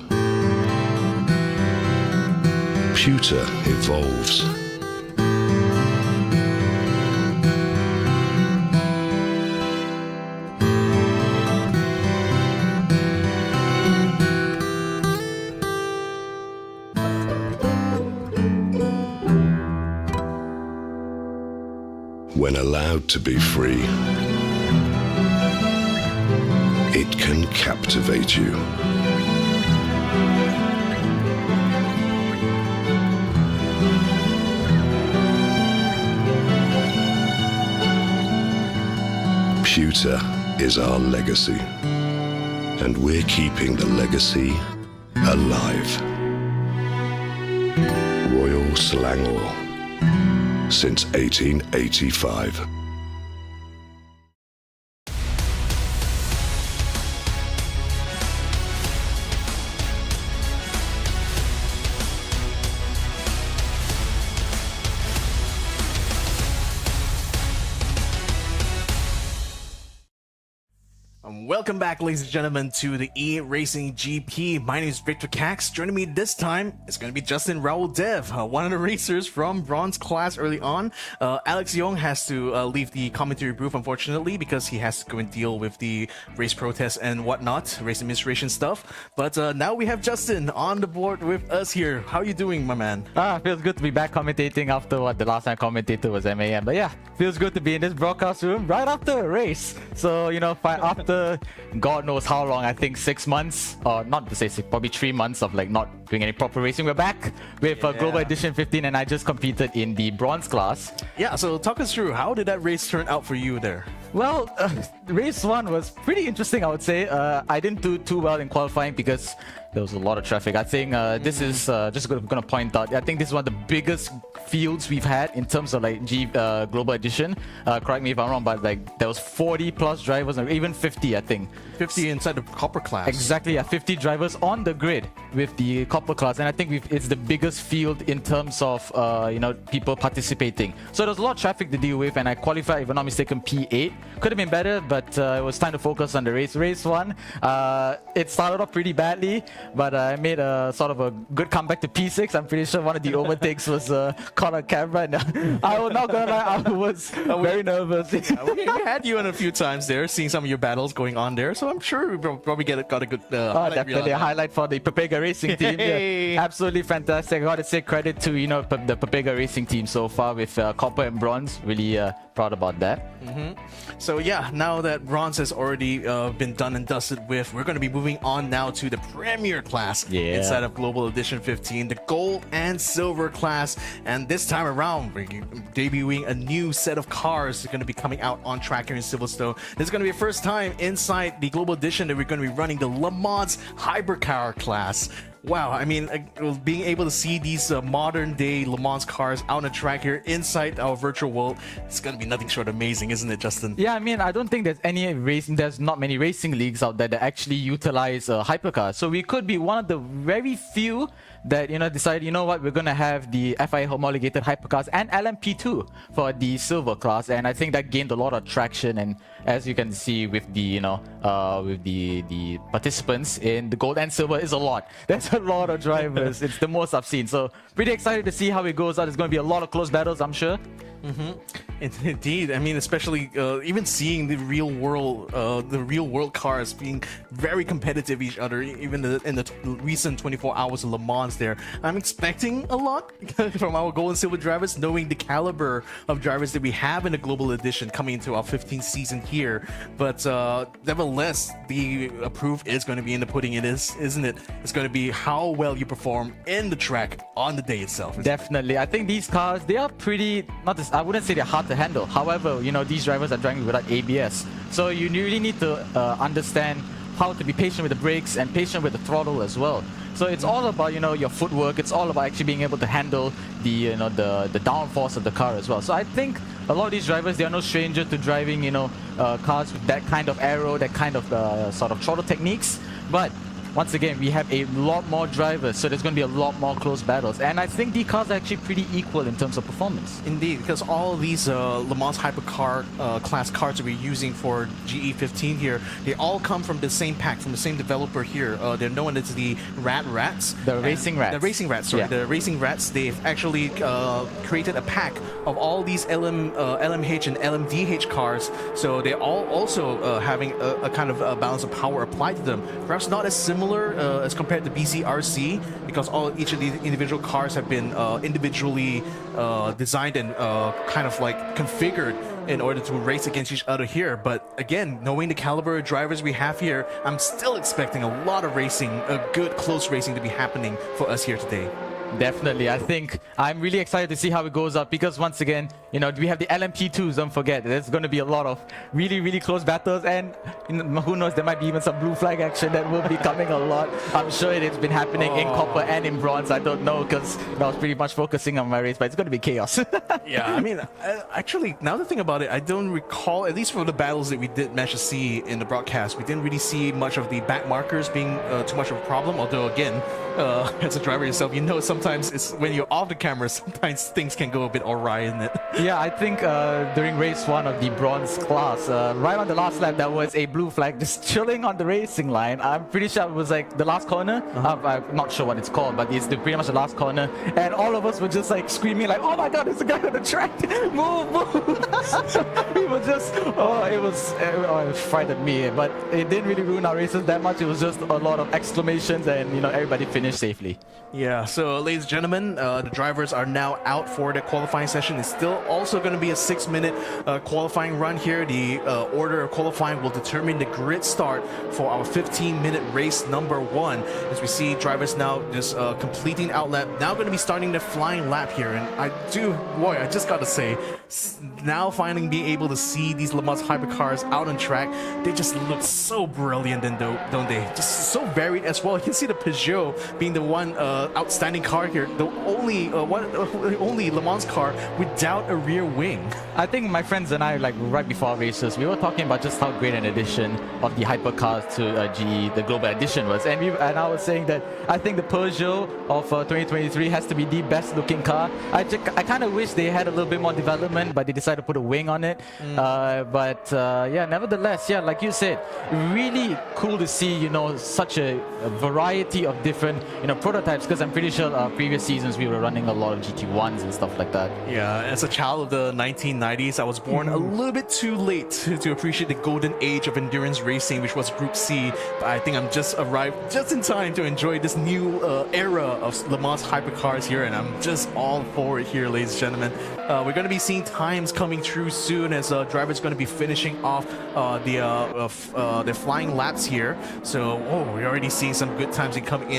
Pewter evolves. When allowed to be free, it can captivate you. Pewter is our legacy, and we're keeping the legacy alive. Royal Selangor, since 1885. Welcome back, ladies and gentlemen, to the eRacing GP. My name is Victor Cax. Joining me this time is going to be Justin Raul Dev, one of the racers from bronze class early on. Alex Young has to leave the commentary booth, unfortunately, because he has to go and deal with the race protests and whatnot, race administration stuff. But now we have Justin on the board with us here. How are you doing, my man? Feels good to be back commentating after what the last time commentator was MAM. But yeah, feels good to be in this broadcast room right after a race. So, you know, after God knows how long, I think 6 months, or not to say 6, probably 3 months of like not doing any proper racing. We're back with Global Edition 15, and I just competed in the bronze class. Yeah, so talk us through, how did that race turn out for you there? Well, race 1 was pretty interesting, I would say. I didn't do too well in qualifying because there was a lot of traffic. I think this is just going to point out, I think this is one of the biggest fields we've had in terms of like Global Edition. Correct me if I'm wrong, but like there was 40 plus drivers, or even 50, I think. 50 inside the copper class. Exactly, yeah, 50 drivers on the grid with the copper class, and I think it's the biggest field in terms of you know, people participating. So there's a lot of traffic to deal with, and I qualified, if I'm not mistaken, P8. Could have been better, but it was time to focus on the race. Race 1, it started off pretty badly, but I made a sort of a good comeback to P6. I'm pretty sure one of the overtakes was caught on camera, and I was not gonna lie, I was very nervous. We had you in a few times there, seeing some of your battles going on there, so I'm sure we probably got a good definitely a highlight for the Papega Racing team. Hey. Yeah, absolutely fantastic. I gotta say credit to, you know, the Papega Racing team so far with copper and bronze. Really proud about that. So yeah, now that bronze has already been done and dusted with, we're going to be moving on now to the Premier class inside of Global Edition 15, the gold and silver class. And this time around, we're debuting a new set of cars that are going to be coming out on track here in Silverstone. This is going to be the first time inside the Global Edition that we're going to be running the Le Mans Hypercar class. Wow, I mean, being able to see these modern day Le Mans cars out on the track here inside our virtual world, it's going to be nothing short of amazing, isn't it, Justin? Yeah, I mean, I don't think there's not many racing leagues out there that actually utilize hypercars. So we could be one of the very few that, you know, decided, you know what, we're going to have the FIA homologated hypercars and LMP2 for the silver class. And I think that gained a lot of traction. And as you can see with the, you know, with the participants in the gold and silver is a lot. There's a lot of drivers. It's the most I've seen. So pretty excited to see how it goes out. There's going to be a lot of close battles, I'm sure. Indeed, I mean, especially even seeing the real world cars being very competitive each other, even in the recent 24 hours of Le Mans. There, I'm expecting a lot from our gold and silver drivers, knowing the caliber of drivers that we have in the global edition coming into our 15th season here. But nevertheless, the proof is going to be in the pudding. It is, isn't it? It's going to be how well you perform in the track on the day itself. Definitely. I think these cars, they are pretty, I wouldn't say they're hard to handle. However, these drivers are driving without ABS. So you really need to understand how to be patient with the brakes and patient with the throttle as well. So it's all about, your footwork. It's all about actually being able to handle the, the downforce of the car as well. So I think a lot of these drivers, they are no stranger to driving, cars with that kind of aero, that kind of sort of throttle techniques. But once again, we have a lot more drivers, so there's going to be a lot more close battles. And I think the cars are actually pretty equal in terms of performance. Indeed, because all of these Le Mans Hypercar class cars that we're using for GE15 here, they all come from the same pack, from the same developer here. They're known as the Rats. The Racing Rats. The Racing Rats, sorry. Yeah. The Racing Rats, they've actually created a pack of all these LMH and LMDH cars. So they're all also having a kind of balance of power applied to them. Perhaps not as similar as compared to BCRC, because each of these individual cars have been individually designed and kind of like configured in order to race against each other here. But again, knowing the caliber of drivers we have here, I'm still expecting a lot of racing, a good close racing to be happening for us here today. Definitely. I think I'm really excited to see how it goes up, because once again, we have the LMP2s, don't forget. There's going to be a lot of really, really close battles, and who knows, there might be even some blue flag action that will be coming a lot. I'm sure it's been happening in copper and in bronze. I don't know, because I was pretty much focusing on my race, but it's going to be chaos. Yeah, I mean, actually, now to think about it, I don't recall, at least for the battles that we did manage to see in the broadcast, we didn't really see much of the back markers being too much of a problem, although again, as a driver yourself, sometimes it's when you're off the camera, sometimes things can go a bit awry, isn't it? Yeah, I think during race 1 of the bronze class, right on the last lap, there was a blue flag just chilling on the racing line. I'm pretty sure it was like the last corner. I'm not sure what it's called, but it's pretty much the last corner. And all of us were just like screaming like, oh my god, there's a guy on the track! Move, move! We were just, it frightened me. But it didn't really ruin our races that much. It was just a lot of exclamations, and everybody finished safely. Yeah, so ladies and gentlemen, the drivers are now out for the qualifying session. It's still also going to be a 6-minute qualifying run here. The order of qualifying will determine the grid start for our 15-minute race number 1. As we see drivers now just completing outlap, now going to be starting the flying lap here. And I just got to say, now finally being able to see these Le Mans hypercars out on track, they just look so brilliant, don't they? Just so varied as well. You can see the Peugeot being the one outstanding car here, the only Le Mans car without a rear wing. I think my friends and I, like right before our races, we were talking about just how great an addition of the hypercars to GE, the global edition was, and I was saying that I think the Peugeot of 2023 has to be the best looking car. I kind of wish they had a little bit more development, but they decided to put a wing on it. Yeah, nevertheless, yeah, like you said, really cool to see such a variety of different prototypes, because I'm pretty sure previous seasons we were running a lot of GT1s and stuff like that. Yeah, as a child of the 1990s, I was born a little bit too late to appreciate the golden age of endurance racing, which was Group C. But I think I'm just arrived just in time to enjoy this new era of Le Mans hypercars here, and I'm just all for it here, ladies and gentlemen. We're going to be seeing times coming through soon as drivers going to be finishing off the flying laps here. So, we're already seeing some good times coming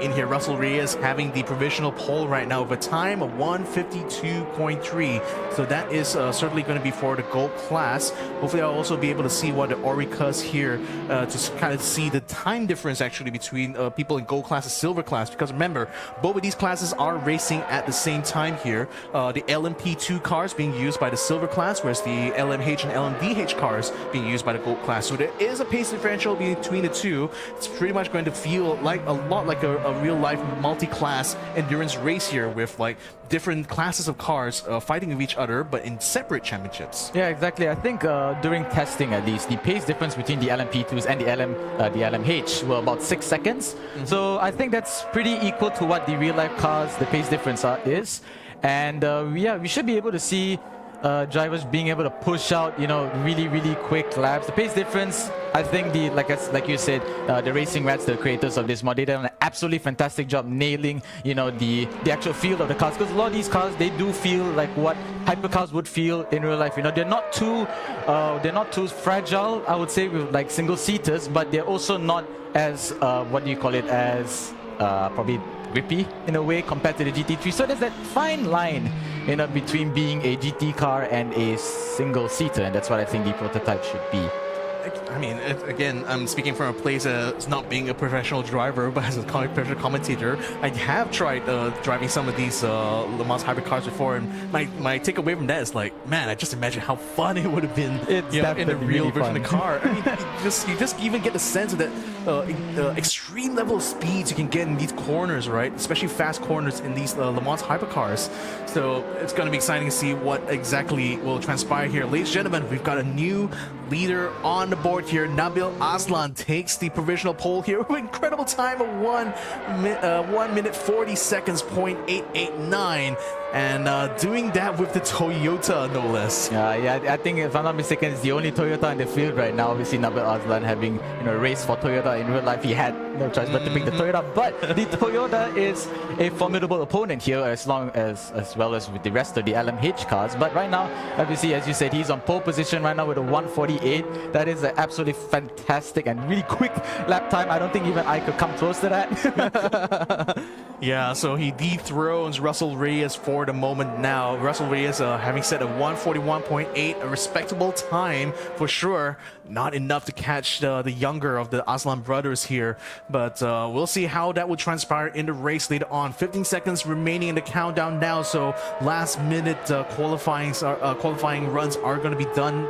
in here. Russell Reyes having the provisional pole right now with a time of 1:52.3. So that is certainly going to be for the gold class. Hopefully I'll also be able to see what the Oricas here to kind of see the time difference actually between people in gold class and silver class, because remember, both of these classes are racing at the same time here. The LMP2 cars being used by the silver class, whereas the LMH and LMDH cars being used by the gold class. So there is a pace differential between the two. It's pretty much going to feel like a lot like a real life multi-class endurance race here, with like different classes of cars fighting with each other, but in separate championships. Yeah, exactly. I think during testing, at least, the pace difference between the LMP2s and the LMH were about 6 seconds. So I think that's pretty equal to what the real life cars, the pace difference is. And yeah, we should be able to see drivers being able to push out, really, really quick laps. The pace difference, I think like you said, the Racing Rats, the creators of this mod, they did an absolutely fantastic job nailing, the actual feel of the cars. Because a lot of these cars, they do feel like what hypercars would feel in real life. They're not too fragile, I would say, with like single seaters, but they're also not as as probably grippy in a way compared to the GT3. So there's that fine line, between being a GT car and a single seater, and that's what I think the prototype should be. I mean, again, I'm speaking from a place as not being a professional driver, but as a professional commentator, I have tried driving some of these Le Mans hybrid cars before, and my takeaway from that is like, man, I just imagine how fun it would have been in the real really version of the fun. car. I mean, you just even get the sense of that extreme level of speeds you can get in these corners, right? Especially fast corners in these Le Mans hypercars. So it's going to be exciting to see what exactly will transpire here. Ladies and gentlemen, we've got a new leader on the board here. Nabil Aslan takes the provisional pole here with an incredible time of 1 minute 40 seconds, 0.889, and doing that with the Toyota, no less. Yeah, I think if I'm not mistaken, it's the only Toyota in the field right now. Obviously, Nabil Aslan having raced for Toyota in real life, he had no choice but to pick the Toyota. But the Toyota is a formidable opponent here, as well as with the rest of the LMH cars. But right now, obviously, as you said, he's on pole position right now with a 148. That is an absolutely fantastic and really quick lap time. I don't think even I could come close to that. Yeah, so he dethrones Russell Reyes for the moment now. Russell Reyes having set a 141.8, a respectable time for sure. Not enough to catch the younger of the Aslan brothers here, but we'll see how that will transpire in the race later on. 15 seconds remaining in the countdown now, so last minute qualifying runs are going to be done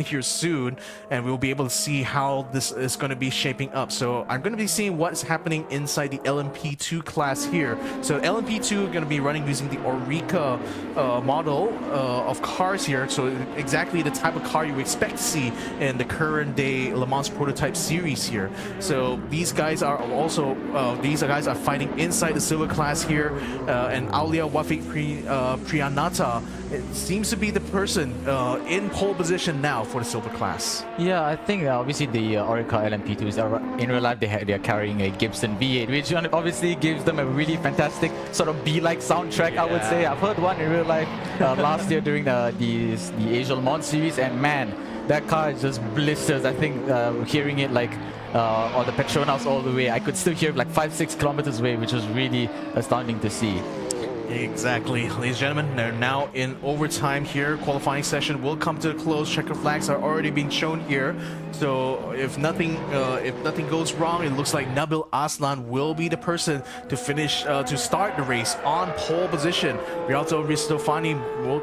here soon, and we'll be able to see how this is going to be shaping up. So I'm going to be seeing what's happening inside the LMP2 class here. So LMP2 are going to be running using the Orica model of cars here, so exactly the type of car you expect to see in the current day Le Mans prototype series here. So these guys are also fighting inside the silver class here, and Aulia Wafik Priyanata, it seems to be the person in pole position now for the silver class. Yeah, I think obviously the Orica LMP2s are in real life, they are carrying a Gibson V8, which obviously gives them a really fantastic sort of B-like soundtrack. I would say I've heard one in real life last year during the Asia Le Mans series, and man, that car is just blisters. I think hearing it like on the Petronas all the way, I could still hear it like 5-6 kilometers away, which was really astounding to see. Exactly. Ladies and gentlemen, they're now in overtime here. Qualifying session will come to a close. Checker flags are already being shown here. So if nothing goes wrong, it looks like Nabil Aslan will be the person to finish, to start the race on pole position. Rialto Ristofani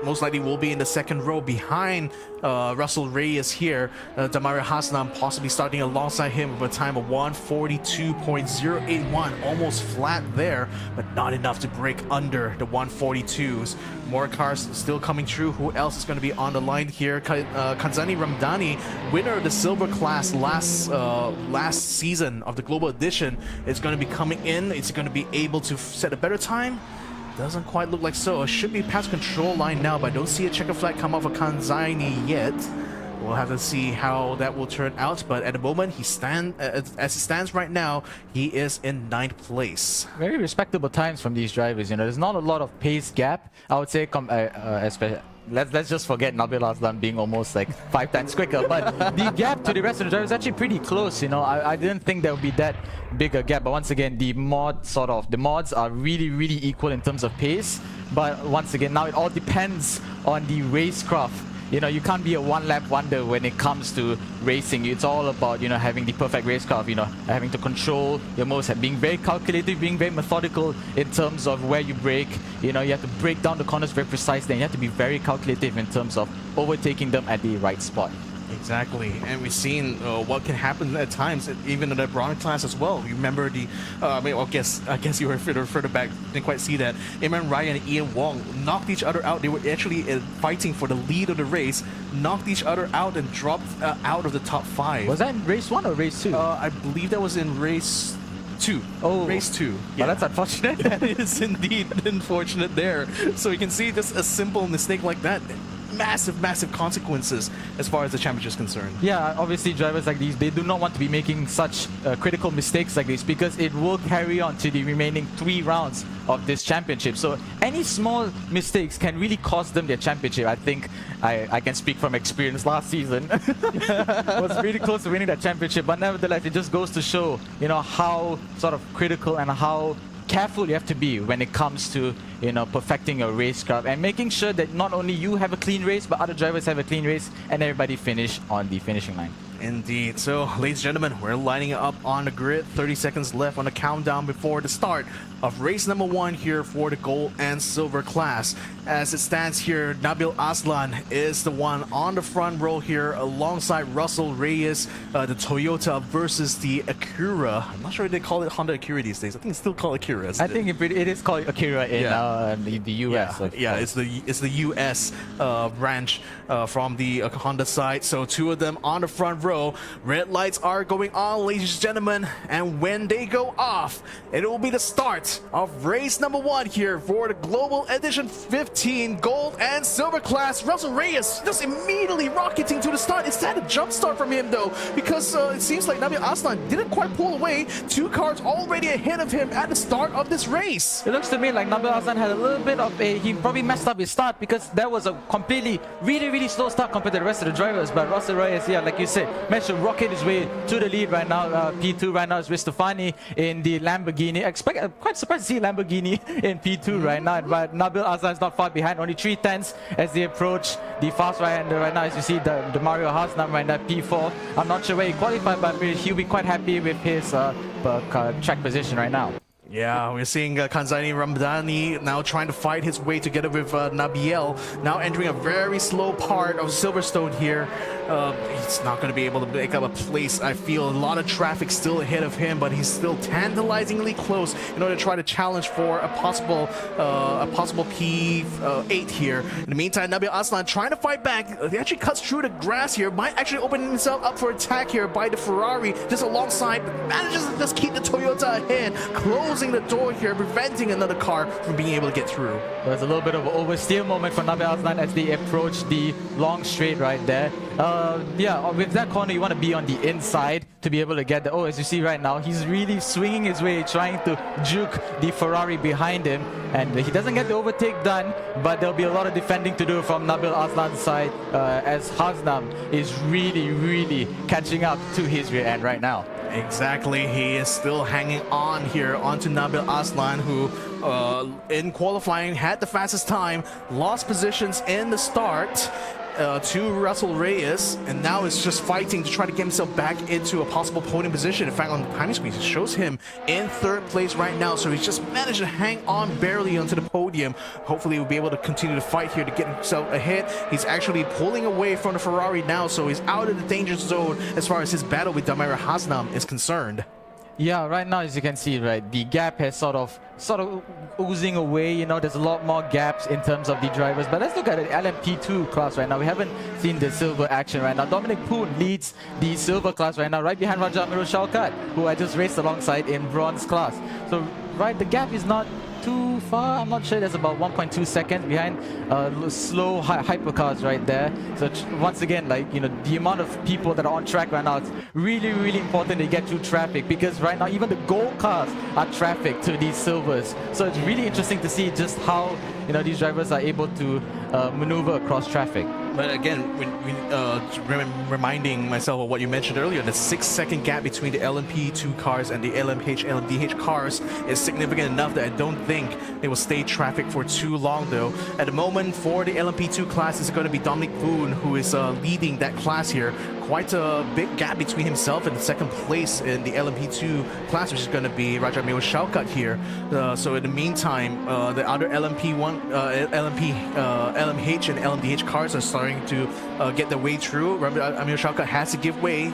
most likely will be in the second row behind Russell Reyes here. Damario Hassan possibly starting alongside him with a time of 142.081, almost flat there, but not enough to break under the 142s. More cars still coming through. Who else is going to be on the line here? Kanzani Ramdani, winner of the silver class last season of the Global Edition, is going to be coming in. Is he going to be able to set a better time? Doesn't quite look like so. It should be past control line now, but I don't see a checker flag come off of Kanzani yet. We'll have to see how that will turn out, but at the moment, as it stands right now, he is in 9th place. Very respectable times from these drivers. There's not a lot of pace gap, I would say. Let's just forget Nabil Aslan being almost like 5 times quicker, but the gap to the rest of the drivers is actually pretty close. I didn't think there would be that big a gap, but once again, the mods are really, really equal in terms of pace. But once again, now it all depends on the racecraft. You can't be a one-lap wonder when it comes to racing. It's all about, having the perfect racecraft, having to control your moves, being very calculated, being very methodical in terms of where you brake. You have to break down the corners very precisely, and you have to be very calculative in terms of overtaking them at the right spot. Exactly, and we've seen what can happen at times, even in the bronze class as well. You remember I guess you were further back, didn't quite see that. Imran Ryan and Ian Wong knocked each other out. They were actually fighting for the lead of the race, knocked each other out and dropped out of the top 5. Was that in race 1 or race 2? I believe that was in race 2. Oh. Race 2. But that's unfortunate. That is indeed unfortunate there. So you can see just a simple mistake like that. Massive consequences as far as the championship is concerned. Yeah, obviously drivers like these, they do not want to be making such critical mistakes like this because it will carry on to the remaining 3 rounds of this championship. So any small mistakes can really cost them their championship. I think I can speak from experience. Last season was really close to winning that championship, but nevertheless it just goes to show, you know, how sort of critical and how careful you have to be when it comes to, you know, perfecting your racecraft and making sure that not only you have a clean race, but other drivers have a clean race and everybody finish on the finishing line. Indeed. So, ladies and gentlemen, we're lining up on the grid. 30 seconds left on the countdown before the start of race number 1 here for the gold and silver class. As it stands here, Nabil Aslan is the one on the front row here alongside Russell Reyes, the Toyota versus the Acura. I'm not sure if they call it Honda Acura these days. I think it's still called Acura. I think it is called Acura in the US. Yeah, it's the US branch from the Honda side. So 2 of them on the front row. Red lights are going on, ladies and gentlemen, and when they go off, it will be the start of race number 1 here for the Global Edition 15 gold and silver class. Russell Reyes just immediately rocketing to the start. Is that a jump start from him though? Because it seems like Nabil Aslan didn't quite pull away. 2 cars already ahead of him at the start of this race. It looks to me like Nabil Aslan had a little bit of he probably messed up his start because that was a completely really slow start compared to the rest of the drivers. But Russell Reyes, yeah, like you said, managed to rocket his way to the lead right now. P2 right now is with Stefani in the Lamborghini. Quite surprised to see Lamborghini in P2 right now, but Nabil Aslan is not far behind, only 3/10 as they approach the fast right-hander right now. As you see the Mario Hasnam right now, P4. I'm not sure where he qualified, but he'll be quite happy with his track position right now. Yeah, we're seeing Kanzani Ramdani now trying to fight his way together with Nabiel, now entering a very slow part of Silverstone here. He's not going to be able to make up a place. I feel a lot of traffic still ahead of him, but he's still tantalizingly close in order to try to challenge for a possible P8 here. In the meantime, Nabil Aslan trying to fight back. He actually cuts through the grass here, might actually open himself up for attack here by the Ferrari just alongside, but manages to just keep the Toyota ahead, closing the door here, preventing another car from being able to get through. There's a little bit of an oversteer moment for Nabil Aslan as they approach the long straight right there. Yeah, with that corner, you want to be on the inside to be able to get the... Oh, as you see right now, he's really swinging his way, trying to juke the Ferrari behind him. And he doesn't get the overtake done, but there'll be a lot of defending to do from Nabil Aslan's side as Hasnam is really catching up to his rear end right now. Exactly, he is still hanging on here onto Nabil Aslan, who in qualifying had the fastest time, lost positions in the start to Russell Reyes, and now is just fighting to try to get himself back into a possible podium position. In fact, on the timing screen, it shows him in 3rd place right now, so he's just managed to hang on barely onto the podium. Hopefully he'll be able to continue to fight here to get himself ahead. He's actually pulling away from the Ferrari now, so he's out of the danger zone as far as his battle with Damir Hasnam is concerned. Yeah, right now, as you can see, right, the gap has sort of oozing away. You know, there's a lot more gaps in terms of the drivers. But let's look at the LMP2 class right now. We haven't seen the silver action right now. Dominic Poon leads the silver class right now, right behind Raja Amirul Shaukat, who I just raced alongside in bronze class. So, right, the gap is not too far. I'm not sure. There's about 1.2 seconds behind slow hypercars right there. So once again, like, you know, the amount of people that are on track right now, it's really important to get through traffic, because right now even the gold cars are traffic to these silvers. So it's really interesting to see just how, you know, these drivers are able to maneuver across traffic. But again, reminding myself of what you mentioned earlier, the 6-second gap between the LMP2 cars and the LMH, LMDH cars is significant enough that I don't think they will stay traffic for too long though. At the moment, for the LMP2 class, it's going to be Dominic Boone who is leading that class here. Quite a big gap between himself and the 2nd place in the LMP2 class, which is going to be Raja Amirul Shaukat here. So in the meantime, the other LMP1, LMH and LMDH cars are starting to get their way through. Amirul Shaukat has to give way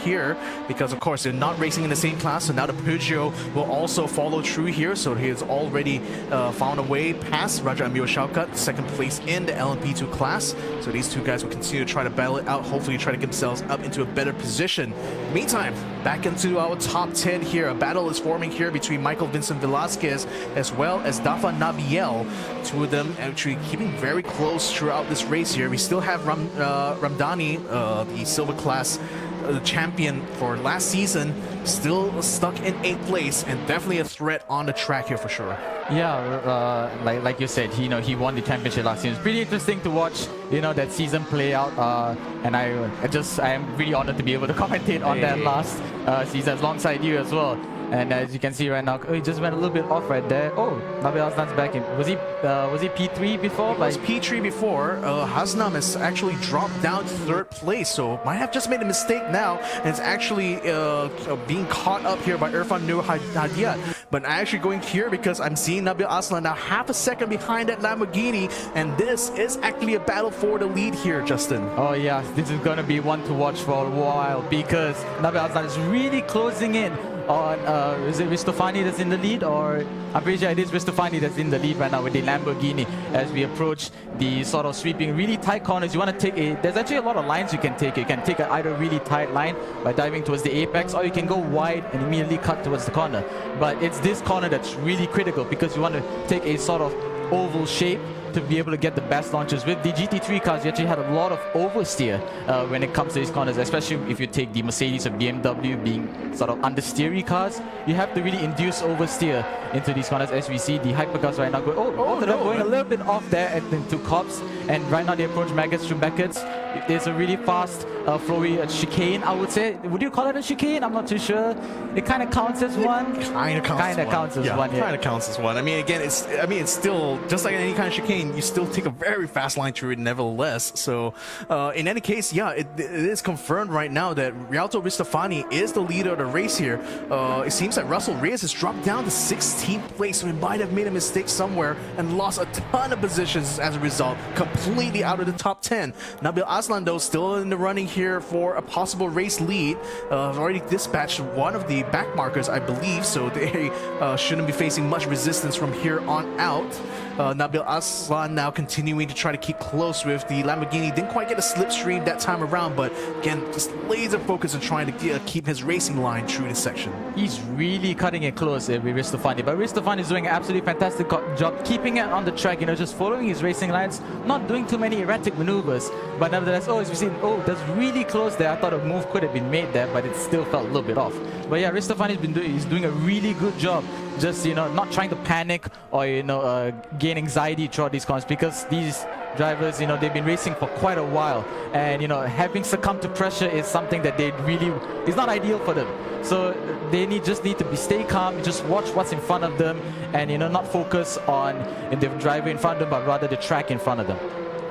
here because, of course, they're not racing in the same class. So now the Peugeot will also follow through here. So he has already found a way past Raja Amirul Shaukat, 2nd place in the LMP2 class. So these 2 guys will continue to try to battle it out, hopefully try to get themselves up into a better position. Meantime, back into our top 10 here. A battle is forming here between Michael Vincent Velasquez as well as Dafa Nabiel. Two of them actually keeping very close throughout this race here. We still have Ramdani, the silver class champion for last season, still stuck in 8th place and definitely a threat on the track here for sure. Yeah, like you said, he won the championship last season. It's pretty interesting to watch, that season play out. And I am really honored to be able to commentate on that last season alongside you as well. And as you can see right now, he just went a little bit off right there. Oh, Nabil Hasnan's back in. Was he P3 before? He was P3 before. Hasnam has actually dropped down to 3rd place, so might have just made a mistake now, and it's actually being caught up here by Irfan Nur Hadiat. But I'm actually going here because I'm seeing Nabil Aslan now half a second behind that Lamborghini, and this is actually a battle for the lead here, Justin. Oh yeah, this is going to be one to watch for a while because Nabil Aslan is really closing in on, is it Ristofani that's in the lead, or I'm pretty sure it is Ristofani that's in the lead right now with the Lamborghini as we approach the sort of sweeping really tight corners. You want to take there's actually a lot of lines you can take. You can take either really tight line by diving towards the apex, or you can go wide and immediately cut towards the corner. But it's this corner that's really critical because you want to take a sort of oval shape to be able to get the best launches. With the GT3 cars, you actually had a lot of oversteer when it comes to these corners, especially if you take the Mercedes or BMW being sort of understeery cars. You have to really induce oversteer into these corners, as we see the hypercars right now going, both of them going a little bit off there into Cops, and right now they approach Maggots through Beckett's. It's a really fast, flowy chicane, I would say. Would you call it a chicane? I'm not too sure. It kind of counts as one. Kind of counts as one. Yeah. Kind of counts as one. I mean, again, it's still just like any kind of chicane. You still take a very fast line through it, nevertheless. So, in any case, yeah, it is confirmed right now that Rialto Ristofani is the leader of the race here. It seems that Russell Reyes has dropped down to 16th place, so he might have made a mistake somewhere and lost a ton of positions as a result, completely out of the top 10. Nabil Aslan, though, still in the running here for a possible race lead. Already dispatched one of the back markers, I believe, so they shouldn't be facing much resistance from here on out. Nabil Aslan now continuing to try to keep close with the Lamborghini. Didn't quite get a slipstream that time around, but again, just laser focus on trying to keep his racing line through this section. He's really cutting it close with Ristofani, but Ristofani is doing an absolutely fantastic job keeping it on the track, just following his racing lines, not doing too many erratic maneuvers, but nevertheless, as we've seen, that's really close there. I thought a move could have been made there, but it still felt a little bit off. But yeah, Ristofani he's doing a really good job, just not trying to panic or gain anxiety throughout these corners, because these drivers, they've been racing for quite a while, and having succumbed to pressure is something that is not ideal for them. So they just need to stay calm, just watch what's in front of them, and not focus on the driver in front of them, but rather the track in front of them.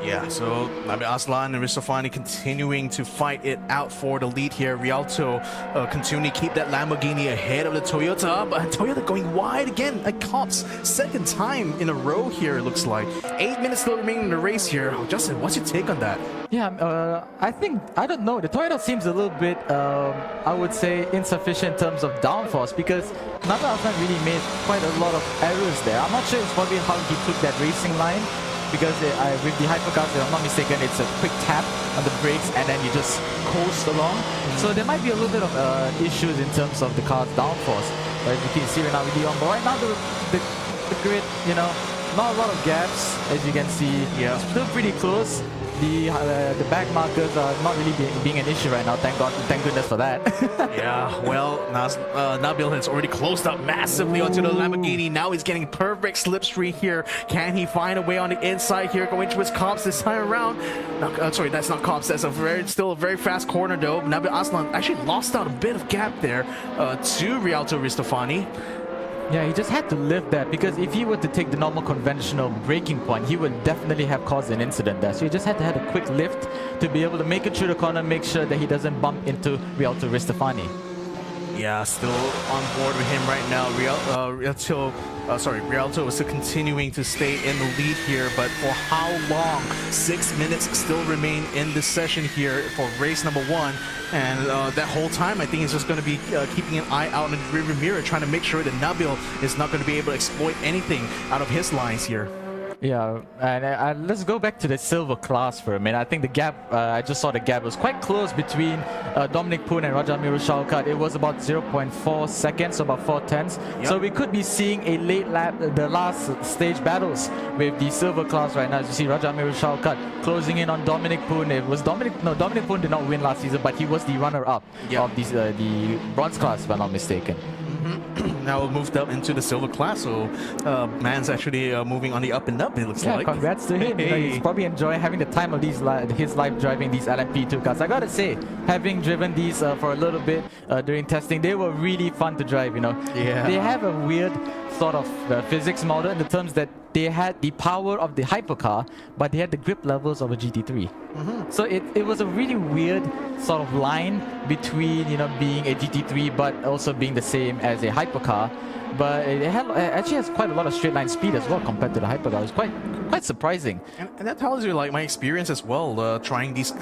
Yeah, so Nabil Aslan and Ristofani continuing to fight it out for the lead here. Rialto continuing to keep that Lamborghini ahead of the Toyota, but Toyota going wide again at Cops. Second time in a row here, it looks like. 8 minutes still remaining in the race here. Justin, what's your take on that? Yeah, I don't know. The Toyota seems a little bit, I would say, insufficient in terms of downforce, because Nabil Aslan really made quite a lot of errors there. I'm not sure it's probably how he took that racing line, because with the hypercars, if I'm not mistaken, it's a quick tap on the brakes and then you just coast along. So there might be a little bit of issues in terms of the car's downforce. But you can see right now with Dion. But right now the grid, not a lot of gaps, as you can see. Yeah. It's still pretty close. The back markers are not really being an issue right now. Thank goodness for that. Yeah, well, Nabil has already closed up massively onto the Lamborghini. Now he's getting perfect slipstream here. Can he find a way on the inside here, going towards Cops this time around? No, sorry, that's not Cops. That's still a very fast corner though. Nabil Aslan actually lost out a bit of gap there to Rialto Ristofani. Yeah, he just had to lift that, because if he were to take the normal conventional braking point, he would definitely have caused an incident there. So he just had to have a quick lift to be able to make it through the corner, make sure that he doesn't bump into Rialto Ristofani. Yeah, still on board with him right now. Rialto is still continuing to stay in the lead here, but for how long? 6 minutes still remain in this session here for race number 1. And that whole time, I think he's just going to be keeping an eye out in the rearview mirror, trying to make sure that Nabil is not going to be able to exploit anything out of his lines here. Yeah, and let's go back to the silver class for a minute. I think the gap, I just saw the gap, was quite close between Dominic Poon and Rajamiru Shaukat. It was about 0.4 seconds, so about 4 tenths. Yep. So we could be seeing a late lap, the last stage battles with the silver class right now. As you see Rajamiru Shaukat closing in on Dominic Poon. It was Dominic Poon did not win last season, but he was the runner-up of the bronze class, if I'm not mistaken. Now moved up into the silver class, so man's actually moving on the up and up, it looks like. Congrats to him. You know, he's probably enjoying having the time of his life driving these LMP2 cars. I gotta say, having driven these for a little bit during testing, they were really fun to drive, you know. Yeah. They have a weird sort of physics model in the terms that they had the power of the hypercar, but they had the grip levels of a GT3. So it was a really weird sort of line between, you know, being a GT3 but also being the same as a hypercar. But it actually has quite a lot of straight line speed as well compared to the hypercar. It's quite surprising. And that tells you like my experience as well, trying these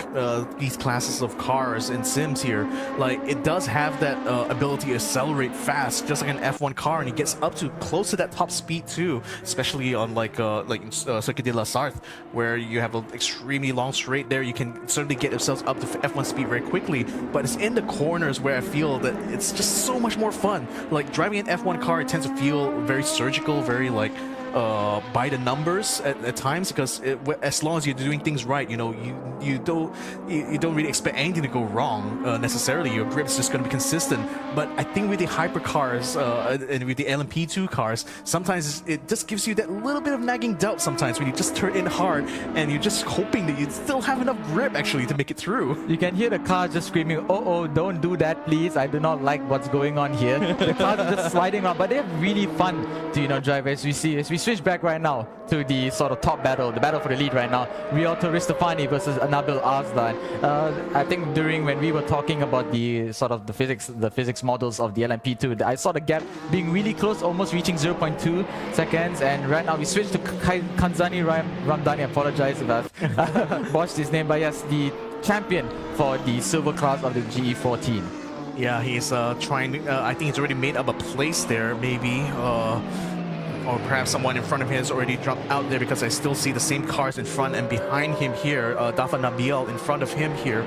classes of cars in sims here. Like it does have that ability to accelerate fast, just like an F1 car, and it gets up to close to that top speed too, especially on like Circuit de la Sarthe, where you have an extremely long straight there. You can certainly get yourselves up to F1 speed very quickly, but it's in the corners where I feel that it's just so much more fun. Like driving an F1 car, it tends to feel very surgical, very like by the numbers at times, because as long as you're doing things right, you know, you don't really expect anything to go wrong necessarily. Your grip's just going to be consistent. But I think with the hypercars and with the LMP2 cars, sometimes it just gives you that little bit of nagging doubt sometimes when you just turn in hard and you're just hoping that you still have enough grip actually to make it through. You can hear the car just screaming, "Oh, don't do that, please! I do not like what's going on here." The cars are just sliding on, but they're really fun to, you know, drive. As we switch back right now to the sort of top battle, the battle for the lead right now, Rialto Ristofani versus Nabil Arslan. I think when we were talking about the sort of the physics models of the LMP2, I saw the gap being really close, almost reaching 0.2 seconds. And right now we switched to Kanzani Ramdani. I apologize if I've botched his name, but yes, the champion for the silver class of the GE14. Yeah, he's trying to, I think he's already made up a place there, maybe. Or perhaps someone in front of him has already dropped out there, because I still see the same cars in front and behind him here. Dafa Nabil in front of him here.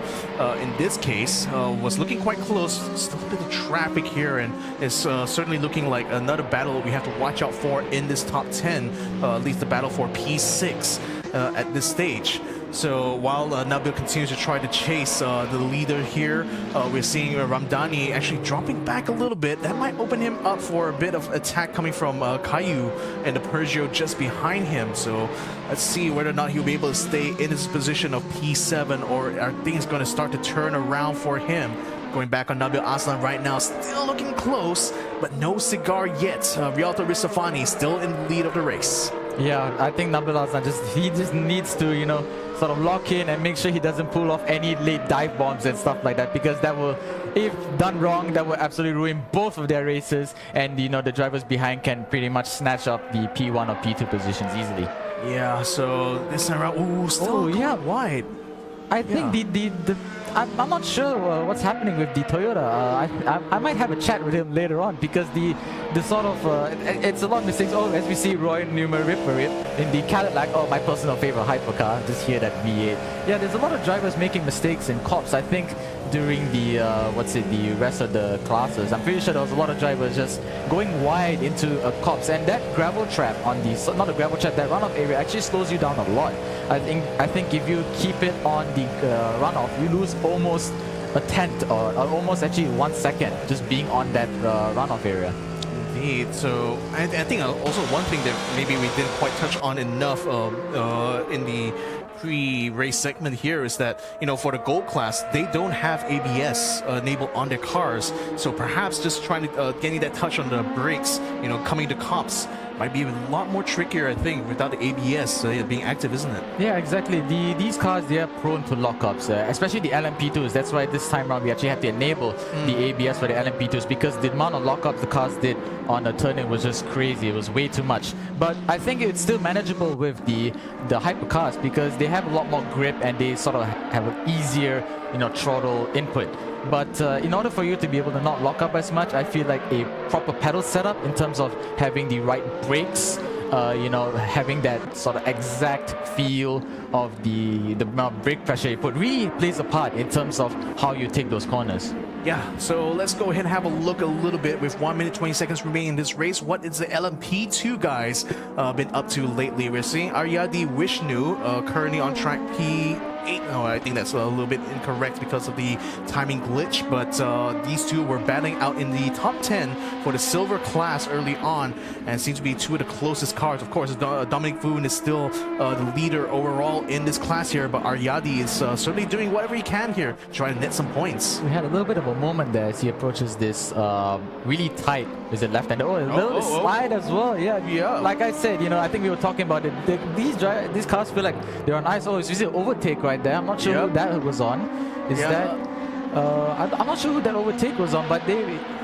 In this case, was looking quite close. Still a bit of traffic here, and it's certainly looking like another battle we have to watch out for in this top 10. At least the battle for P6 at this stage. So while Nabil continues to try to chase the leader here, we're seeing Ramdani actually dropping back a little bit. That might open him up for a bit of attack coming from Caillou and the Peugeot just behind him. So let's see whether or not he'll be able to stay in his position of P7, or are things going to start to turn around for him. Going back on Nabil Arslan right now, still looking close, but no cigar yet. Rialto Ristofani still in the lead of the race. Yeah, I think Nabil Arslan just needs to, you know, sort of lock in and make sure he doesn't pull off any late dive bombs and stuff like that, because that will, if done wrong, that will absolutely ruin both of their races, and, you know, the drivers behind can pretty much snatch up the P1 or P2 positions easily. Yeah, so this time around, still wide. I think I'm not sure what's happening with the Toyota. I might have a chat with him later on, because the sort of it's a lot of mistakes. Oh, as we see Roy Newman rip in the Cadillac. Oh, my personal favorite hypercar. Just hear that V8. Yeah, there's a lot of drivers making mistakes in COPs. I think during the the rest of the classes, I'm pretty sure there was a lot of drivers just going wide into COPs, and that gravel trap on the not a gravel trap, that runoff area actually slows you down a lot. I think if you keep it on the runoff, you lose almost a tenth or almost actually 1 second just being on that runoff area. Indeed. So I think also one thing that maybe we didn't quite touch on enough in the pre-race segment here is that, you know, for the gold class, they don't have ABS enabled on their cars. So perhaps just trying to getting that touch on the brakes, you know, coming to comps might be a lot more trickier, I think, without the ABS being active, isn't it? Yeah, exactly. These cars, they are prone to lockups, especially the LMP2s. That's why this time around we actually have to enable the ABS for the LMP2s, because the amount of lockups the cars did on the turn-in was just crazy. It was way too much. But I think it's still manageable with the hypercars, because they have a lot more grip and they sort of have an easier, you know, throttle input. But in order for you to be able to not lock up as much, I feel like a proper pedal setup in terms of having the right brakes having that sort of exact feel of the amount of brake pressure you put really plays a part in terms of how you take those corners. Yeah, so let's go ahead and have a look a little bit with 1 minute 20 seconds remaining in this race. What is the LMP2 guys been up to lately? We're seeing Aryadi Vishnu currently on track P8. No, I think that's a little bit incorrect because of the timing glitch, but these two were battling out in the top 10 for the silver class early on and seems to be two of the closest cars. Of course, Dominic Foon is still the leader overall in this class here, but Aryadi is certainly doing whatever he can here, trying to net some points. We had a little bit of a moment there as he approaches this really tight, is it left-hander? Oh, a little slide as well. Yeah. Like I said, I think we were talking about it. These cars feel like they're on ice. Oh, it's usually overtake right there. I'm not sure who that was on. I'm not sure who that overtake was on, but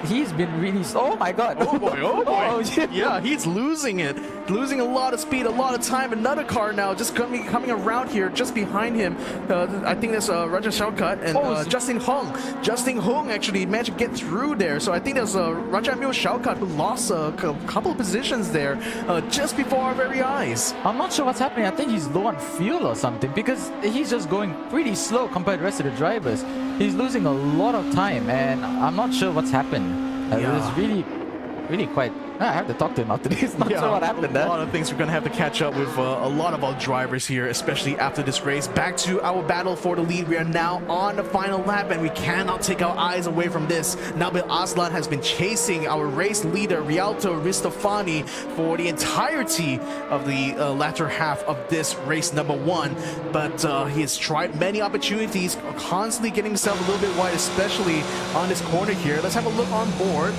he's been really. Oh my God! Oh boy! Yeah, he's losing it, losing a lot of speed, a lot of time. Another car now just coming around here, just behind him. I think there's Raja Shaukat and Justin Hong. Justin Hong actually managed to get through there. So I think there's Raja Mil Shaukat who lost a couple of positions there just before our very eyes. I'm not sure what's happening. I think he's low on fuel or something because he's just going pretty slow compared to the rest of the drivers. He's losing a lot of time, and I'm not sure what's happened. It's really quite. I have to talk to him after this. Not sure what happened there. A lot of things we're going to have to catch up with a lot of our drivers here, especially after this race. Back to our battle for the lead. We are now on the final lap, and we cannot take our eyes away from this. Nabil Aslan has been chasing our race leader, Rialto Ristofani, for the entirety of the latter half of this race number 1. But he has tried many opportunities, constantly getting himself a little bit wide, especially on this corner here. Let's have a look on board.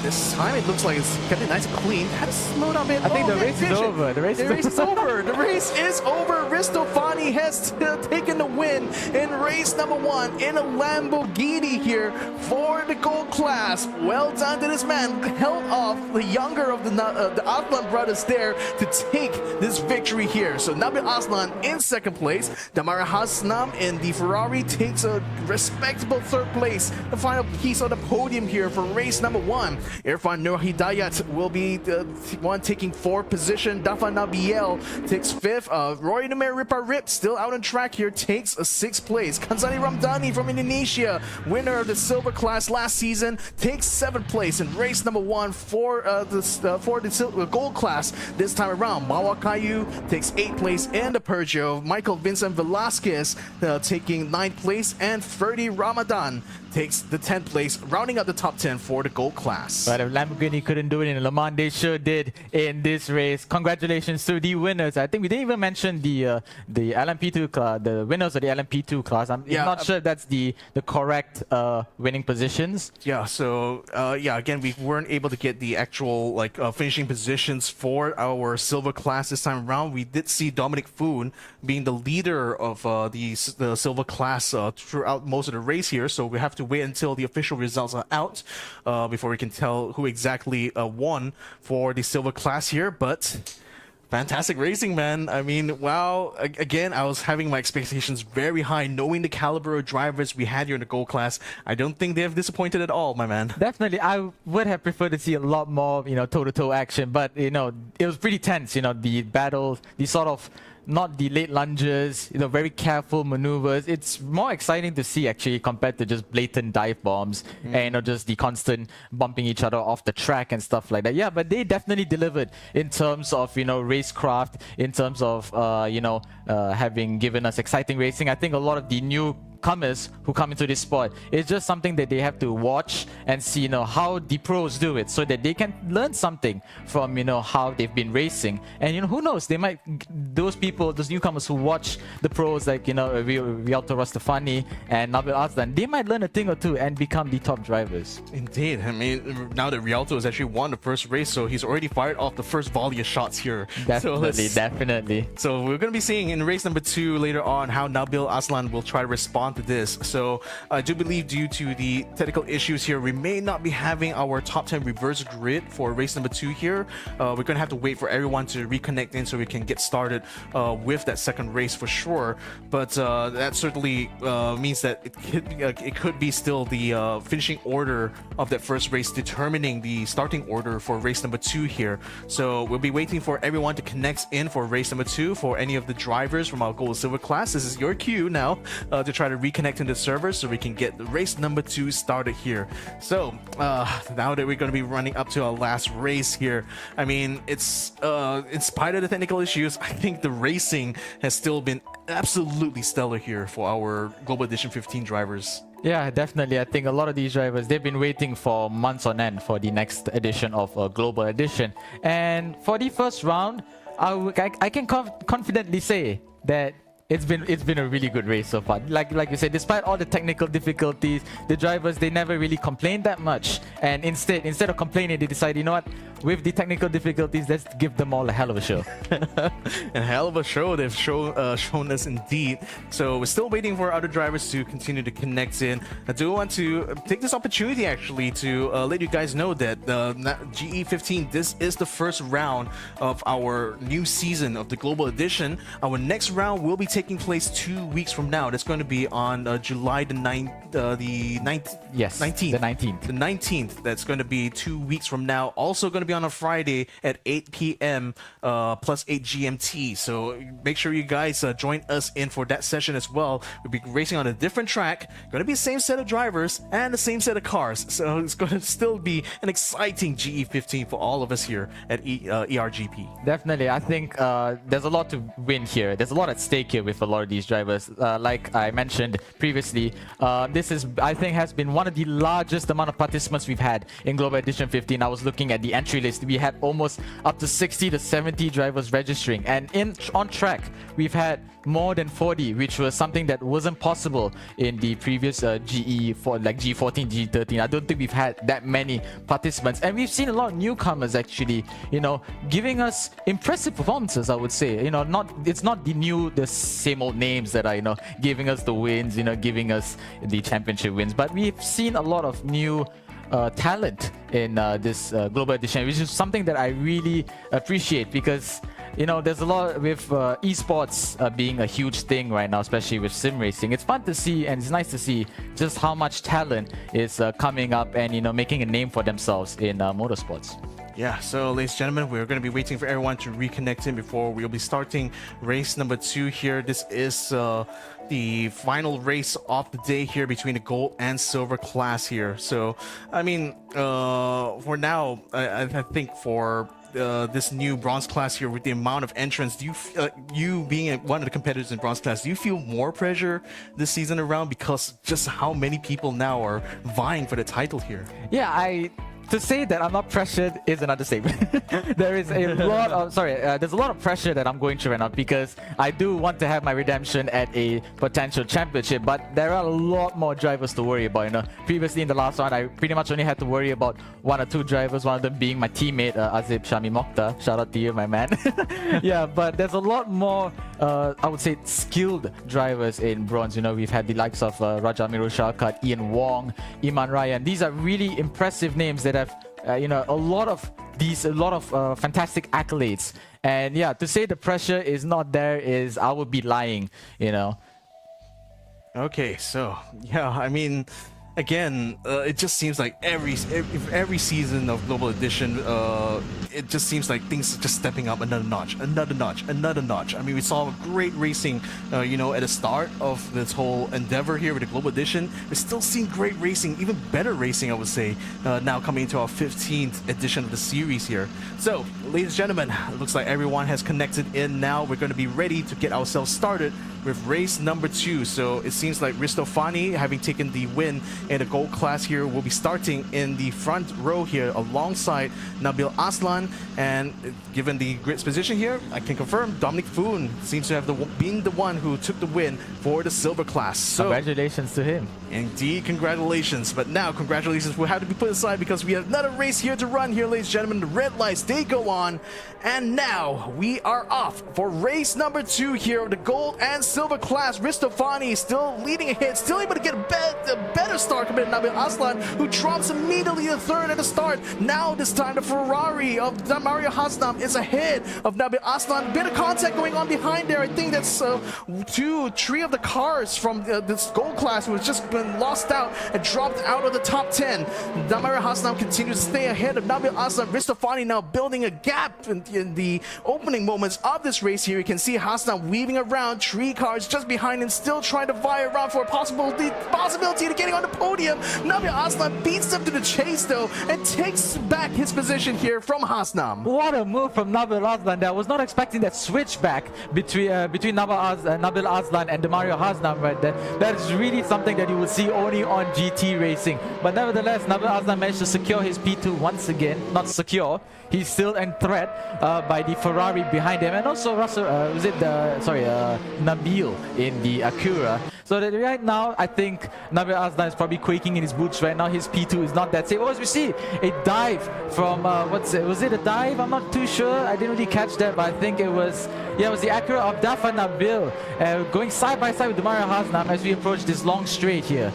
This time it looks like it's getting nice and clean. Had to slow down a bit. I think the race is over. The race is over. The race is over. Ristofani has taken the win in race number 1 in a Lamborghini here for the gold class. Well done to this man. Held off the younger of the Aslan brothers there to take this victory here. So Nabil Aslan in 2nd place. Damara Hasnam in the Ferrari takes a respectable 3rd place. The final piece on the podium here for race number 1. Irfan Nur Hidayat will be the one taking 4th position. Dafa Nabiel takes 5th. Roy Numer Ripa still out on track here, takes a 6th place. Kanzani Ramdhani from Indonesia, winner of the silver class last season, takes 7th place in race number 1 for the gold class this time around. Mawa Kayu takes 8th place in the Peugeot. Michael Vincent Velasquez taking 9th place, and Ferdi Ramadan takes the 10th place, rounding up the top 10 for the gold class. But if Lamborghini couldn't do it in Le Mans, they sure did in this race. Congratulations to the winners. I think we didn't even mention the LMP2 class, the winners of the LMP2 class. I'm not sure that's the correct winning positions. Yeah, so again, we weren't able to get the actual finishing positions for our silver class this time around. We did see Dominic Foon being the leader of the silver class throughout most of the race here, so we have to wait until the official results are out before we can tell who exactly won for the silver class here. But fantastic racing, man. I mean, wow. Again, I was having my expectations very high, knowing the caliber of drivers we had here in the gold class. I don't think they have disappointed at all, my man. Definitely. I would have preferred to see a lot more, toe-to-toe action, but, it was pretty tense, the battle, the sort of not the late lunges, very careful maneuvers. It's more exciting to see actually compared to just blatant dive bombs and just the constant bumping each other off the track and stuff like that. Yeah, but they definitely delivered in terms of racecraft, in terms of having given us exciting racing. I think a lot of the newcomers who come into this sport, it's just something that they have to watch and see how the pros do it, so that they can learn something from how they've been racing. And who knows, they might, those newcomers who watch the pros like Rialto Rastafani and Nabil Aslan, they might learn a thing or two and become the top drivers. Indeed. I mean, now that Rialto has actually won the first race, so he's already fired off the first volley of shots here. Definitely. So we're going to be seeing in race number 2 later on how Nabil Aslan will try to respond to this. So I do believe due to the technical issues here, we may not be having our top 10 reverse grid for race number 2 here. We're going to have to wait for everyone to reconnect in so we can get started with that second race for sure. But that certainly means that it could be still the finishing order of that first race determining the starting order for race number 2 here. So we'll be waiting for everyone to connect in for race number 2. For any of the drivers from our gold silver class, this is your cue now to try to reconnect in the server so we can get the race number 2 started here. So now that we're going to be running up to our last race here, I mean, it's in spite of the technical issues, I think the racing has still been absolutely stellar here for our Global Edition 15 drivers. Yeah, definitely. I think a lot of these drivers, they've been waiting for months on end for the next edition of Global Edition. And for the first round, I can confidently say that it's been a really good race so far. Like you said, despite all the technical difficulties, the drivers, they never really complained that much. And instead of complaining, they decided, you know what, with the technical difficulties, let's give them all a hell of a show. A hell of a show they've shown us indeed. So we're still waiting for other drivers to continue to connect in. I do want to take this opportunity actually to let you guys know that GE15, this is the first round of our new season of the Global Edition. Our next round will be taking place 2 weeks from now. That's going to be on July the 19th. Yes, 19th. the 19th. The 19th. That's going to be 2 weeks from now. Also going to be on a Friday at 8 p.m. Plus 8 GMT. So make sure you guys join us in for that session as well. We'll be racing on a different track. Going to be the same set of drivers and the same set of cars. So it's going to still be an exciting GE15 for all of us here at ERGP. Definitely. I think there's a lot to win here. There's a lot at stake here with a lot of these drivers. Like I mentioned previously, this is, I think, has been one of the largest amount of participants we've had in Global Edition 15. I was looking at the entry list. We had almost up to 60 to 70 drivers registering, and on track we've had more than 40, which was something that wasn't possible in the previous G14, G13. I don't think we've had that many participants, and we've seen a lot of newcomers actually, you know, giving us impressive performances, I would say. You know, it's not the same old names that are, you know, giving us the wins, you know, giving us the championship wins, but we've seen a lot of new talent in this Global Edition, which is something that I really appreciate, because, you know, there's a lot with esports being a huge thing right now, especially with sim racing. It's fun to see, and it's nice to see just how much talent is coming up and, you know, making a name for themselves in motorsports. Yeah, so ladies and gentlemen, we're going to be waiting for everyone to reconnect in before we'll be starting race number 2 here. This is the final race of the day here between the gold and silver class here. So, I mean, for now, I think for this new bronze class here with the amount of entrants, do you being one of the competitors in bronze class, do you feel more pressure this season around because just how many people now are vying for the title here? Yeah, to say that I'm not pressured is another statement. There's a lot of pressure that I'm going through right now, because I do want to have my redemption at a potential championship, but there are a lot more drivers to worry about. You know, previously in the last round, I pretty much only had to worry about 1 or 2 drivers, one of them being my teammate Azib Shami Mokhtar. Shout out to you, my man. Yeah, but there's a lot more, I would say, skilled drivers in bronze. You know, we've had the likes of Raja Amirul Shawkat, Ian Wong, Iman Ryan. These are really impressive names that have you know, a lot of fantastic accolades. And yeah, to say the pressure is not there is, I would be lying, you know. Okay, so yeah, I mean, again, it just seems like every season of Global Edition, it just seems like things are just stepping up another notch. I mean, we saw great racing, you know, at the start of this whole endeavor here with the Global Edition. We're still seeing great racing, even better racing, I would say, now coming into our 15th edition of the series here. So, ladies and gentlemen, it looks like everyone has connected in now. We're going to be ready to get ourselves started with race number 2. So it seems like Risto Fani, having taken the win in the gold class here, will be starting in the front row here alongside Nabil Aslan. And given the grid's position here, I can confirm Dominic Foon seems to have been the one who took the win for the silver class. So congratulations to him. Indeed, congratulations. But now congratulations will have to be put aside because we have another race here to run here, ladies and gentlemen. The red lights, they go on. And now we are off for race number 2 here of the gold and silver class. Ristofani still leading ahead, still able to get a better start compared to Nabil Aslan, who drops immediately to third at the start. Now this time the Ferrari of Mario Hasnam is ahead of Nabil Aslan. Bit of contact going on behind there. I think that's 3 of the cars from this gold class who has just been lost out and dropped out of the top 10. Mario Hasnam continues to stay ahead of Nabil Aslan. Ristofani now building a gap in the opening moments of this race here. You can see Hasnam weaving around, 3 cars just behind him, still trying to vie around for a possibility to getting on the podium. Nabil Aslan beats them to the chase though and takes back his position here from Hasnam. What a move from Nabil Aslan. I was not expecting that switch back between Nabil Aslan and Mario Hasnam right there. That is really something that you will see only on GT racing. But nevertheless, Nabil Aslan managed to secure his P2 once again. Not secure. He's still in threat by the Ferrari behind him, and also Russell, Nabil in the Acura. So that right now, I think Nabil Aslan is probably quaking in his boots right now. His P2 is not that safe. Oh, as we see, a dive from, was it a dive? I'm not too sure. I didn't really catch that, but I think it was the Acura of Dafa Nabil going side by side with Mario Hasnam as we approach this long straight here.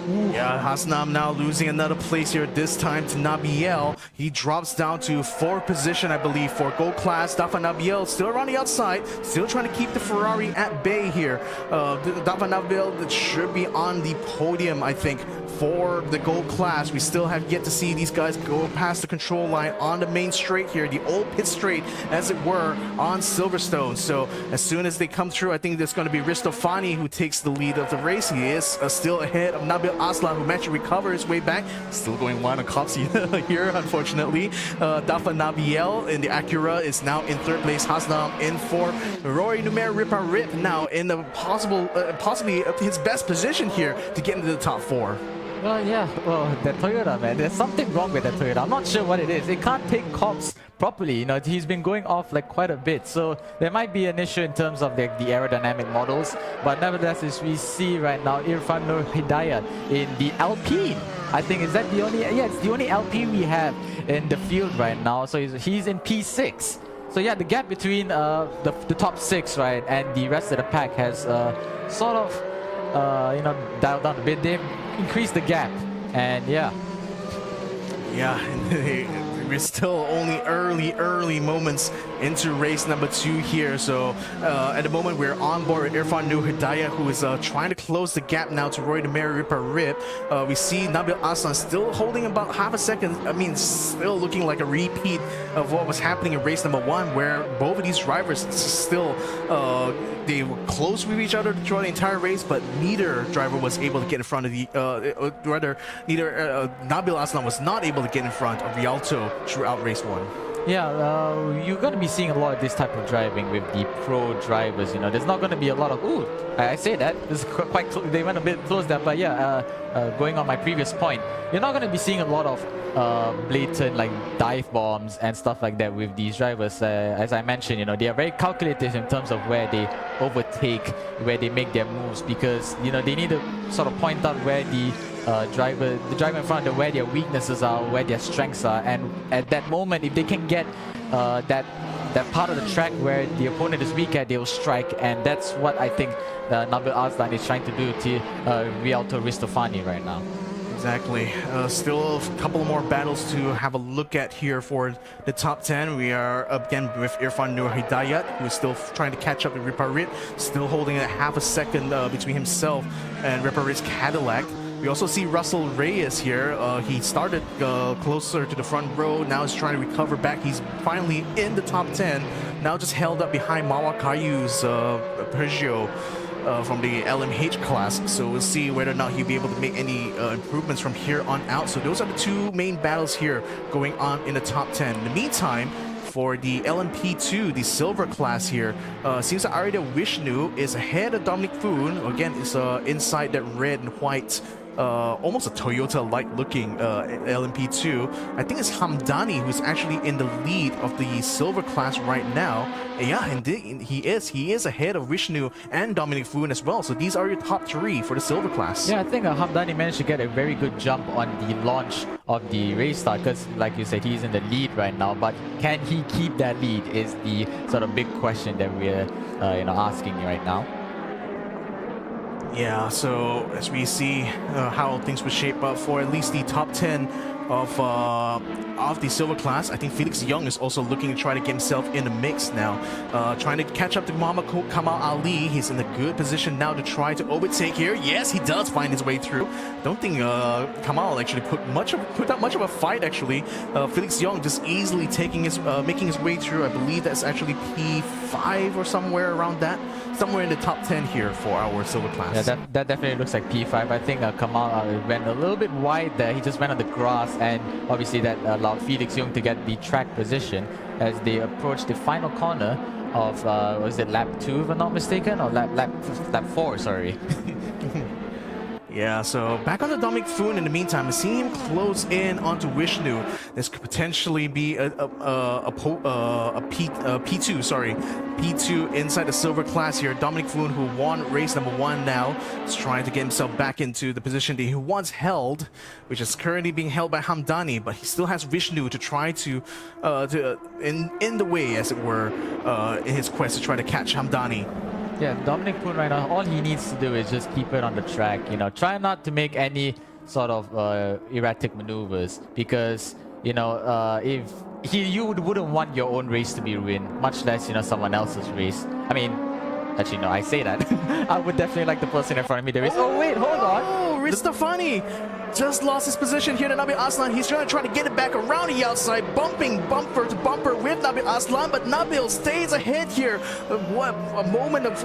Ooh. Yeah, Hasnam now losing another place here, this time to Nabiel. He drops down to 4th position, I believe, for gold class. Dafa Nabiel still around the outside, still trying to keep the Ferrari at bay here. Dafa Nabiel should be on the podium, I think, for the gold class. We still have yet to see these guys go past the control line on the main straight here, the old pit straight, as it were, on Silverstone. So as soon as they come through, I think there's going to be Ristofani who takes the lead of the race. He is still ahead of Nabil Aslan, who managed to recover his way back. Still going wide on Copsy here, unfortunately. Dafa Nabiel in the Acura is now in 3rd place. Hasnam in 4th. Rory Numer Rip now in the possibly his best position here to get into the top 4. Well, yeah, that Toyota, man, there's something wrong with that Toyota. I'm not sure what it is. It can't take comps properly. You know, he's been going off like quite a bit. So there might be an issue in terms of the aerodynamic models. But nevertheless, as we see right now, Irfan Nur Hidayat in the Alpine. I think, is that the only, it's the only Alpine we have in the field right now. So he's in P6. So yeah, the gap between the top 6, right, and the rest of the pack has sort of dialed down a bit. They've increased the gap, and yeah, we're still only early moments into race number 2 here. So at the moment we're on board with Irfan Nur Hidayat, who is trying to close the gap now to Roy Demary Rip. We see Nabil Aslan still holding about half a second. I mean, still looking like a repeat of what was happening in race number 1, where both of these drivers still they were close with each other throughout the entire race, but neither driver was able to get in front of the Nabil Aslan was not able to get in front of Rialto throughout race 1. Yeah, you're going to be seeing a lot of this type of driving with the pro drivers. You know, there's not going to be a lot of, I say that, this is quite they went a bit close there, but yeah, going on my previous point, you're not going to be seeing a lot of blatant like dive bombs and stuff like that with these drivers. As I mentioned, you know, they are very calculated in terms of where they overtake, where they make their moves, because you know they need to sort of point out where the driver in front of them, where their weaknesses are, where their strengths are, and at that moment, if they can get that part of the track where the opponent is weak at, they will strike, and that's what I think Nabil Aslan is trying to do to Rialto Ristofani right now. Exactly. Still a couple more battles to have a look at here for the top 10. We are again with Irfan Nur Hidayat, who is still trying to catch up with Riparit, still holding a half a second between himself and Riparit's Cadillac. We also see Russell Reyes here. He started closer to the front row. Now he's trying to recover back. He's finally in the top 10. Now just held up behind Mawa Kayu's Peugeot from the LMH class. So we'll see whether or not he'll be able to make any improvements from here on out. So those are the 2 main battles here going on in the top 10. In the meantime, for the LMP2, the silver class here, seems that Arida Vishnu is ahead of Dominic Foon. Again, it's inside that red and white, almost a Toyota-like looking LMP2. I think it's Hamdani who's actually in the lead of the silver class right now. And yeah, indeed, he is ahead of Vishnu and Dominic Foon as well. So these are your top 3 for the silver class. Yeah, I think Hamdani managed to get a very good jump on the launch of the race start, because like you said, he's in the lead right now, but can he keep that lead is the sort of big question that we're asking right now. Yeah, so as we see how things would shape up for at least the top 10 of the silver class, I think Felix Young is also looking to try to get himself in the mix now, trying to catch up to Kamal Ali. He's in a good position now to try to overtake here. Yes, he does find his way through. Don't think Kamal actually put up much of a fight actually. Felix Young just easily making his way through. I believe that's actually P5 or somewhere around that. Somewhere in the top 10 here for our silver class. Yeah, that definitely looks like P5. I think Kamal went a little bit wide there. He just went on the grass, and obviously that allowed Felix Young to get the track position as they approach the final corner of, was it lap 2 if I'm not mistaken, or lap 4, sorry. Yeah, so back on the Dominic Foon in the meantime, I see him close in onto Vishnu. This could potentially be a P2, sorry. P2 inside the silver class here. Dominic Foon, who won race number 1 now, is trying to get himself back into the position that he once held, which is currently being held by Hamdani, but he still has Vishnu to try to in the way, as it were, in his quest to try to catch Hamdani. Yeah, Dominic Poon right now, all he needs to do is just keep it on the track. You know, try not to make any sort of erratic maneuvers, because you know if you wouldn't want your own race to be ruined, much less someone else's race. I mean, actually no, I say that. I would definitely like the person in front of me to race. Oh wait, hold on. Oh, Ristafani just lost his position here to Nabil Aslan. He's trying to get it back around the outside, bumping bumper to bumper with Nabil Aslan, but Nabil stays ahead here. What a moment of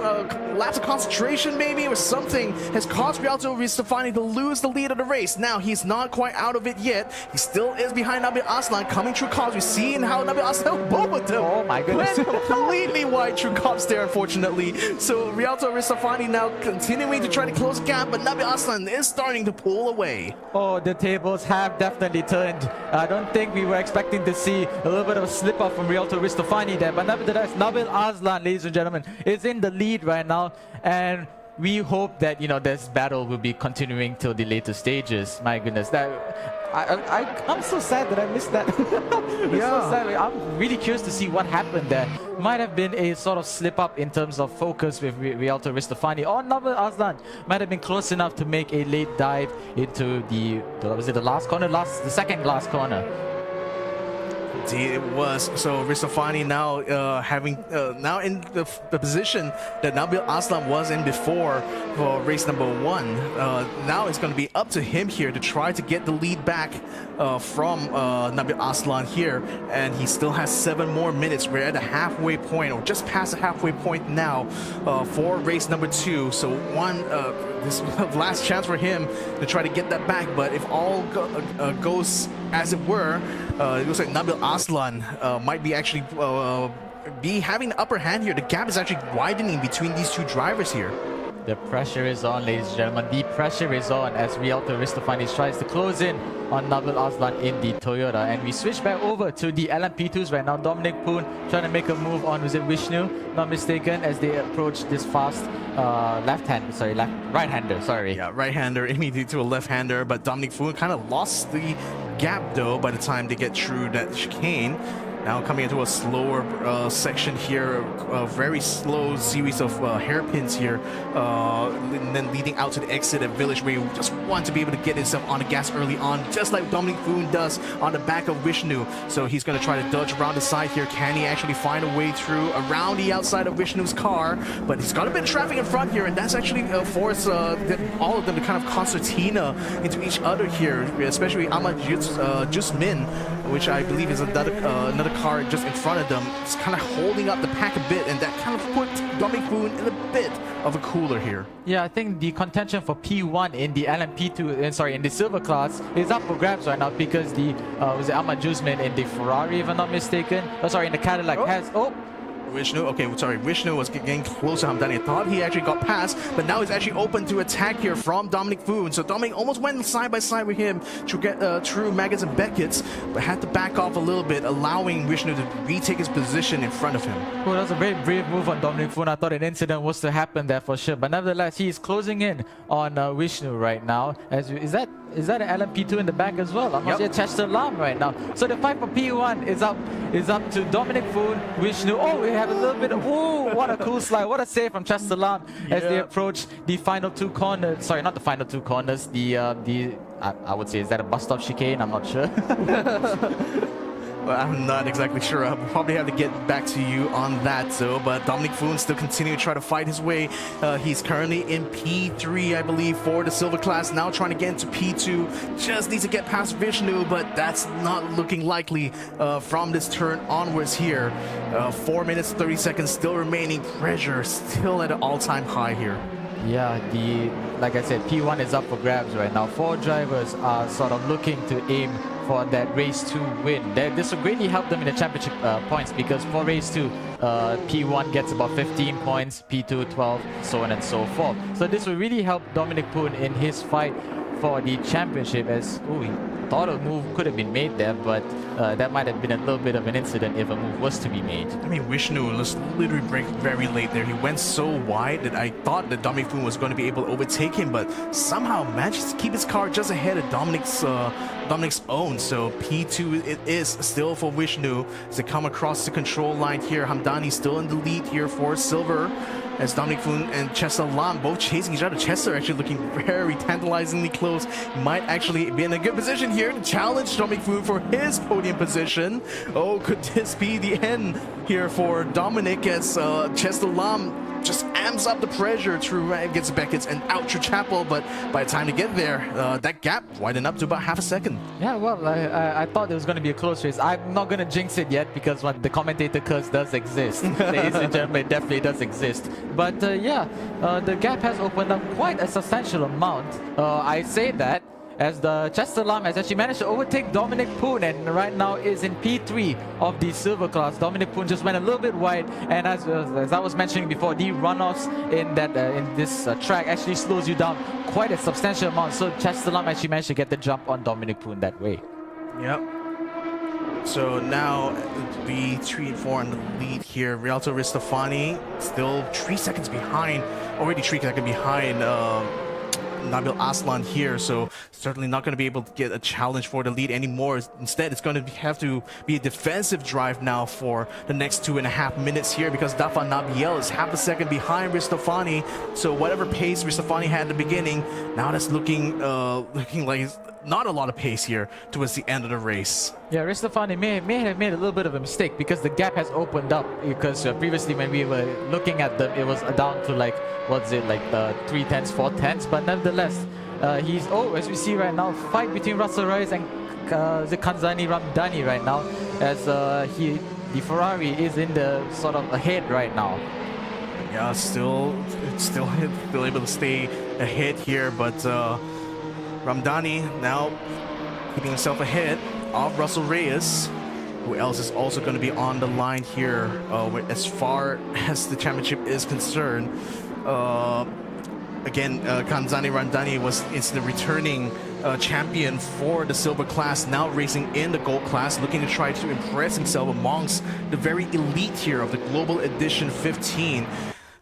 lapse of concentration maybe, or something has caused Rialto Ristafani to lose the lead of the race. Now he's not quite out of it yet. He still is behind Nabil Aslan, coming through cops. We've seen how Nabil Aslan, both of them, oh my goodness, went completely wide through cops there, unfortunately. So Rialto Ristafani now continuing to try to close the gap, but Nabil Aslan is starting to pull away. Oh, the tables have definitely turned. I don't think we were expecting to see a little bit of a slip up from Rialto Ristofani there, but nevertheless, Nabil Aslan, ladies and gentlemen, is in the lead right now, and we hope that this battle will be continuing till the later stages. My goodness, I'm so sad that I missed that. So sad. I'm really curious to see what happened there. Might have been a sort of slip up in terms of focus with Rialto Ristofani, or Nabil Aslan might have been close enough to make a late dive into the last corner, the second last corner. Indeed, it was. So Ristofani now now in the position that Nabil Aslan was in before for race number 1. Now it's going to be up to him here to try to get the lead back from Nabil Aslan here, and he still has 7 more minutes. We're at the halfway point, or just past the halfway point now for race number 2. So this last chance for him to try to get that back, but if all goes as it were, it looks like Nabil Aslan might be actually be having the upper hand here. The gap is actually widening between these two drivers here. The pressure is on, ladies and gentlemen. The pressure is on as Rialto Ristofani tries to close in on Nabil Aslan in the Toyota. And we switch back over to the LMP2s right now. Dominic Poon trying to make a move on, was it Vishnu? Not mistaken, as they approach this fast right-hander, sorry. Yeah, right-hander immediately to a left-hander, but Dominic Poon kind of lost the gap though by the time they get through that chicane. Now coming into a slower section here, a very slow series of hairpins here, and then leading out to the exit at Village, where you just want to be able to get himself on the gas early on, just like Dominic Foon does on the back of Vishnu. So he's going to try to dodge around the side here. Can he actually find a way through around the outside of Vishnu's car? But he's got a bit of traffic in front here, and that's actually forced all of them to kind of concertina into each other here, especially Ahmad Jusmin, which I believe is another car just in front of them. It's kind of holding up the pack a bit, and that kind of put Dominic Foon in a bit of a cooler here. Yeah, I think the contention for P1 in the LMP2, in the silver class is up for grabs right now, because the was it Ahmad Jusmin in the Ferrari, if I'm not mistaken? Oh, sorry, in the Cadillac has Vishnu, okay, sorry, Vishnu was getting close to Hamdani. I thought he actually got past, but now he's actually open to attack here from Dominic Foon. So Dominic almost went side by side with him to get through Maggots and Beckett's, but had to back off a little bit, allowing Vishnu to retake his position in front of him. Well, that was a very brave move on Dominic Foon. I thought an incident was to happen there for sure, but nevertheless, he is closing in on Vishnu right now. Is that an LMP2 in the back as well? I'm not sure. Chester Lam right now. So the fight for P1 is up to Dominic Foon, Vishnu. Oh, we have have a little bit of, ooh, what a cool slide. What a save from Chester Lam as they approach the final two corners. Sorry, not the final two corners. I would say, is that a bus stop chicane? I'm not sure. Well, I'm not exactly sure. I'll probably have to get back to you on that, though. But Dominic Foon still continuing to try to fight his way. He's currently in P3, I believe, for the silver class. Now trying to get into P2. Just needs to get past Vishnu, but that's not looking likely from this turn onwards here. 4 minutes, 30 seconds still remaining. Pressure still at an all-time high here. Yeah, like I said, P1 is up for grabs right now. 4 drivers are sort of looking to aim for that race 2 win. This will greatly help them in the championship points, because for race 2, P1 gets about 15 points, P2 12, so on and so forth. So this will really help Dominic Poon in his fight for the championship, as he thought a move could have been made there, but that might have been a little bit of an incident if a move was to be made. I mean, Vishnu was literally braked very late there. He went so wide that I thought that Dominic Foon was going to be able to overtake him, but somehow managed to keep his car just ahead of Dominic's own. So P2 it is still for Vishnu as they come across the control line here. Hamdani still in the lead here for silver, as Dominic Foon and Chester Lam both chasing each other. Chester actually looking very tantalizingly close. Might actually be in a good position here to challenge Dominic Foon for his podium position. Oh, could this be the end here for Dominic, as Chester Lam just amps up the pressure through gets Beckett's and out through Chapel, but by the time to get there, that gap widened up to about half a second. Yeah, well, I thought it was going to be a close race. I'm not going to jinx it yet, because the commentator curse does exist. Ladies and gentlemen, it definitely does exist. But the gap has opened up quite a substantial amount. I say that as the Chester Lam has actually managed to overtake Dominic Poon, and right now is in P3 of the silver class. Dominic Poon just went a little bit wide, and as I was mentioning before, the runoffs in this track actually slows you down quite a substantial amount. So Chester Lam actually managed to get the jump on Dominic Poon that way. Yep. So now the 3 and 4 in the lead here. Rialto Ristofani still 3 seconds behind, already 3 seconds behind Nabil Aslan here, so certainly not going to be able to get a challenge for the lead anymore. Instead, it's going to have to be a defensive drive now for the next 2.5 minutes here, because Dafa Nabiel is half a second behind Ristofani. So whatever pace Ristofani had at the beginning, now that's looking like not a lot of pace here towards the end of the race. Yeah, Ristofani may have made a little bit of a mistake, because the gap has opened up. Because previously when we were looking at them, it was down to like, what's it, like 3 tenths, 4 tenths. But nevertheless, he's, as we see right now, fight between Russell Reyes and Kanzani Ramdani right now, as the Ferrari is in the sort of ahead right now. Yeah, still able to stay ahead here, but Ramdani now keeping himself ahead of Russell Reyes. Who else is also going to be on the line here as far as the championship is concerned? Again, Kanzani Ramdani is the returning champion for the silver class, now racing in the gold class, looking to try to impress himself amongst the very elite here of the Global Edition 15.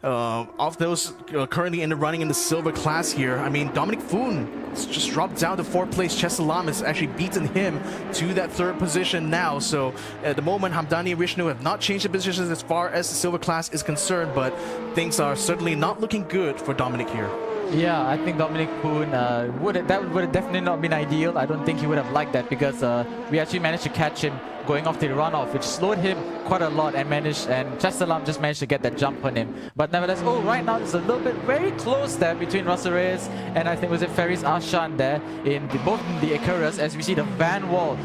Of those currently in the running in the silver class here, I mean, Dominic Foon just dropped down to 4th place. Chester Lam has actually beaten him to that 3rd position now. So at the moment, Hamdani and Vishnu have not changed the positions as far as the silver class is concerned, but things are certainly not looking good for Dominic here. Yeah, I think Dominic Poon would have definitely not been ideal. I don't think he would have liked that, because we actually managed to catch him going off the runoff, which slowed him quite a lot, and Chester Lam just managed to get that jump on him. But nevertheless, right now it's a little bit very close there between Russell Reyes and I think was it Faris Ashan there in both in the Icarus, as we see the van wall.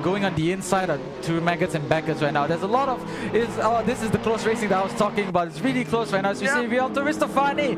Going on the inside of two Maggots and Beckett's right now. There's a lot of this is the close racing that I was talking about. It's really close right now. As you see, Rialto Ristofani.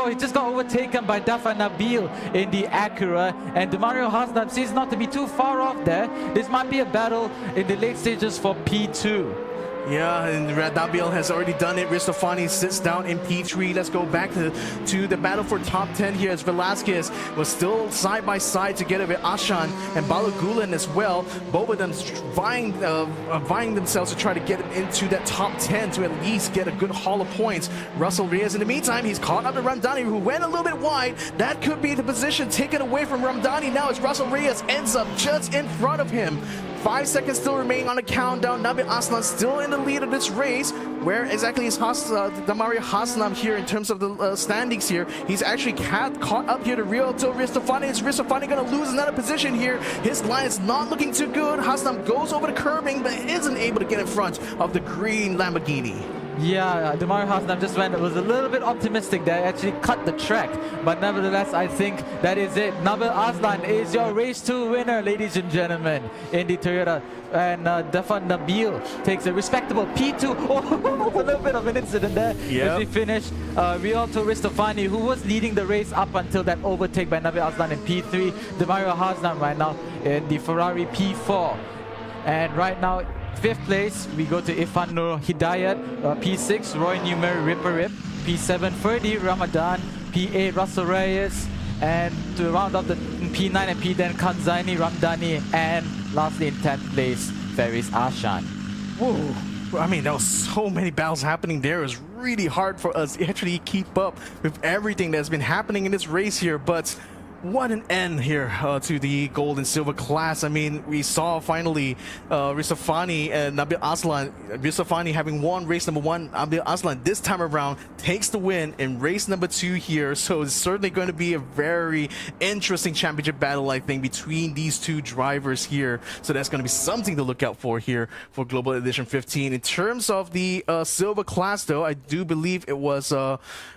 He just got overtaken by Dafa Nabil in the Acura, and Demario Hasnab seems not to be too far off there. This might be a battle in the late stages for P2. Yeah, and Nabil has already done it. Ristofani sits down in P3. Let's go back to the battle for top 10 here, as Velasquez was still side by side together with Ashan and Balagulan as well. Both of them vying themselves to try to get into that top 10 to at least get a good haul of points. Russell Reyes, in the meantime, he's caught up to Ramdani, who went a little bit wide. That could be the position taken away from Ramdani now, as Russell Reyes ends up just in front of him. 5 seconds still remaining on the countdown. Nabil Aslan still in the lead of this race. Where exactly is Damario Haslam here in terms of the standings here? He's actually caught up here to Ryoto Ristofani. Is Ristofani going to lose another position here? His line is not looking too good. Haslam goes over the curbing, but isn't able to get in front of the green Lamborghini. Yeah, Demario Haslam just was a little bit optimistic that actually cut the track. But nevertheless, I think that is it. Nabil Aslan is your race 2 winner, ladies and gentlemen, in the Toyota. And Defan Nabil takes a respectable P2. Oh, a little bit of an incident there. As we finish, Ryoto Ristofani, who was leading the race up until that overtake by Nabil Aslan in P3. Demario Haslam right now in the Ferrari P4. And right now, 5th place, we go to Ifan Nur Hidayat, P6, Roy Numer Ripperip, P7, Ferdi Ramadan, P8, Russell Reyes, and to round up the P9 and P10, Kanzani Ramdani, and lastly in 10th place, Faris Ashan. Whoa. I mean, there was so many battles happening there. It was really hard for us to actually keep up with everything that's been happening in this race here, but what an end here to the gold and silver class. I mean, we saw finally Ristofani and Nabil Aslan. Ristofani having won race number 1. Nabil Aslan this time around takes the win in race number 2 here. So it's certainly going to be a very interesting championship battle, I think, between these two drivers here. So that's going to be something to look out for here for Global Edition 15. In terms of the silver class, though, I do believe it was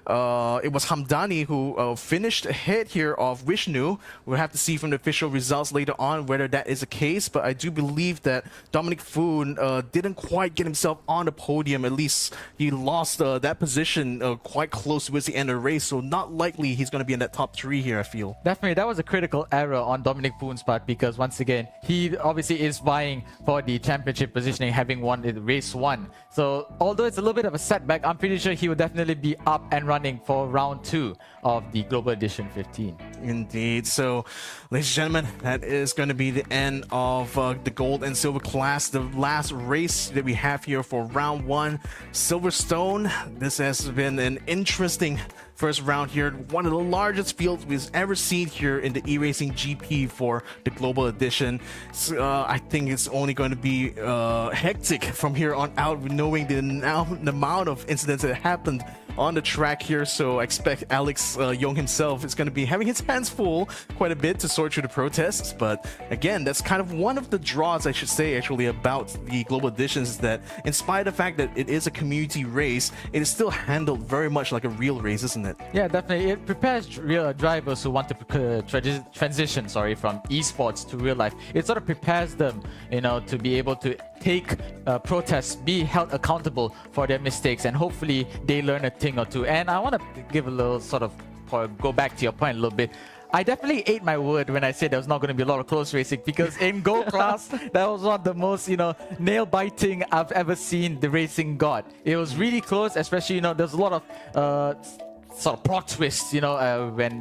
Hamdani who finished ahead here of Vishnu. We'll have to see from the official results later on whether that is the case, but I do believe that Dominic Foon didn't quite get himself on the podium. At least he lost that position quite close towards the end of the race, so not likely he's going to be in that top 3 here, I feel. Definitely, that was a critical error on Dominic Foon's part because once again, he obviously is vying for the championship positioning, having won in race 1. So although it's a little bit of a setback, I'm pretty sure he will definitely be up and running for round 2 of the Global Edition 15. Indeed. So, ladies and gentlemen, that is going to be the end of the gold and silver class, the last race that we have here for round 1, Silverstone. This has been an interesting first round here, one of the largest fields we've ever seen here in the eRacing GP for the Global Edition. So, I think it's only going to be hectic from here on out, knowing the amount of incidents that happened on the track here. So I expect Alex Young himself is going to be having his hands full quite a bit to sort through the protests. But again, that's kind of one of the draws, I should say, actually, about the Global Editions, is that in spite of the fact that it is a community race, it is still handled very much like a real race, isn't it? Yeah, definitely. It prepares real drivers who want to transition from esports to real life. It sort of prepares them, to be able to take protests, be held accountable for their mistakes, and hopefully they learn a thing or two. And I want to give a little go back to your point a little bit. I definitely ate my word when I said there was not going to be a lot of close racing, because in gold class, that was one of the most, nail-biting I've ever seen the racing got. It was really close, especially, there's a lot of sort of plot twists, when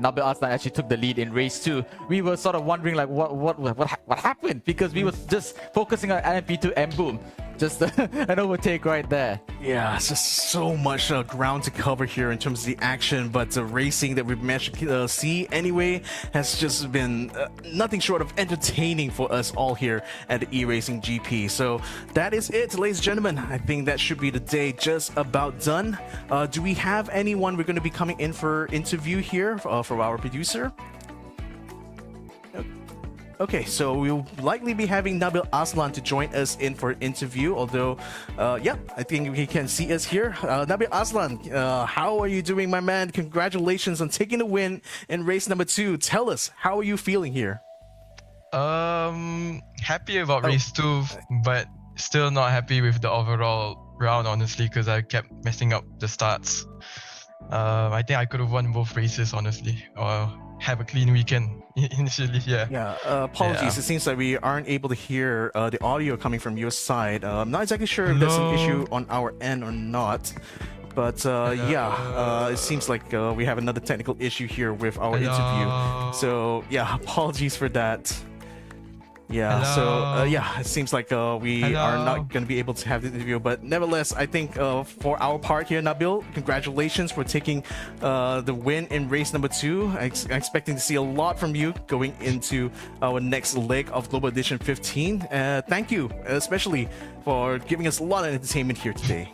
Nabil Aslan actually took the lead in race 2. We were sort of wondering like what happened, because we were just focusing on LMP2 and boom, just an overtake right there. Yeah, it's just so much ground to cover here in terms of the action, but the racing that we've managed to see anyway has just been nothing short of entertaining for us all here at the eRacing GP. So that is it, ladies and gentlemen. I think that should be the day just about done. Do we have anyone we're going to be coming in for interview here from our producer? Okay, so we'll likely be having Nabil Aslan to join us in for an interview, although, yeah, I think he can see us here. Nabil Aslan, how are you doing, my man? Congratulations on taking the win in race number 2. Tell us, how are you feeling here? Happy about race 2, but still not happy with the overall round, honestly, because I kept messing up the starts. I think I could have won both races, honestly, or have a clean weekend initially. Yeah, apologies. It seems like we aren't able to hear the audio coming from your side. I'm not exactly sure if that's an issue on our end or not. But yeah, it seems like we have another technical issue here with our interview. So yeah, apologies for that. Yeah, so Hello. yeah, it seems like we are Hello. not going to be able to have the interview, but nevertheless, I think for our part here, Nabil, congratulations for taking the win in race number 2. I'm expecting to see a lot from you going into our next leg of Global Edition 15. Thank you, especially for giving us a lot of entertainment here today.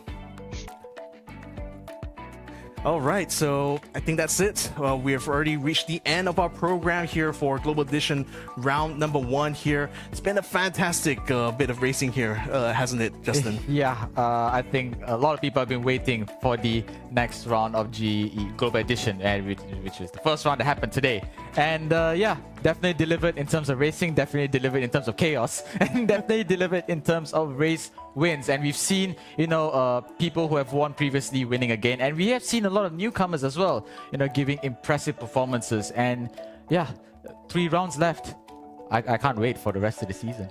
All right, so I think that's it. We have already reached the end of our program here for Global Edition round number 1 here. It's been a fantastic bit of racing here, hasn't it, Justin? Yeah, I think a lot of people have been waiting for the next round of GE Global Edition, and which is the first round that happened today. And yeah, definitely delivered in terms of racing, definitely delivered in terms of chaos, and definitely delivered in terms of race wins. And we've seen, you know, people who have won previously winning again, and we have seen a lot of newcomers as well, you know, giving impressive performances. And yeah, 3 rounds left. I can't wait for the rest of the season.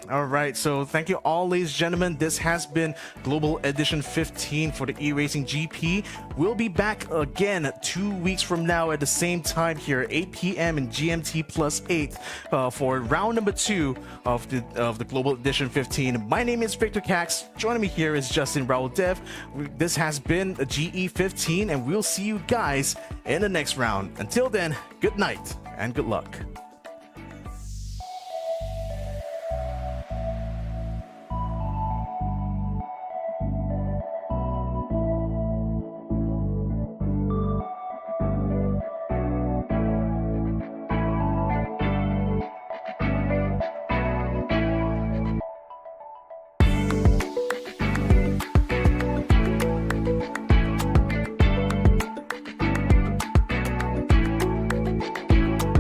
All right, so thank you all, ladies and gentlemen. This has been Global Edition 15 for the eRacing GP. We'll be back again 2 weeks from now at the same time here, 8 p.m. in GMT +8 for round number 2 of the Global Edition 15. My name is Victor Cax. Joining me here is Justin Raul Dev. This has been a GE15, and we'll see you guys in the next round. Until then, good night and good luck.